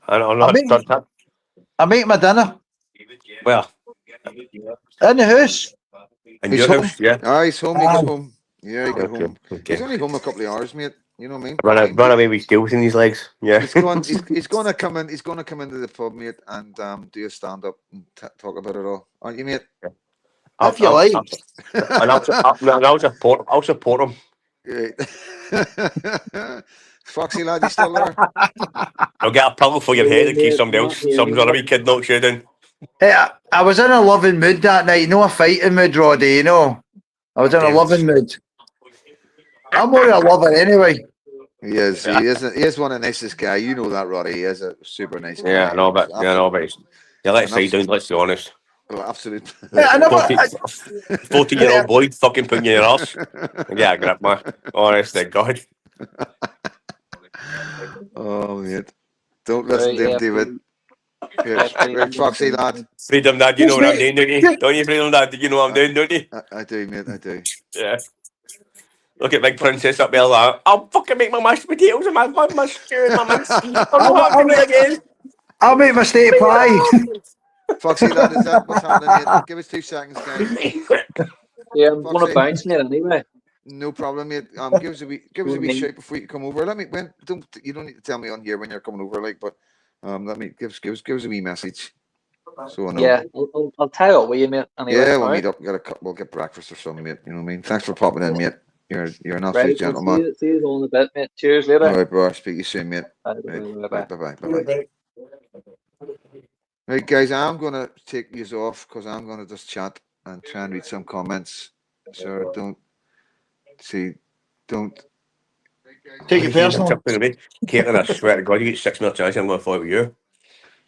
I'm making my dinner. Where? In the house. In your house, yeah. Ah, he's home. He got home. Yeah, he got home. Okay. He's only home a couple of hours, mate. You know what I mean? Run away with skills in his legs. Yeah. He's going to come in. He's going to come into the pub, mate, and do a stand up and talk about it all. Aren't you, mate? If you like. And I'll support him. Right. Foxy lad, you still there? I'll get a pillow for your head in case some other wee kid knocks you down. Hey, I was in a loving mood that night. No a fighting mood, Roddy, you know. I was in a loving mood. I'm more a lover anyway. He is. He is one of the nicest guy. You know that, Roddy. He is a super nice guy. Yeah, I know, but let's say down. Let's be honest. Oh, absolutely. Yeah, 14-year-old boy fucking putting you in your arse. Yeah, grab my honest to God. Oh, mate. Don't listen to him, David. Right, Foxy lad. Freedom, Dad, you know what I'm doing, don't you? Don't you, Freedom, Dad? You know what I'm doing, don't you? I do, mate, I do. Yeah. Look at Big Princess up there, like, I'll fucking make my mashed potatoes and my stew and my minced beef. I'll make my steak pie. Foxy lad, is that what's happening, mate? Give us 2 seconds, guys. Yeah, I'm going to bounce, mate, anyway. No problem, mate. Give us a wee shout before you come over. You don't need to tell me on here when you're coming over, like, but let me give us a wee message. So I know. Yeah, I'll tie up with you, mate. Anyway, yeah, we'll meet up. We'll get breakfast or something, mate. You know what I mean? Thanks for popping in, mate. You're an absolute gentleman. See you all in a bit, mate. Cheers later. All right, bro. Speak to you soon, mate. Bye. Right, guys, I'm gonna take you off because I'm gonna just chat and try and read some comments. So don't take it personal. Caitlin, I swear to God, you get 6 minutes chance, I'm going to fight with you.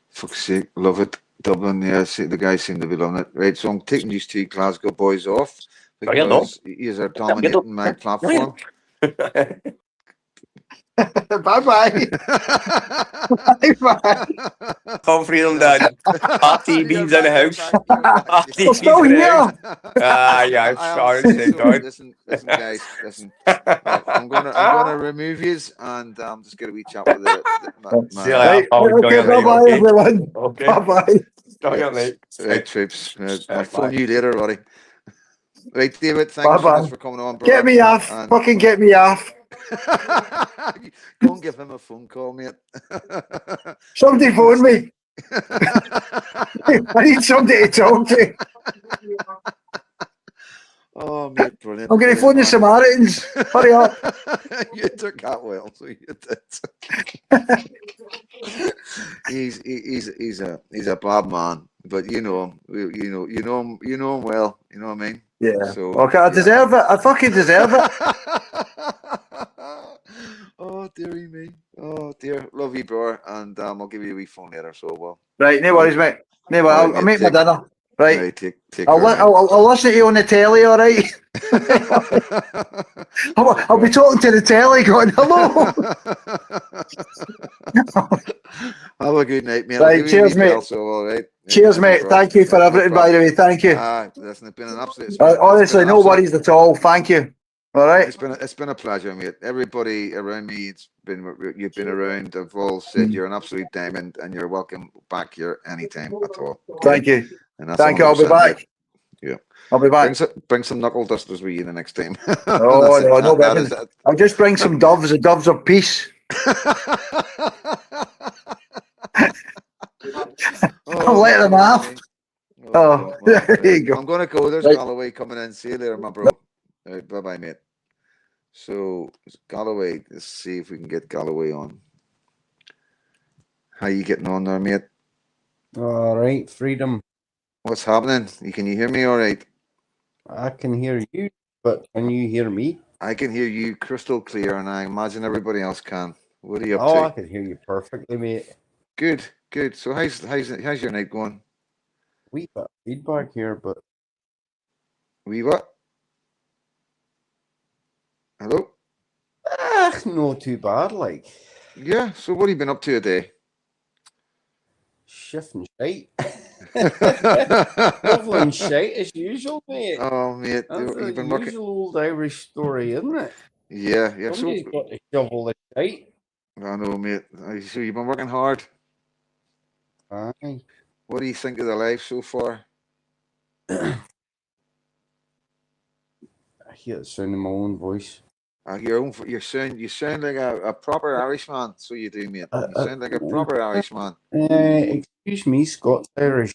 Fuck's sake, love it. Dublin, yeah, the guys seem to be loving it. Right, so I'm taking these 2 Glasgow boys off because these are dominating my platform. Bye-bye. Bye-bye. Come Freedom, Dad. Party beans in the house. I'm still here. Yeah, I'm sorry. Listen, guys, listen. I'm gonna remove yous and just get a wee chat with Right, okay, bye-bye, everyone. Okay. Bye-bye. Right, troops. I'll phone you later, Roddy. Right, David, thanks so much for coming on, bro. Get me off. Fucking get me off. Go and give him a phone call, mate. Somebody phone me. I need somebody to talk to. Oh, mate, brilliant. I'm going to phone the Samaritans. Hurry up. You took that well, so you did. He's a bad man, but you know him. You know him well. You know what I mean? Yeah. So, okay, I deserve it. I fucking deserve it. Oh, dearie me. Oh, dear. Love you, bro. And I'll give you a wee phone later, so well. Right, no worries, mate. No worries. I'll make my dinner. Right. Right, take I'll, care, li- mate. I'll listen to you on the telly, all right? I'll be talking to the telly going, hello. Have a good night, mate. I'll Right, give you a cheers, wee bell, mate. so all right. Cheers, No mate. problem. Thank you for Right, no everything, by the problem. way. Thank you. Listen, it's been an absolute. It's been Honestly, an no absolute, worries at all. Thank you. All right. it's been a pleasure, mate. Everybody around me, you've been around. They've all said you're an absolute diamond, and you're welcome back here anytime at all. Thank you. And that's Thank you. I'll be 100%, back. mate. Yeah. I'll be back. Bring some knuckle dusters with you the next time. Oh, no, no, that but is it. I'll just bring some doves, the doves of peace. I'll let them off. Oh, there you go. I'm going to go. There's Right. Galloway coming in. See you later, my bro. Right, bye-bye, mate. So, Galloway, let's see if we can get Galloway on. How you getting on there, mate? All right, Freedom. What's happening? Can you hear me all right? I can hear you, but can you hear me? I can hear you crystal clear, and I imagine everybody else can. What are you up Oh, I to? can hear you perfectly, mate. Good, good. So how's your night going? We got feedback here, but We what? Hello? not too bad. Like Yeah. So what have you been up to today? shifting shite. Shoveling shite as usual, mate. Oh, mate, That's you've the been working. usual old Irish story, isn't it? Yeah, yeah. So Somebody's got to shovel the shite. I know, mate. So you've been working hard. Aye. What do you think of the life so far? I hear the sound of my own voice. You sound like a proper Irishman. So you do, mate. You sound like a proper Irishman. Excuse me, Scots Irish.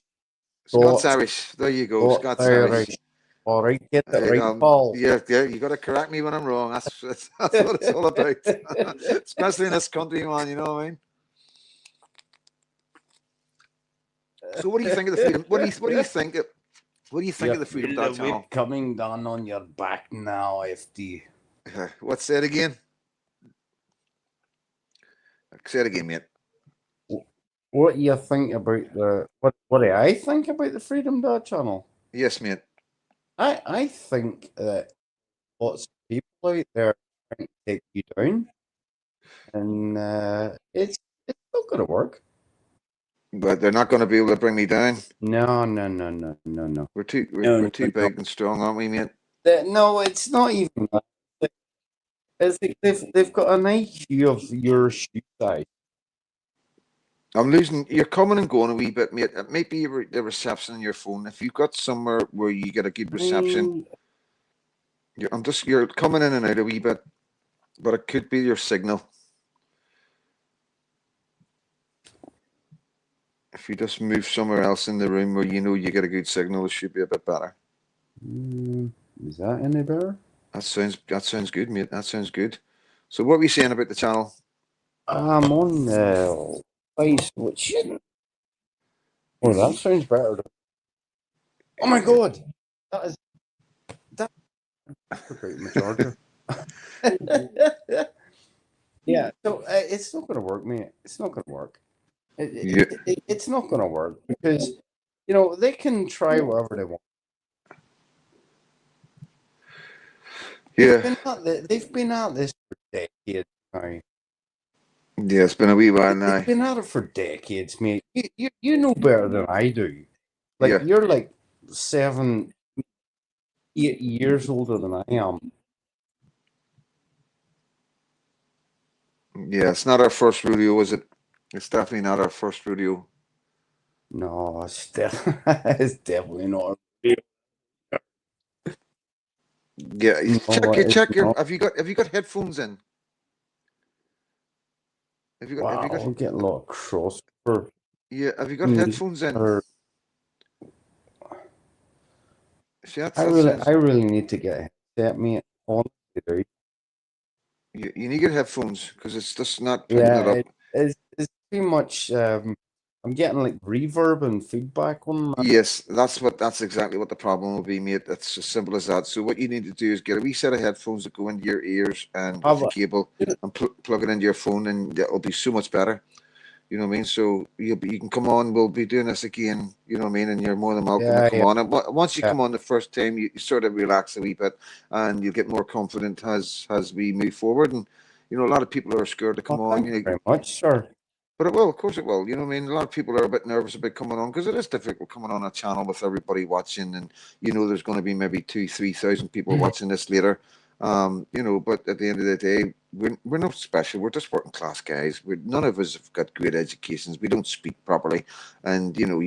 Scots Irish. There you go. Scots Irish. All right, get that Hey, right, Paul. yeah. You got to correct me when I'm wrong. That's what it's all about. Especially in this country, man. You know what I mean? So, what do you think of the freedom? What do you think? What do you think of the freedom Feel dot the channel? weight coming down on your back now, FD. What's that again? Say it again, mate. What do you think about the what do I think about the Freedom Dot channel? Yes, mate. I think that lots of people out there trying to take you down, and it's not going to work. But they're not going to be able to bring me down. No. We're too big and strong, aren't we, mate? No, it's not even that. It's like they've got an IQ of your shoe size. I'm losing. You're coming and going a wee bit, mate. It might be the reception on your phone. If you've got somewhere where you get a good reception, you're coming in and out a wee bit, but it could be your signal. If you just move somewhere else in the room where you know you get a good signal, it should be a bit better. Is that any better? That sounds good, mate. That sounds good. So, what were you saying about the channel? I'm on place, which oh, that sounds better. Oh my god, that. I forgot my charger. Yeah, so it's not going to work, mate. It's not going to work. It's not going to work because they can try whatever they want. Yeah, they've been at this for decades now. Yeah, it's been a wee while now. They've been at it for decades, mate. You know better than I do. Like Yeah. you're like 7, 8 years older than I am. Yeah, it's not our first rodeo, is it? It's definitely not our first rodeo. No, it's definitely not. Yeah, check your. Have you got headphones in? I'm getting a lot of crossover. Yeah, have you got headphones in? See, I really need to get a headset, mate. Honestly, dude. You need to get headphones because it's just not picking it up. It's too much. I'm getting like reverb and feedback on that. Yes, that's exactly what the problem will be, mate. It's as simple as that. So what you need to do is get a wee set of headphones that go into your ears and with the cable and plug it into your phone, and it'll be so much better. You know what I mean? So you can come on. We'll be doing this again. You know what I mean? And you're more than welcome Yeah, to come yeah, on. And once you yeah. come on the first time, you sort of relax a wee bit, and you get more confident as we move forward. And you know, a lot of people are scared to come Well, on. thank You you know, very much, sir. but it will, of course it will. You know what I mean? A lot of people are a bit nervous about coming on because it is difficult coming on a channel with everybody watching, and you know there's going to be maybe 2,000-3,000 people watching this later. You know, but at the end of the day, we're not special. We're just working class guys. None of us have got great educations. We don't speak properly, and you know,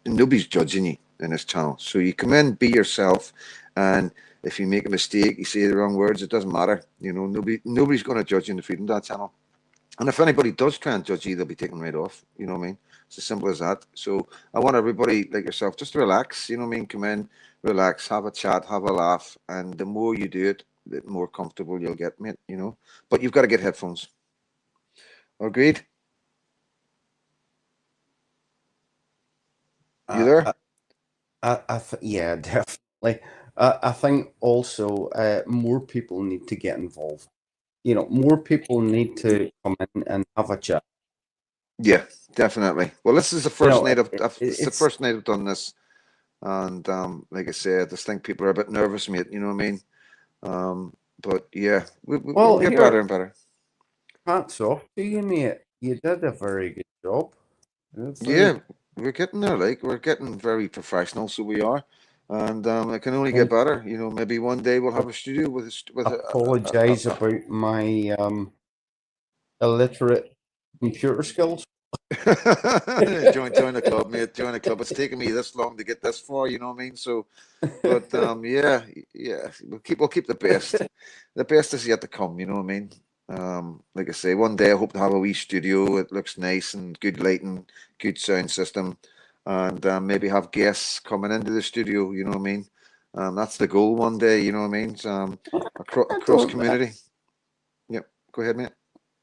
nobody's judging you in this channel. So you come in, be yourself, and if you make a mistake, you say the wrong words, it doesn't matter. You know, nobody's going to judge you in the Freedom Dad channel. And if anybody does try and judge you, they'll be taken right off. You know what I mean? It's as simple as that. So I want everybody like yourself just to relax. You know what I mean? Come in, relax, have a chat, have a laugh, and the more you do it, the more comfortable you'll get, mate. You know, but you've got to get headphones. Agreed? You there? Yeah, definitely. I think also more people need to get involved. You know, more people need to come in and have a chat. Yeah, definitely. Well, this is the first night it's the first night I've done this, and like I said, I just think people are a bit nervous, mate. You know what I mean? But yeah, we'll get better and better. Hats off to you, mate. You did a very good job. Yeah, we're getting there. Like we're getting very professional, so we are, and it can only get better. You know, maybe one day we'll have a studio with apologize about my illiterate computer skills. join the club, mate. Join the club. It's taken me this long to get this far. You know what I mean? So, but yeah, we'll keep the best. The best is yet to come. You know what I mean? Like I say, one day I hope to have a wee studio. It looks nice and good lighting, good sound system, and maybe have guests coming into the studio. You know what I mean? That's the goal one day. You know what I mean? Across community. Yep. Go ahead, mate.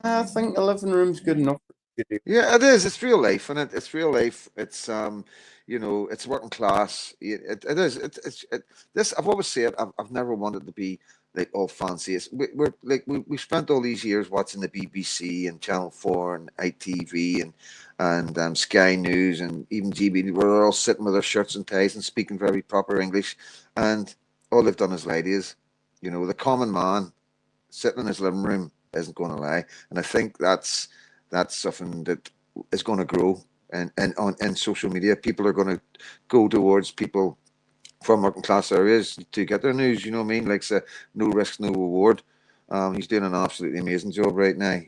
I think a living room's good enough. Yeah, it is. It's real life, and it's real life. It's you know, it's working class. It is. This. I've always said I've never wanted to be like all fancy. We're like we spent all these years watching the BBC and Channel 4 and ITV and Sky News and even GB. We're all sitting with our shirts and ties and speaking very proper English, and all they've done is lie to us. You know, the common man sitting in his living room isn't going to lie, and I think that's something that is going to grow. And on social media, people are going to go towards people from working class areas to get their news. You know what I mean? Like, say, no risk, no reward. He's doing an absolutely amazing job right now,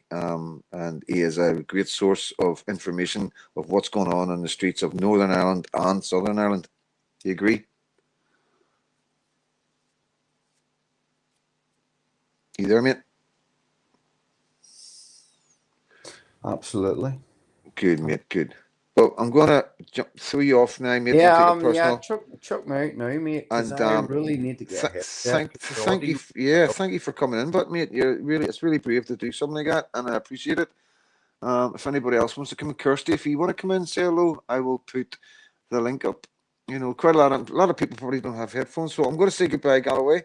and he is a great source of information of what's going on the streets of Northern Ireland and Southern Ireland. Do you agree? You there, mate? Absolutely. Good, mate. Good. Well, I'm gonna throw you off now, mate. Yeah, chuck me out now, mate. And I really need to get thank you. Yeah, thank you for coming in. But mate, it's really brave to do something like that, and I appreciate it. If anybody else wants to come in, Kirsty, if you want to come in, say hello. I will put the link up. You know, quite a lot of people probably don't have headphones, so I'm going to say goodbye, Galloway.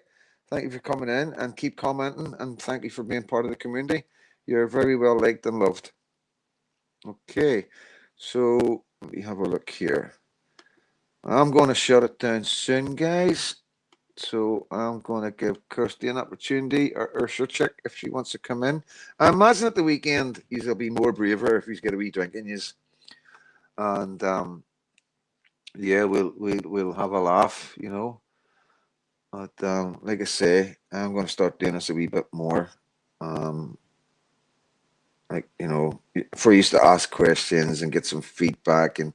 Thank you for coming in and keep commenting, and thank you for being part of the community. You're very well liked and loved. Okay, so let me have a look here. I'm going to shut it down soon, guys. So I'm going to give Kirsty an opportunity, or Ursula check if she wants to come in. I imagine at the weekend he'll be more braver if he's got a wee drink in his. And yeah, we'll have a laugh, you know. But like I say, I'm going to start doing this a wee bit more. Like, you know, for you to ask questions and get some feedback and,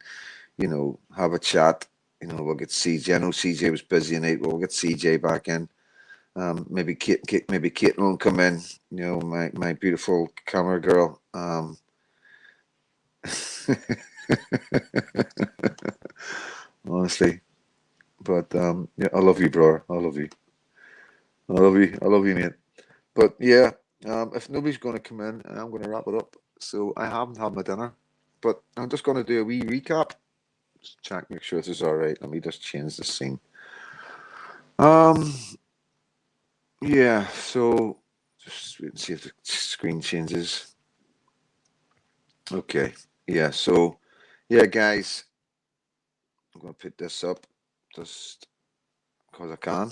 you know, have a chat. You know, we'll get CJ. I know CJ was busy tonight. We'll get CJ back in. Maybe Caitlin will come in. You know, my beautiful camera girl. Honestly, but yeah, I love you, bro. I love you. I love you, mate. But yeah, if nobody's going to come in, I'm going to wrap it up. So I haven't had my dinner, but I'm just going to do a wee recap. Just check, make sure this is all right. Let me just change the scene. Yeah. So just wait and see if the screen changes. Okay. Yeah. So, yeah, guys, I'm going to put this up just because I can.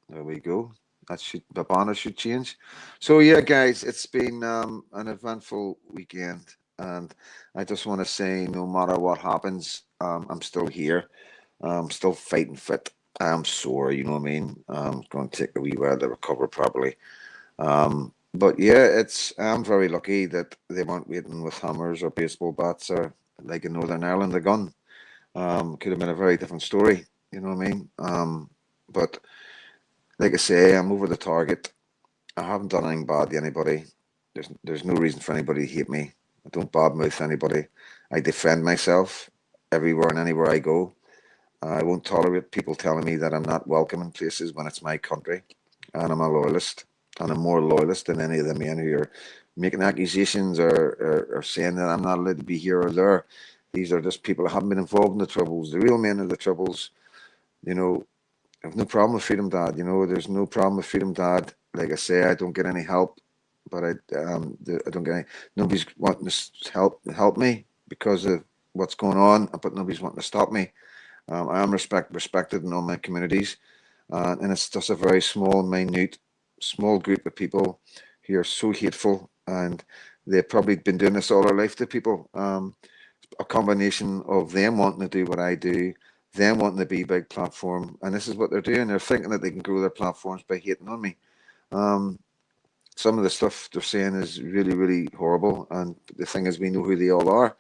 There we go. The banner should change. So yeah, guys, it's been an eventful weekend, and I just want to say, no matter what happens, I'm still here. I'm still fighting fit. I'm sore, you know what I mean. I'm going to take a wee while to recover properly. But yeah, I'm very lucky that they weren't waiting with hammers or baseball bats or like in Northern Ireland, a gun. Could have been a very different story, you know what I mean. But like I say, I'm over the target. I haven't done anything bad to anybody. There's no reason for anybody to hate me. I don't badmouth anybody. I defend myself everywhere and anywhere I go. I won't tolerate people telling me that I'm not welcome in places when it's my country. And I'm a loyalist. And I'm more loyalist than any of the men who are making accusations or saying that I'm not allowed to be here or there. These are just people who haven't been involved in the troubles. The real men of the troubles, you know, I have no problem with Freedom Dad. You know, there's no problem with Freedom Dad. Like I say, I don't get any help, but I don't get any. Nobody's wanting to help me because of what's going on, but nobody's wanting to stop me. I am respected in all my communities, and it's just a very small group of people who are so hateful, and they've probably been doing this all their life to people. A combination of them wanting to do what I do, them wanting to be a big platform, and this is what they're doing. They're thinking that they can grow their platforms by hating on me. Um, some of the stuff they're saying is really, really horrible, and the thing is, we know who they all are.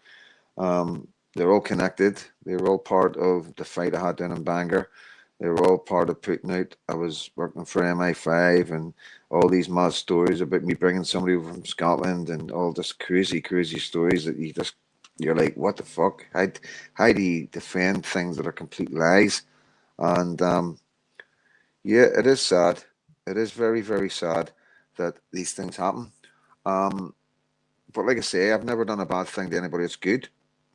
They're all connected. They were all part of the fight I had down in Bangor. They were all part of putting out. I was working for MI5 and all these mad stories about me bringing somebody over from Scotland and all this crazy, crazy stories that you're like, what the fuck? How do you defend things that are complete lies? And yeah, it is sad. It is very, very sad that these things happen. Um, but like I say, I've never done a bad thing to anybody. It's good.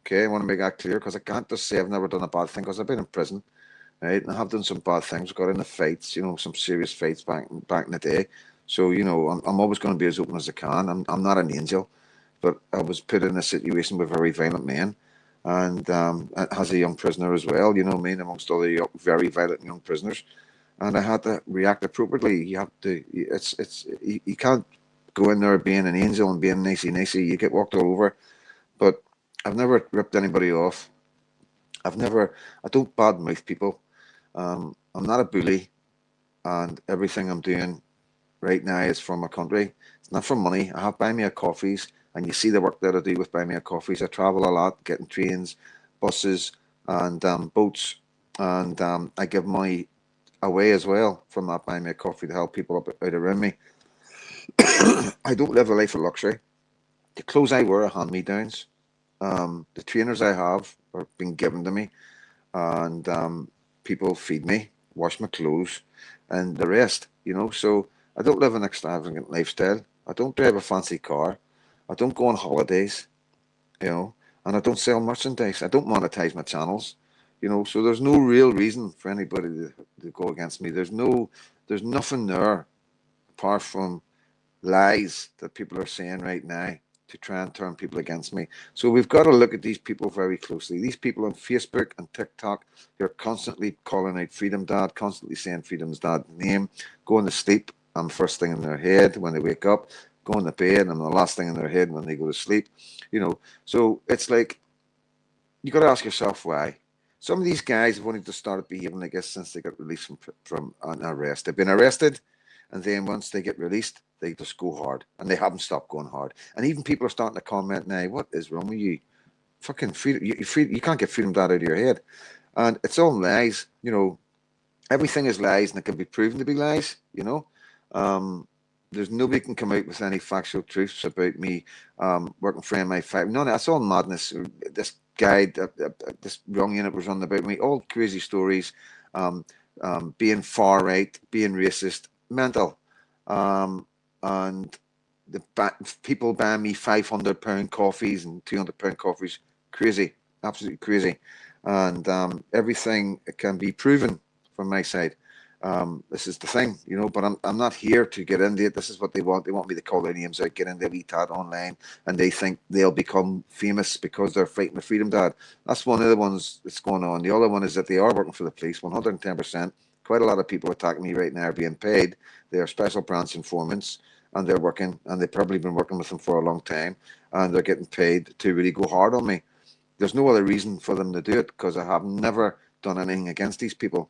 Okay, I want to make that clear because I can't just say I've never done a bad thing because I've been in prison, right? And I have done some bad things. Got into fights, some serious fights back in the day. So I'm always going to be as open as I can. I'm not an angel, but I was put in a situation with very violent men, and as a young prisoner as well. You know what I mean, amongst all the very violent young prisoners, and I had to react appropriately. You have to. You can't go in there being an angel and being nicey nicey. You get walked all over. But I've never ripped anybody off. I don't badmouth people. I'm not a bully, and everything I'm doing right now is for my country. It's not for money. I have Buy Me a Coffees, and you see the work that I do with Buy Me a Coffees. I travel a lot, getting trains, buses, and boats, and I give money away as well from that Buy Me a Coffee to help people out around me. I don't live a life of luxury. The clothes I wear are hand-me-downs. The trainers I have are being given to me, and people feed me, wash my clothes, and the rest. So I don't live an extravagant lifestyle. I don't drive a fancy car. I don't go on holidays. And I don't sell merchandise. I don't monetize my channels. So there's no real reason for anybody to go against me. There's nothing there apart from lies that people are saying right now to try and turn people against me. So we've got to look at these people very closely. These people on Facebook and TikTok, they're constantly calling out Freedom Dad, constantly saying Freedom's Dad's name, going to sleep. I'm the first thing in their head when they wake up, going to bed, I'm the last thing in their head when they go to sleep. So it's like, you got to ask yourself why. Some of these guys have only just started behaving like this since they got released from an arrest. They've been arrested, and then once they get released, they just go hard, and they haven't stopped going hard. And even people are starting to comment now, what is wrong with you? Fucking freedom, you can't get Freedom Dad out of your head. And it's all lies, everything is lies, and it can be proven to be lies, There's nobody can come out with any factual truths about me working for MI5. No, that's all madness. This guy, this wrong unit was running about me, all crazy stories, being far right, being racist, mental. And people buying me £500 coffees and £200 coffees, crazy, absolutely crazy. And everything can be proven from my side. This is the thing, you know, but I'm not here to get into it. This is what they want. They want me to call their names out, get into a wee tat online, and they think they'll become famous because they're fighting the Freedom Dad. That's one of the ones that's going on. The other one is that they are working for the police, 110%. Quite a lot of people attacking me right now are being paid. They are special branch informants, and they're working, and they've probably been working with them for a long time, and they're getting paid to really go hard on me. There's no other reason for them to do it, because I have never done anything against these people.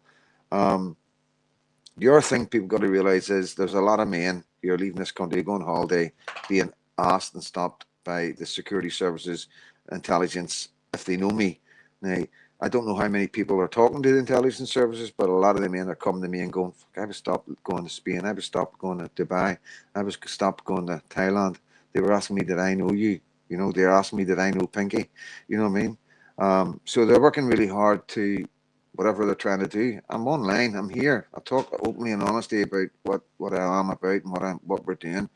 The other thing people got to realize is there's a lot of men who are leaving this country, going on holiday, being asked and stopped by the security services, intelligence, if they know me. Now, I don't know how many people are talking to the intelligence services, but a lot of the men are coming to me and going, I would stop going to Spain, I would stop going to Dubai, I would stop going to Thailand. They were asking me, did I know you? You know, they're asking me, did I know Pinky? You know what I mean? So they're working really hard to whatever they're trying to do. I'm online. I'm here. I talk openly and honestly about what I am about and what we're doing.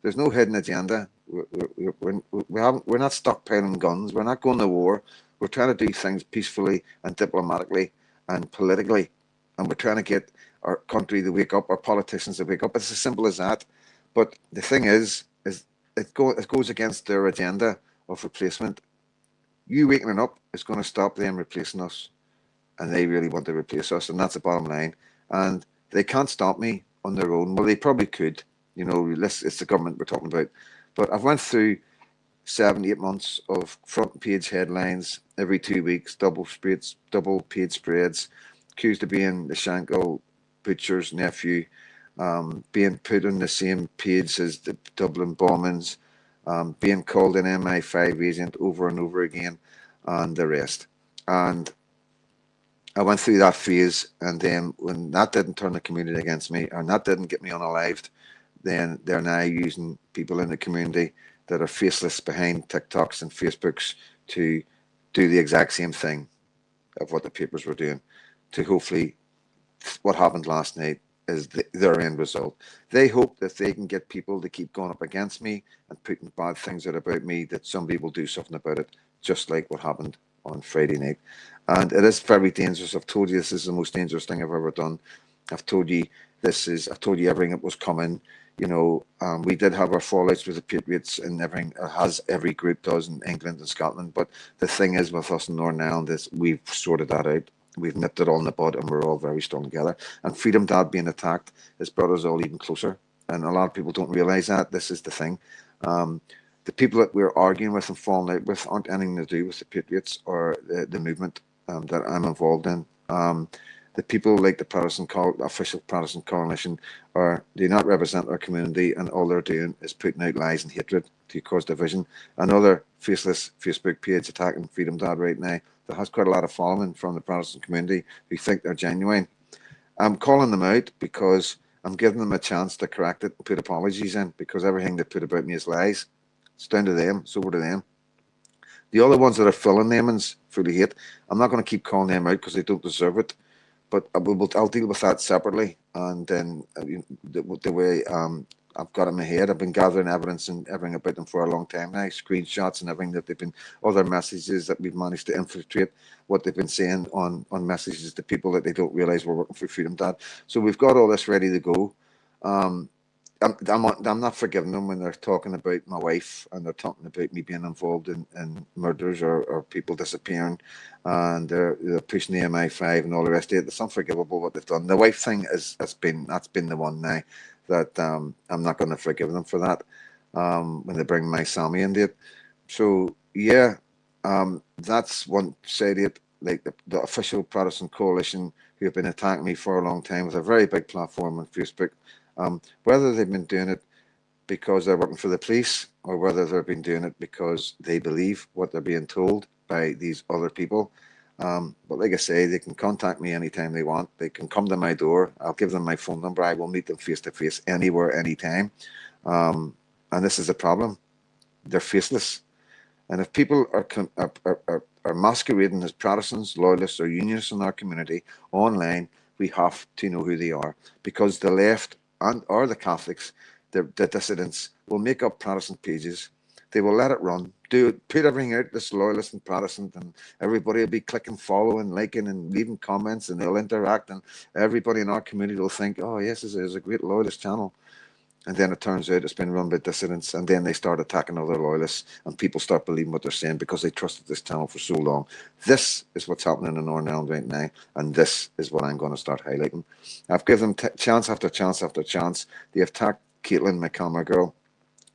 There's no hidden agenda. We're not stockpiling guns. We're not going to war. We're trying to do things peacefully and diplomatically and politically, and we're trying to get our country to wake up, our politicians to wake up. It's as simple as that. But the thing is it goes against their agenda of replacement. You waking up is going to stop them replacing us. And they really want to replace us, and that's the bottom line. And they can't stop me on their own. Well, they probably could, you know. It's the government we're talking about. But I've went through 7-8 months of front page headlines every 2 weeks, double page spreads, accused of being the Shankill butcher's nephew, being put on the same page as the Dublin bombings, being called an MI5 agent over and over again, and the rest. And I went through that phase, and then when that didn't turn the community against me, and that didn't get me unalived, then they're now using people in the community that are faceless behind TikToks and Facebooks to do the exact same thing of what the papers were doing, to hopefully what happened last night is their end result. They hope that they can get people to keep going up against me and putting bad things out about me, that somebody will do something about it, just like what happened on Friday night. And it is very dangerous. I've told you this is the most dangerous thing I've ever done. I've told you everything that was coming. You know, we did have our fallouts with the Patriots and everything, as every group does in England and Scotland. But the thing is with us in Northern Ireland is we've sorted that out. We've nipped it all in the bud, and we're all very strong together. And Freedom Dad being attacked has brought us all even closer. And a lot of people don't realise that. This is the thing. The people that we're arguing with and falling out with aren't anything to do with the Patriots or the movement that I'm involved in. The people like the official Protestant coalition do not represent our community, and all they're doing is putting out lies and hatred to cause division. Another faceless Facebook page attacking Freedom Dad right now that has quite a lot of following from the Protestant community who think they're genuine. I'm calling them out because I'm giving them a chance to correct it and put apologies in, because everything they put about me is lies. It's down to them, so to them. The other ones that are filling namings fully hate, I'm not going to keep calling them out because they don't deserve it. But I'll deal with that separately. And then the way I've got in my head, I've been gathering evidence and everything about them for a long time now, screenshots and everything that they've been, other messages that we've managed to infiltrate, what they've been saying on messages to people that they don't realise we're working for Freedom Dad. So we've got all this ready to go. I'm not forgiving them when they're talking about my wife and they're talking about me being involved in murders or people disappearing, and they're pushing the MI5 and all the rest of it. It's unforgivable what they've done. The wife thing that's been the one now that I'm not going to forgive them for that when they bring my Sammy into it. So yeah, that's one side of it. Like the official Protestant coalition who have been attacking me for a long time with a very big platform on Facebook. Whether they've been doing it because they're working for the police or whether they've been doing it because they believe what they're being told by these other people. But like I say, they can contact me anytime they want. They can come to my door. I'll give them my phone number. I will meet them face to face anywhere, anytime. And this is the problem. They're faceless. And if people are masquerading as Protestants, loyalists, or unionists in our community online, we have to know who they are, because the left or the Catholics, the dissidents, will make up Protestant pages. They will let it run put everything out that's loyalist and Protestant, and everybody will be clicking follow and liking and leaving comments, and they'll interact, and everybody in our community will think, oh yes, this is a great loyalist channel. And then it turns out it's been run by dissidents, and then they start attacking other loyalists, and people start believing what they're saying because they trusted this channel for so long. This is what's happening in Northern Ireland right now, and this is what I'm going to start highlighting. I've given them chance after chance after chance. They attacked Caitlin, my camera girl,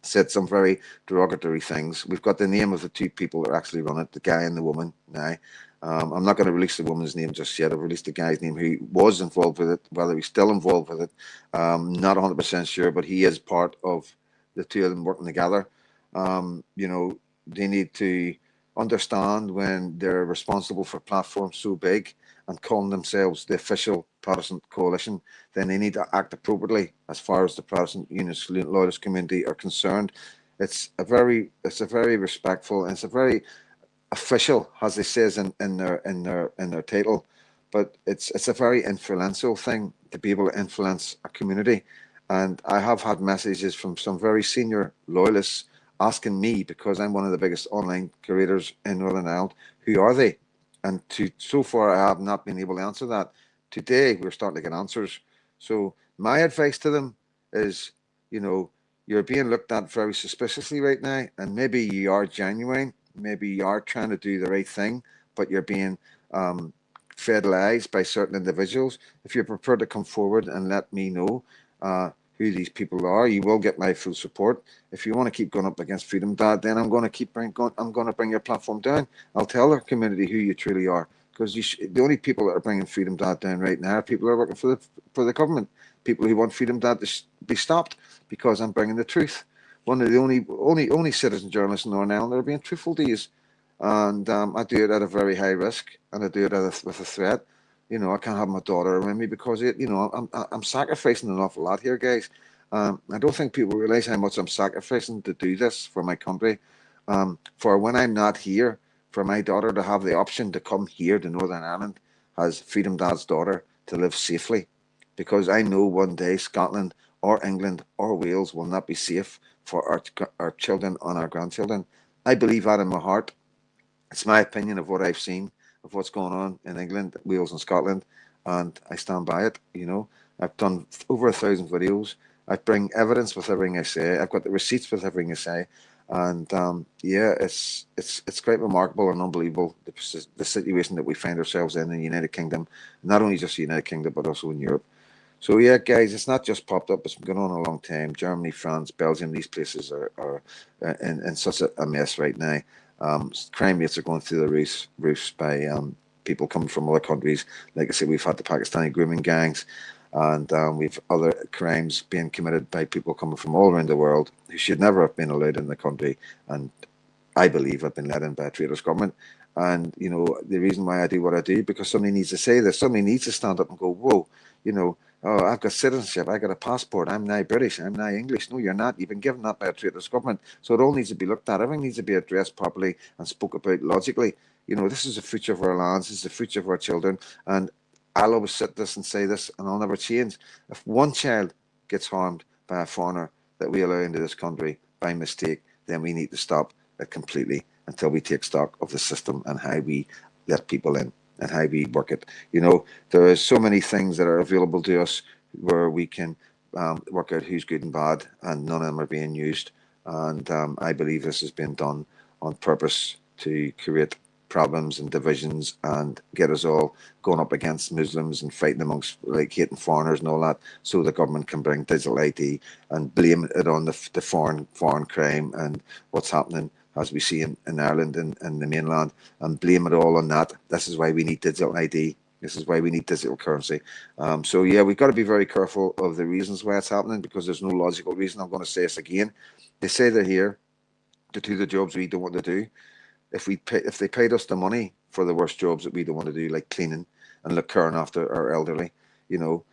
said some very derogatory things. We've got the name of the two people that actually run it, the guy and the woman now. I'm not going to release the woman's name just yet. I've released the guy's name who was involved with it, whether he's still involved with it. Not 100% sure, but he is part of the two of them working together. You know, they need to understand when they're responsible for platforms so big and calling themselves the official Protestant coalition, then they need to act appropriately as far as the Protestant Unionist loyalist community are concerned. It's a very respectful, and it's a very official, as it says in their title, but it's a very influential thing to be able to influence a community. And I have had messages from some very senior loyalists asking me, because I'm one of the biggest online curators in Northern Ireland, who are they? And so far I have not been able to answer that. Today we're starting to get answers. So my advice to them is, you know, you're being looked at very suspiciously right now, and maybe you are genuine. Maybe you are trying to do the right thing, but you're being fed lies by certain individuals. If you're prepared to come forward and let me know who these people are, you will get my full support. If you want to keep going up against Freedom Dad, then I'm going to bring your platform down. I'll tell the community who you truly are, because the only people that are bringing Freedom Dad down right now are people who are working for the government, people who want Freedom Dad to be stopped, because I'm bringing the truth. One of the only citizen journalists in Northern Ireland that are being truthful to you. And I do it at a very high risk, and I do it with a threat. You know, I can't have my daughter around me because I'm sacrificing an awful lot here, guys. I don't think people realize how much I'm sacrificing to do this for my country. For when I'm not here, for my daughter to have the option to come here to Northern Ireland as Freedom Dad's daughter, to live safely, because I know one day Scotland or England or Wales will not be safe for our children and our grandchildren. I believe that in my heart. It's my opinion of what I've seen, of what's going on in England, Wales and Scotland, and I stand by it. You know, I've done over 1,000 videos. I bring evidence with everything I say. I've got the receipts with everything I say. And yeah, it's quite remarkable and unbelievable, the situation that we find ourselves in the United Kingdom, not only just the United Kingdom, but also in Europe. So yeah, guys, it's not just popped up. It's been going on a long time. Germany, France, Belgium, these places are in such a mess right now. Crime rates are going through the roofs by people coming from other countries. Like I said, we've had the Pakistani grooming gangs, and we've other crimes being committed by people coming from all around the world who should never have been allowed in the country, and I believe have been let in by a traitor's government. And you know, the reason why I do what I do, because somebody needs to say this. Somebody needs to stand up and go, whoa, you know, oh, I've got citizenship, I got a passport, I'm now British, I'm now English. No, you're not. You've been given that by a traitorous government. So it all needs to be looked at. Everything needs to be addressed properly and spoke about logically. You know, this is the future of our lands, this is the future of our children. And I'll always sit this and say this, and I'll never change. If one child gets harmed by a foreigner that we allow into this country by mistake, then we need to stop it completely until we take stock of the system and how we let people in and how we work it. You know, there is so many things that are available to us where we can work out who's good and bad, and none of them are being used. And I believe this has been done on purpose to create problems and divisions and get us all going up against Muslims and fighting amongst, like, hating foreigners and all that, so the government can bring digital ID and blame it on the foreign crime and what's happening, as we see in Ireland and the mainland, and blame it all on that. This is why we need digital ID. This is why we need digital currency. So yeah, we've got to be very careful of the reasons why it's happening, because there's no logical reason. I'm going to say this again. They say they're here to do the jobs we don't want to do. If they paid us the money for the worst jobs that we don't want to do, like cleaning and look caring after our elderly, you know,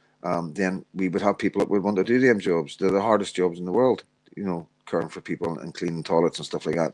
then we would have people that would want to do them jobs. They're the hardest jobs in the world, you know, caring for people and cleaning toilets and stuff like that.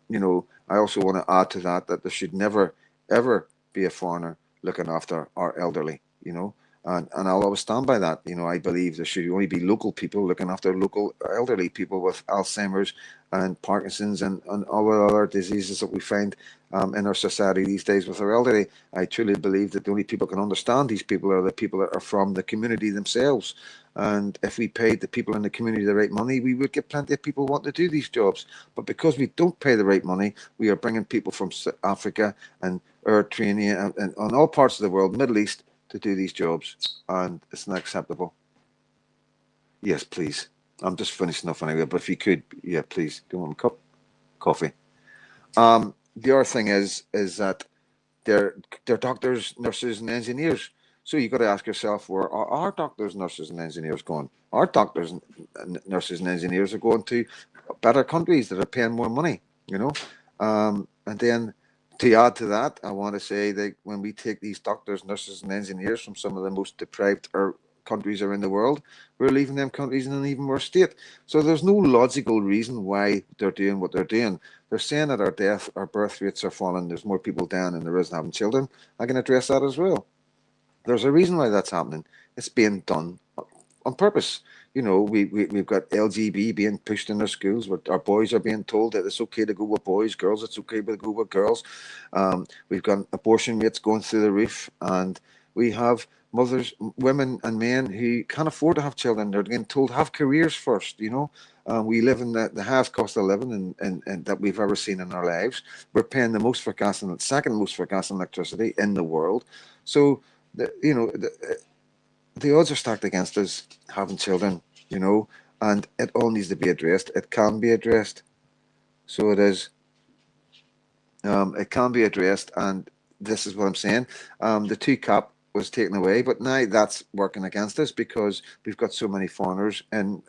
You know, I also want to add to that there should never, ever be a foreigner looking after our elderly, you know. And I'll always stand by that. I believe there should only be local people looking after local elderly people with Alzheimer's and Parkinson's and all the other diseases that we find in our society these days with our elderly. I truly believe that the only people can understand these people are the people that are from the community themselves. And if we paid the people in the community the right money, we would get plenty of people wanting to do these jobs. But because we don't pay the right money, we are bringing people from Africa and Eritrea and all parts of the world, Middle East, to do these jobs, and it's not acceptable. Yes, please. I'm just finishing off anyway, but if you could, yeah, please. Do you want a cup? Coffee. The other thing is that they're doctors, nurses, and engineers. So you got to ask yourself, where are our doctors, nurses, and engineers going? Our doctors, nurses, and engineers are going to better countries that are paying more money, and then to add to that, I want to say that when we take these doctors, nurses, and engineers from some of the most deprived countries around the world, we're leaving them countries in an even worse state. So there's no logical reason why they're doing what they're doing. They're saying that our birth rates are falling. There's more people dying than there is having children. I can address that as well. There's a reason why that's happening. It's being done on purpose. We've got LGB being pushed in our schools. Our boys are being told that it's okay to go with boys, girls, it's okay to go with girls. We've got abortion rates going through the roof, and we have mothers, women, and men who can't afford to have children. They're getting told have careers first. We live in the highest cost of living and that we've ever seen in our lives. We're paying the most for gas and the second most for gas and electricity in the world. So the odds are stacked against us having children, and it all needs to be addressed. It can be addressed. So it is. It can be addressed, and this is what I'm saying. The 2-cap was taken away, but now that's working against us because we've got so many foreigners in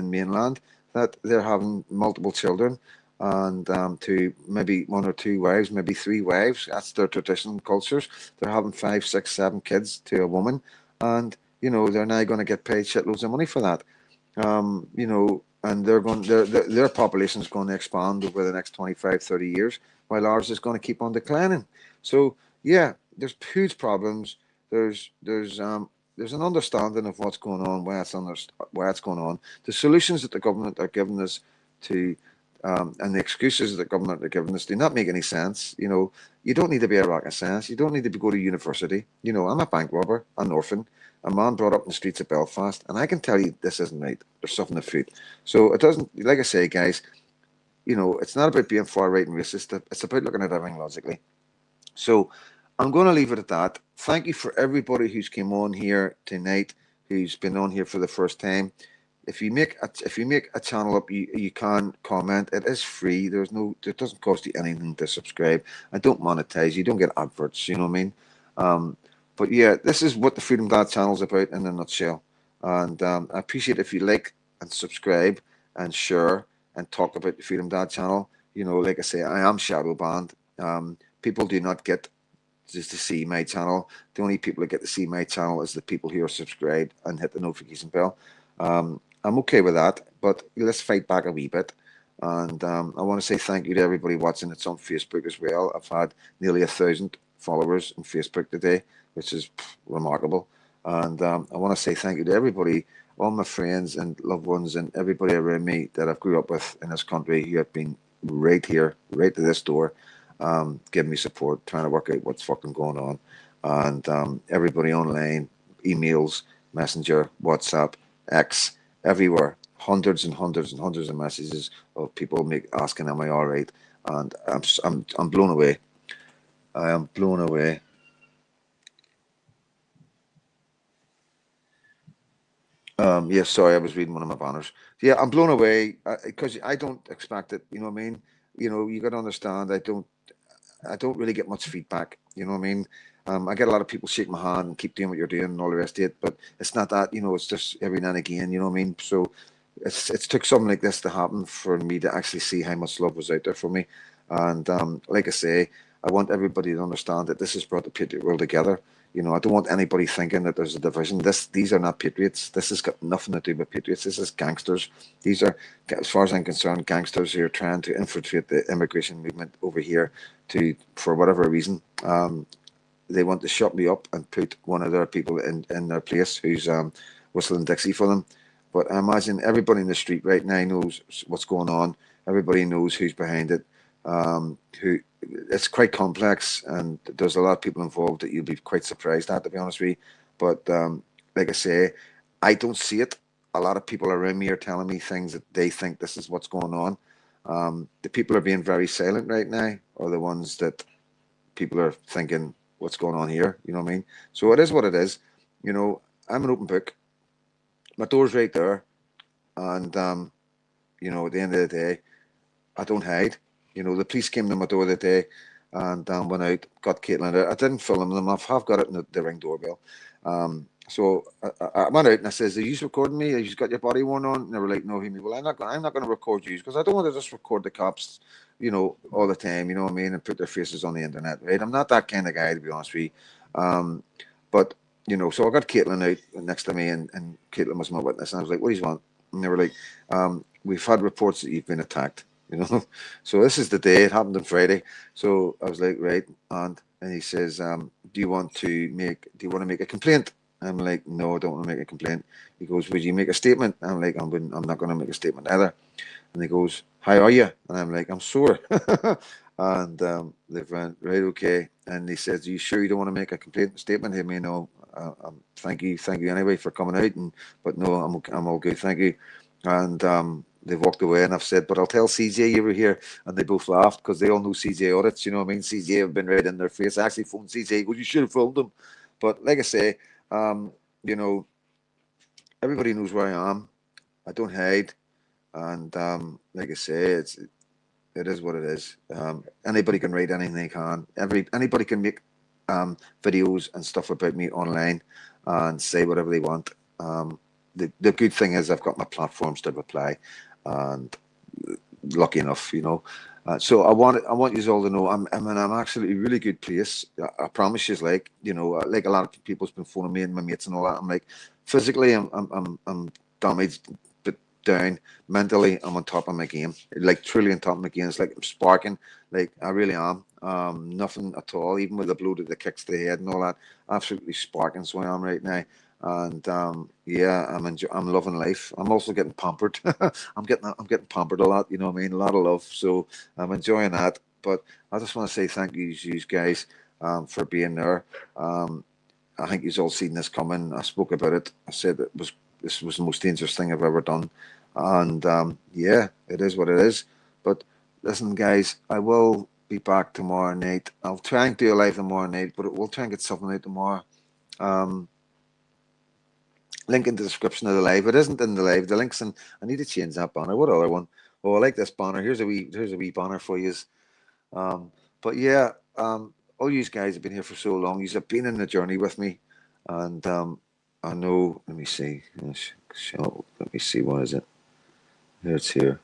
mainland that they're having multiple children and to maybe 1 or 2 wives, maybe 3 wives. That's their traditional cultures. They're having 5, 6, 7 kids to a woman, and they're now going to get paid shitloads of money for that. And their population is going to expand over the next 25, 30 years, while ours is going to keep on declining. So yeah, there's huge problems. There's an understanding of what's going on, why it's going on. The solutions that the government are giving us and the excuses that the government are giving us do not make any sense. You don't need to be a rocket science. You don't need to go to university. I'm a bank robber, an orphan, a man brought up in the streets of Belfast, and I can tell you this isn't right. There's stuff in the food. So it doesn't, like I say, guys, it's not about being far right and racist. It's about looking at everything logically. So I'm going to leave it at that. Thank you for everybody who's came on here tonight, who's been on here for the first time. If you make a channel up, you can comment. It is free. It doesn't cost you anything to subscribe. I don't monetize. You don't get adverts. You know what I mean? But yeah, this is what the Freedom Dad channel is about in a nutshell. And I appreciate if you like and subscribe and share and talk about the Freedom Dad channel. Like I say, I am shadow banned. People do not get just to see my channel. The only people that get to see my channel is the people who are subscribed and hit the notification bell. I'm okay with that, but let's fight back a wee bit. And I want to say thank you to everybody watching. It's on Facebook as well. I've had nearly 1,000 followers on Facebook today, which is remarkable. And I want to say thank you to everybody, all my friends and loved ones and everybody around me that I've grew up with in this country who have been right here, right to this door, giving me support, trying to work out what's fucking going on. And everybody online, emails, Messenger, WhatsApp, X, everywhere, hundreds and hundreds and hundreds of messages of people asking, am I all right? And I'm blown away. I am blown away. Yes, sorry, I was reading one of my banners. Yeah, I'm blown away because I don't expect it. You know what I mean? You got to understand. I don't really get much feedback. You know what I mean? I get a lot of people shake my hand and keep doing what you're doing and all the rest of it, but it's not that. It's just every now and again. You know what I mean? So it's took something like this to happen for me to actually see how much love was out there for me. And like I say, I want everybody to understand that this has brought the Patriot world together. I don't want anybody thinking that there's a division. These are not patriots. This has got nothing to do with patriots. This is gangsters. These are, as far as I'm concerned, gangsters who are trying to infiltrate the immigration movement over here for whatever reason. they want to shut me up and put one of their people in their place who's whistling Dixie for them. But I imagine everybody in the street right now knows what's going on. Everybody knows who's behind it. Who it's quite complex, and there's a lot of people involved that you'll be quite surprised at, to be honest with you. But like I say, I don't see it. A lot of people around me are telling me things that they think this is what's going on. The people are being very silent right now are the ones that people are thinking, what's going on here? You know what I mean? So it is what it is. You know, I'm an open book. My door's right there. And, you know, at the end of the day, I don't hide. You know, the police came to my door the day and went out, got Caitlin out. I didn't film them. I have got it in the ring doorbell. So I went out and I says, "Are you recording me? Have you got your body worn on?" And they were like, "No, Hemi, well, I'm not going to record you because I don't want to just record the cops, you know, all the time, you know what I mean, and put their faces on the internet, right? I'm not that kind of guy, to be honest with you. But, you know, so I got Caitlin out next to me and Caitlin was my witness. And I was like, "What do you want?" And they were like, "We've had reports that you've been attacked." You know, so this is the day. It happened on Friday. So I was like, right, and he says, "Do you want to make a complaint?" I'm like, "No, I don't want to make a complaint." He goes, "Would you make a statement?" I'm like, I'm not going to make a statement either." And he goes, "How are you?" And I'm like, "I'm sore." And they went, "Right, okay." And he says, "Are you sure you don't want to make a complaint statement?" Hey, me, no. Thank you anyway for coming out. But no, I'm all good, thank you. And they walked away, and I've said, "But I'll tell CJ you were here," and they both laughed because they all know CJ audits. You know what I mean? CJ have been right in their face. I actually phoned CJ. "Well, you should have filmed them." But like I say, you know, everybody knows where I am. I don't hide, and like I say, it is what it is. Anybody can write anything they can. Anybody can make videos and stuff about me online and say whatever they want. The good thing is I've got my platforms to reply, and lucky enough, you know. So I want you all to know I'm actually a really good place. I promise you, like, you know, like a lot of people's been phoning me and my mates and all that. I'm like, physically I'm damaged, but down mentally I'm on top of my game, like truly on top of my game. It's like I'm sparking, like I really am. Nothing at all, even with the blow to the kicks to the head and all that, absolutely sparking. So I am right now. And yeah, I'm loving life. I'm also getting pampered. I'm getting pampered a lot, you know what I mean? A lot of love. So I'm enjoying that. But I just want to say thank you guys for being there. I think you've all seen this coming. I spoke about it. I said this was the most dangerous thing I've ever done. And yeah, it is what it is. But listen, guys, I will be back tomorrow night. I'll try and do a live tomorrow night, but we'll try and get something out tomorrow. Link in the description of the live. It isn't in the live. The link's in. I need to change that banner. What other one? Oh, I like this banner. Here's a wee banner for you. But yeah, all you guys have been here for so long. You have been in the journey with me, and I know. Let me see. Let me see. What is it? Here it's here.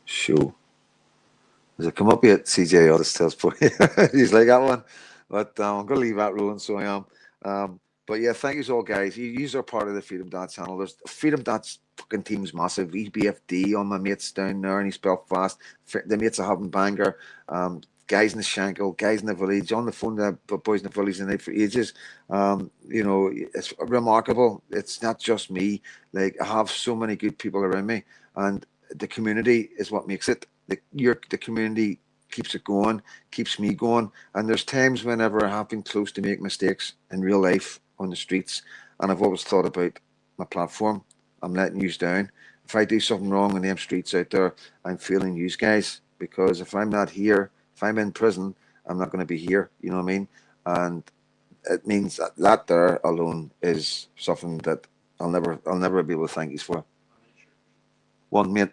Show. Does it come up yet? CJ Otis tells for you. He's like that one. But I'm gonna leave that rolling. So I am. But yeah, thank you all, guys. You are part of the Freedom Dad channel. There's Freedom Dad's fucking team's massive. EBFD on my mates down there in East Belfast. The mates are having Bangor. Guys in the Shankill, guys in the village, on the phone to the boys in the village and for ages. You know, it's remarkable. It's not just me. Like, I have so many good people around me, and the community is what makes it. The community keeps it going, keeps me going. And there's times whenever I have been close to make mistakes in real life on the streets, and I've always thought about my platform. I'm letting yous down. If I do something wrong in them streets out there, I'm failing yous guys, because if I'm not here, if I'm in prison, I'm not going to be here. You know what I mean? And it means that there alone is something that I'll never be able to thank you for. One mate,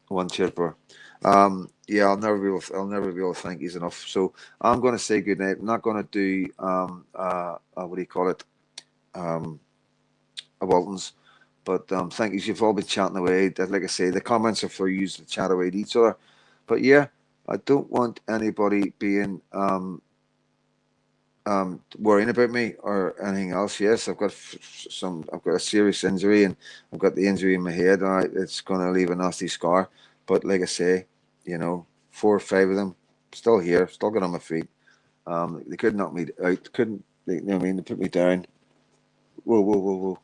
one chipper. Yeah, I'll never be able to thank you enough. So I'm going to say good night. I'm not going to do what do you call it? A Waltons. But thank you. You've all been chatting away. Like I say, the comments are for you to chat away to each other. But yeah, I don't want anybody being worrying about me or anything else. Yes, I've got a serious injury, and I've got the injury in my head. All right, it's going to leave a nasty scar. But like I say, you know, 4 or 5 of them still here, still got on my feet. They couldn't knock me out. Couldn't they? You know what I mean? They put me down. Whoa, whoa, whoa, whoa!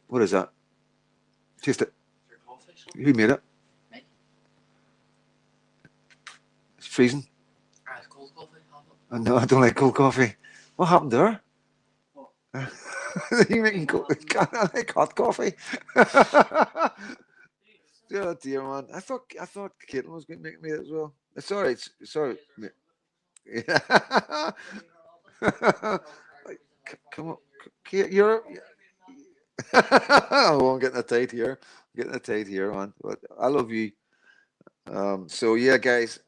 What is that? Taste it. Who made it? Me. It's freezing. It's cold coffee. No, I don't like cold coffee. What happened there? What? You making I like hot coffee. Oh dear, man! I thought Caitlin was going to make me it as well. It's all right. It's all right. Yeah. Come on, you're. Oh, I'm getting a tight here. Man. But I love you. So yeah, guys.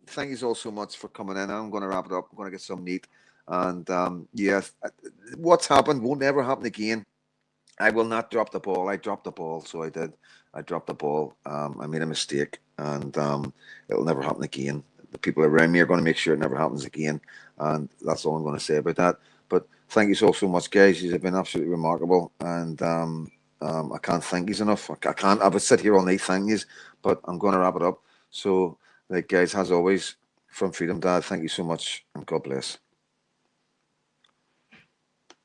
Thank you all so much for coming in. I'm going to wrap it up. I'm going to get some meat. And yes, what's happened won't ever happen again. I will not drop the ball. I dropped the ball, so I did. I dropped the ball. I made a mistake, and it'll never happen again. The people around me are going to make sure it never happens again, and that's all I'm going to say about that. But thank you so much, guys. You have been absolutely remarkable, and I can't thank you enough. I can't. I would sit here all night thanking you, but I'm going to wrap it up. So, like, guys, as always, from Freedom Dad, thank you so much, and God bless.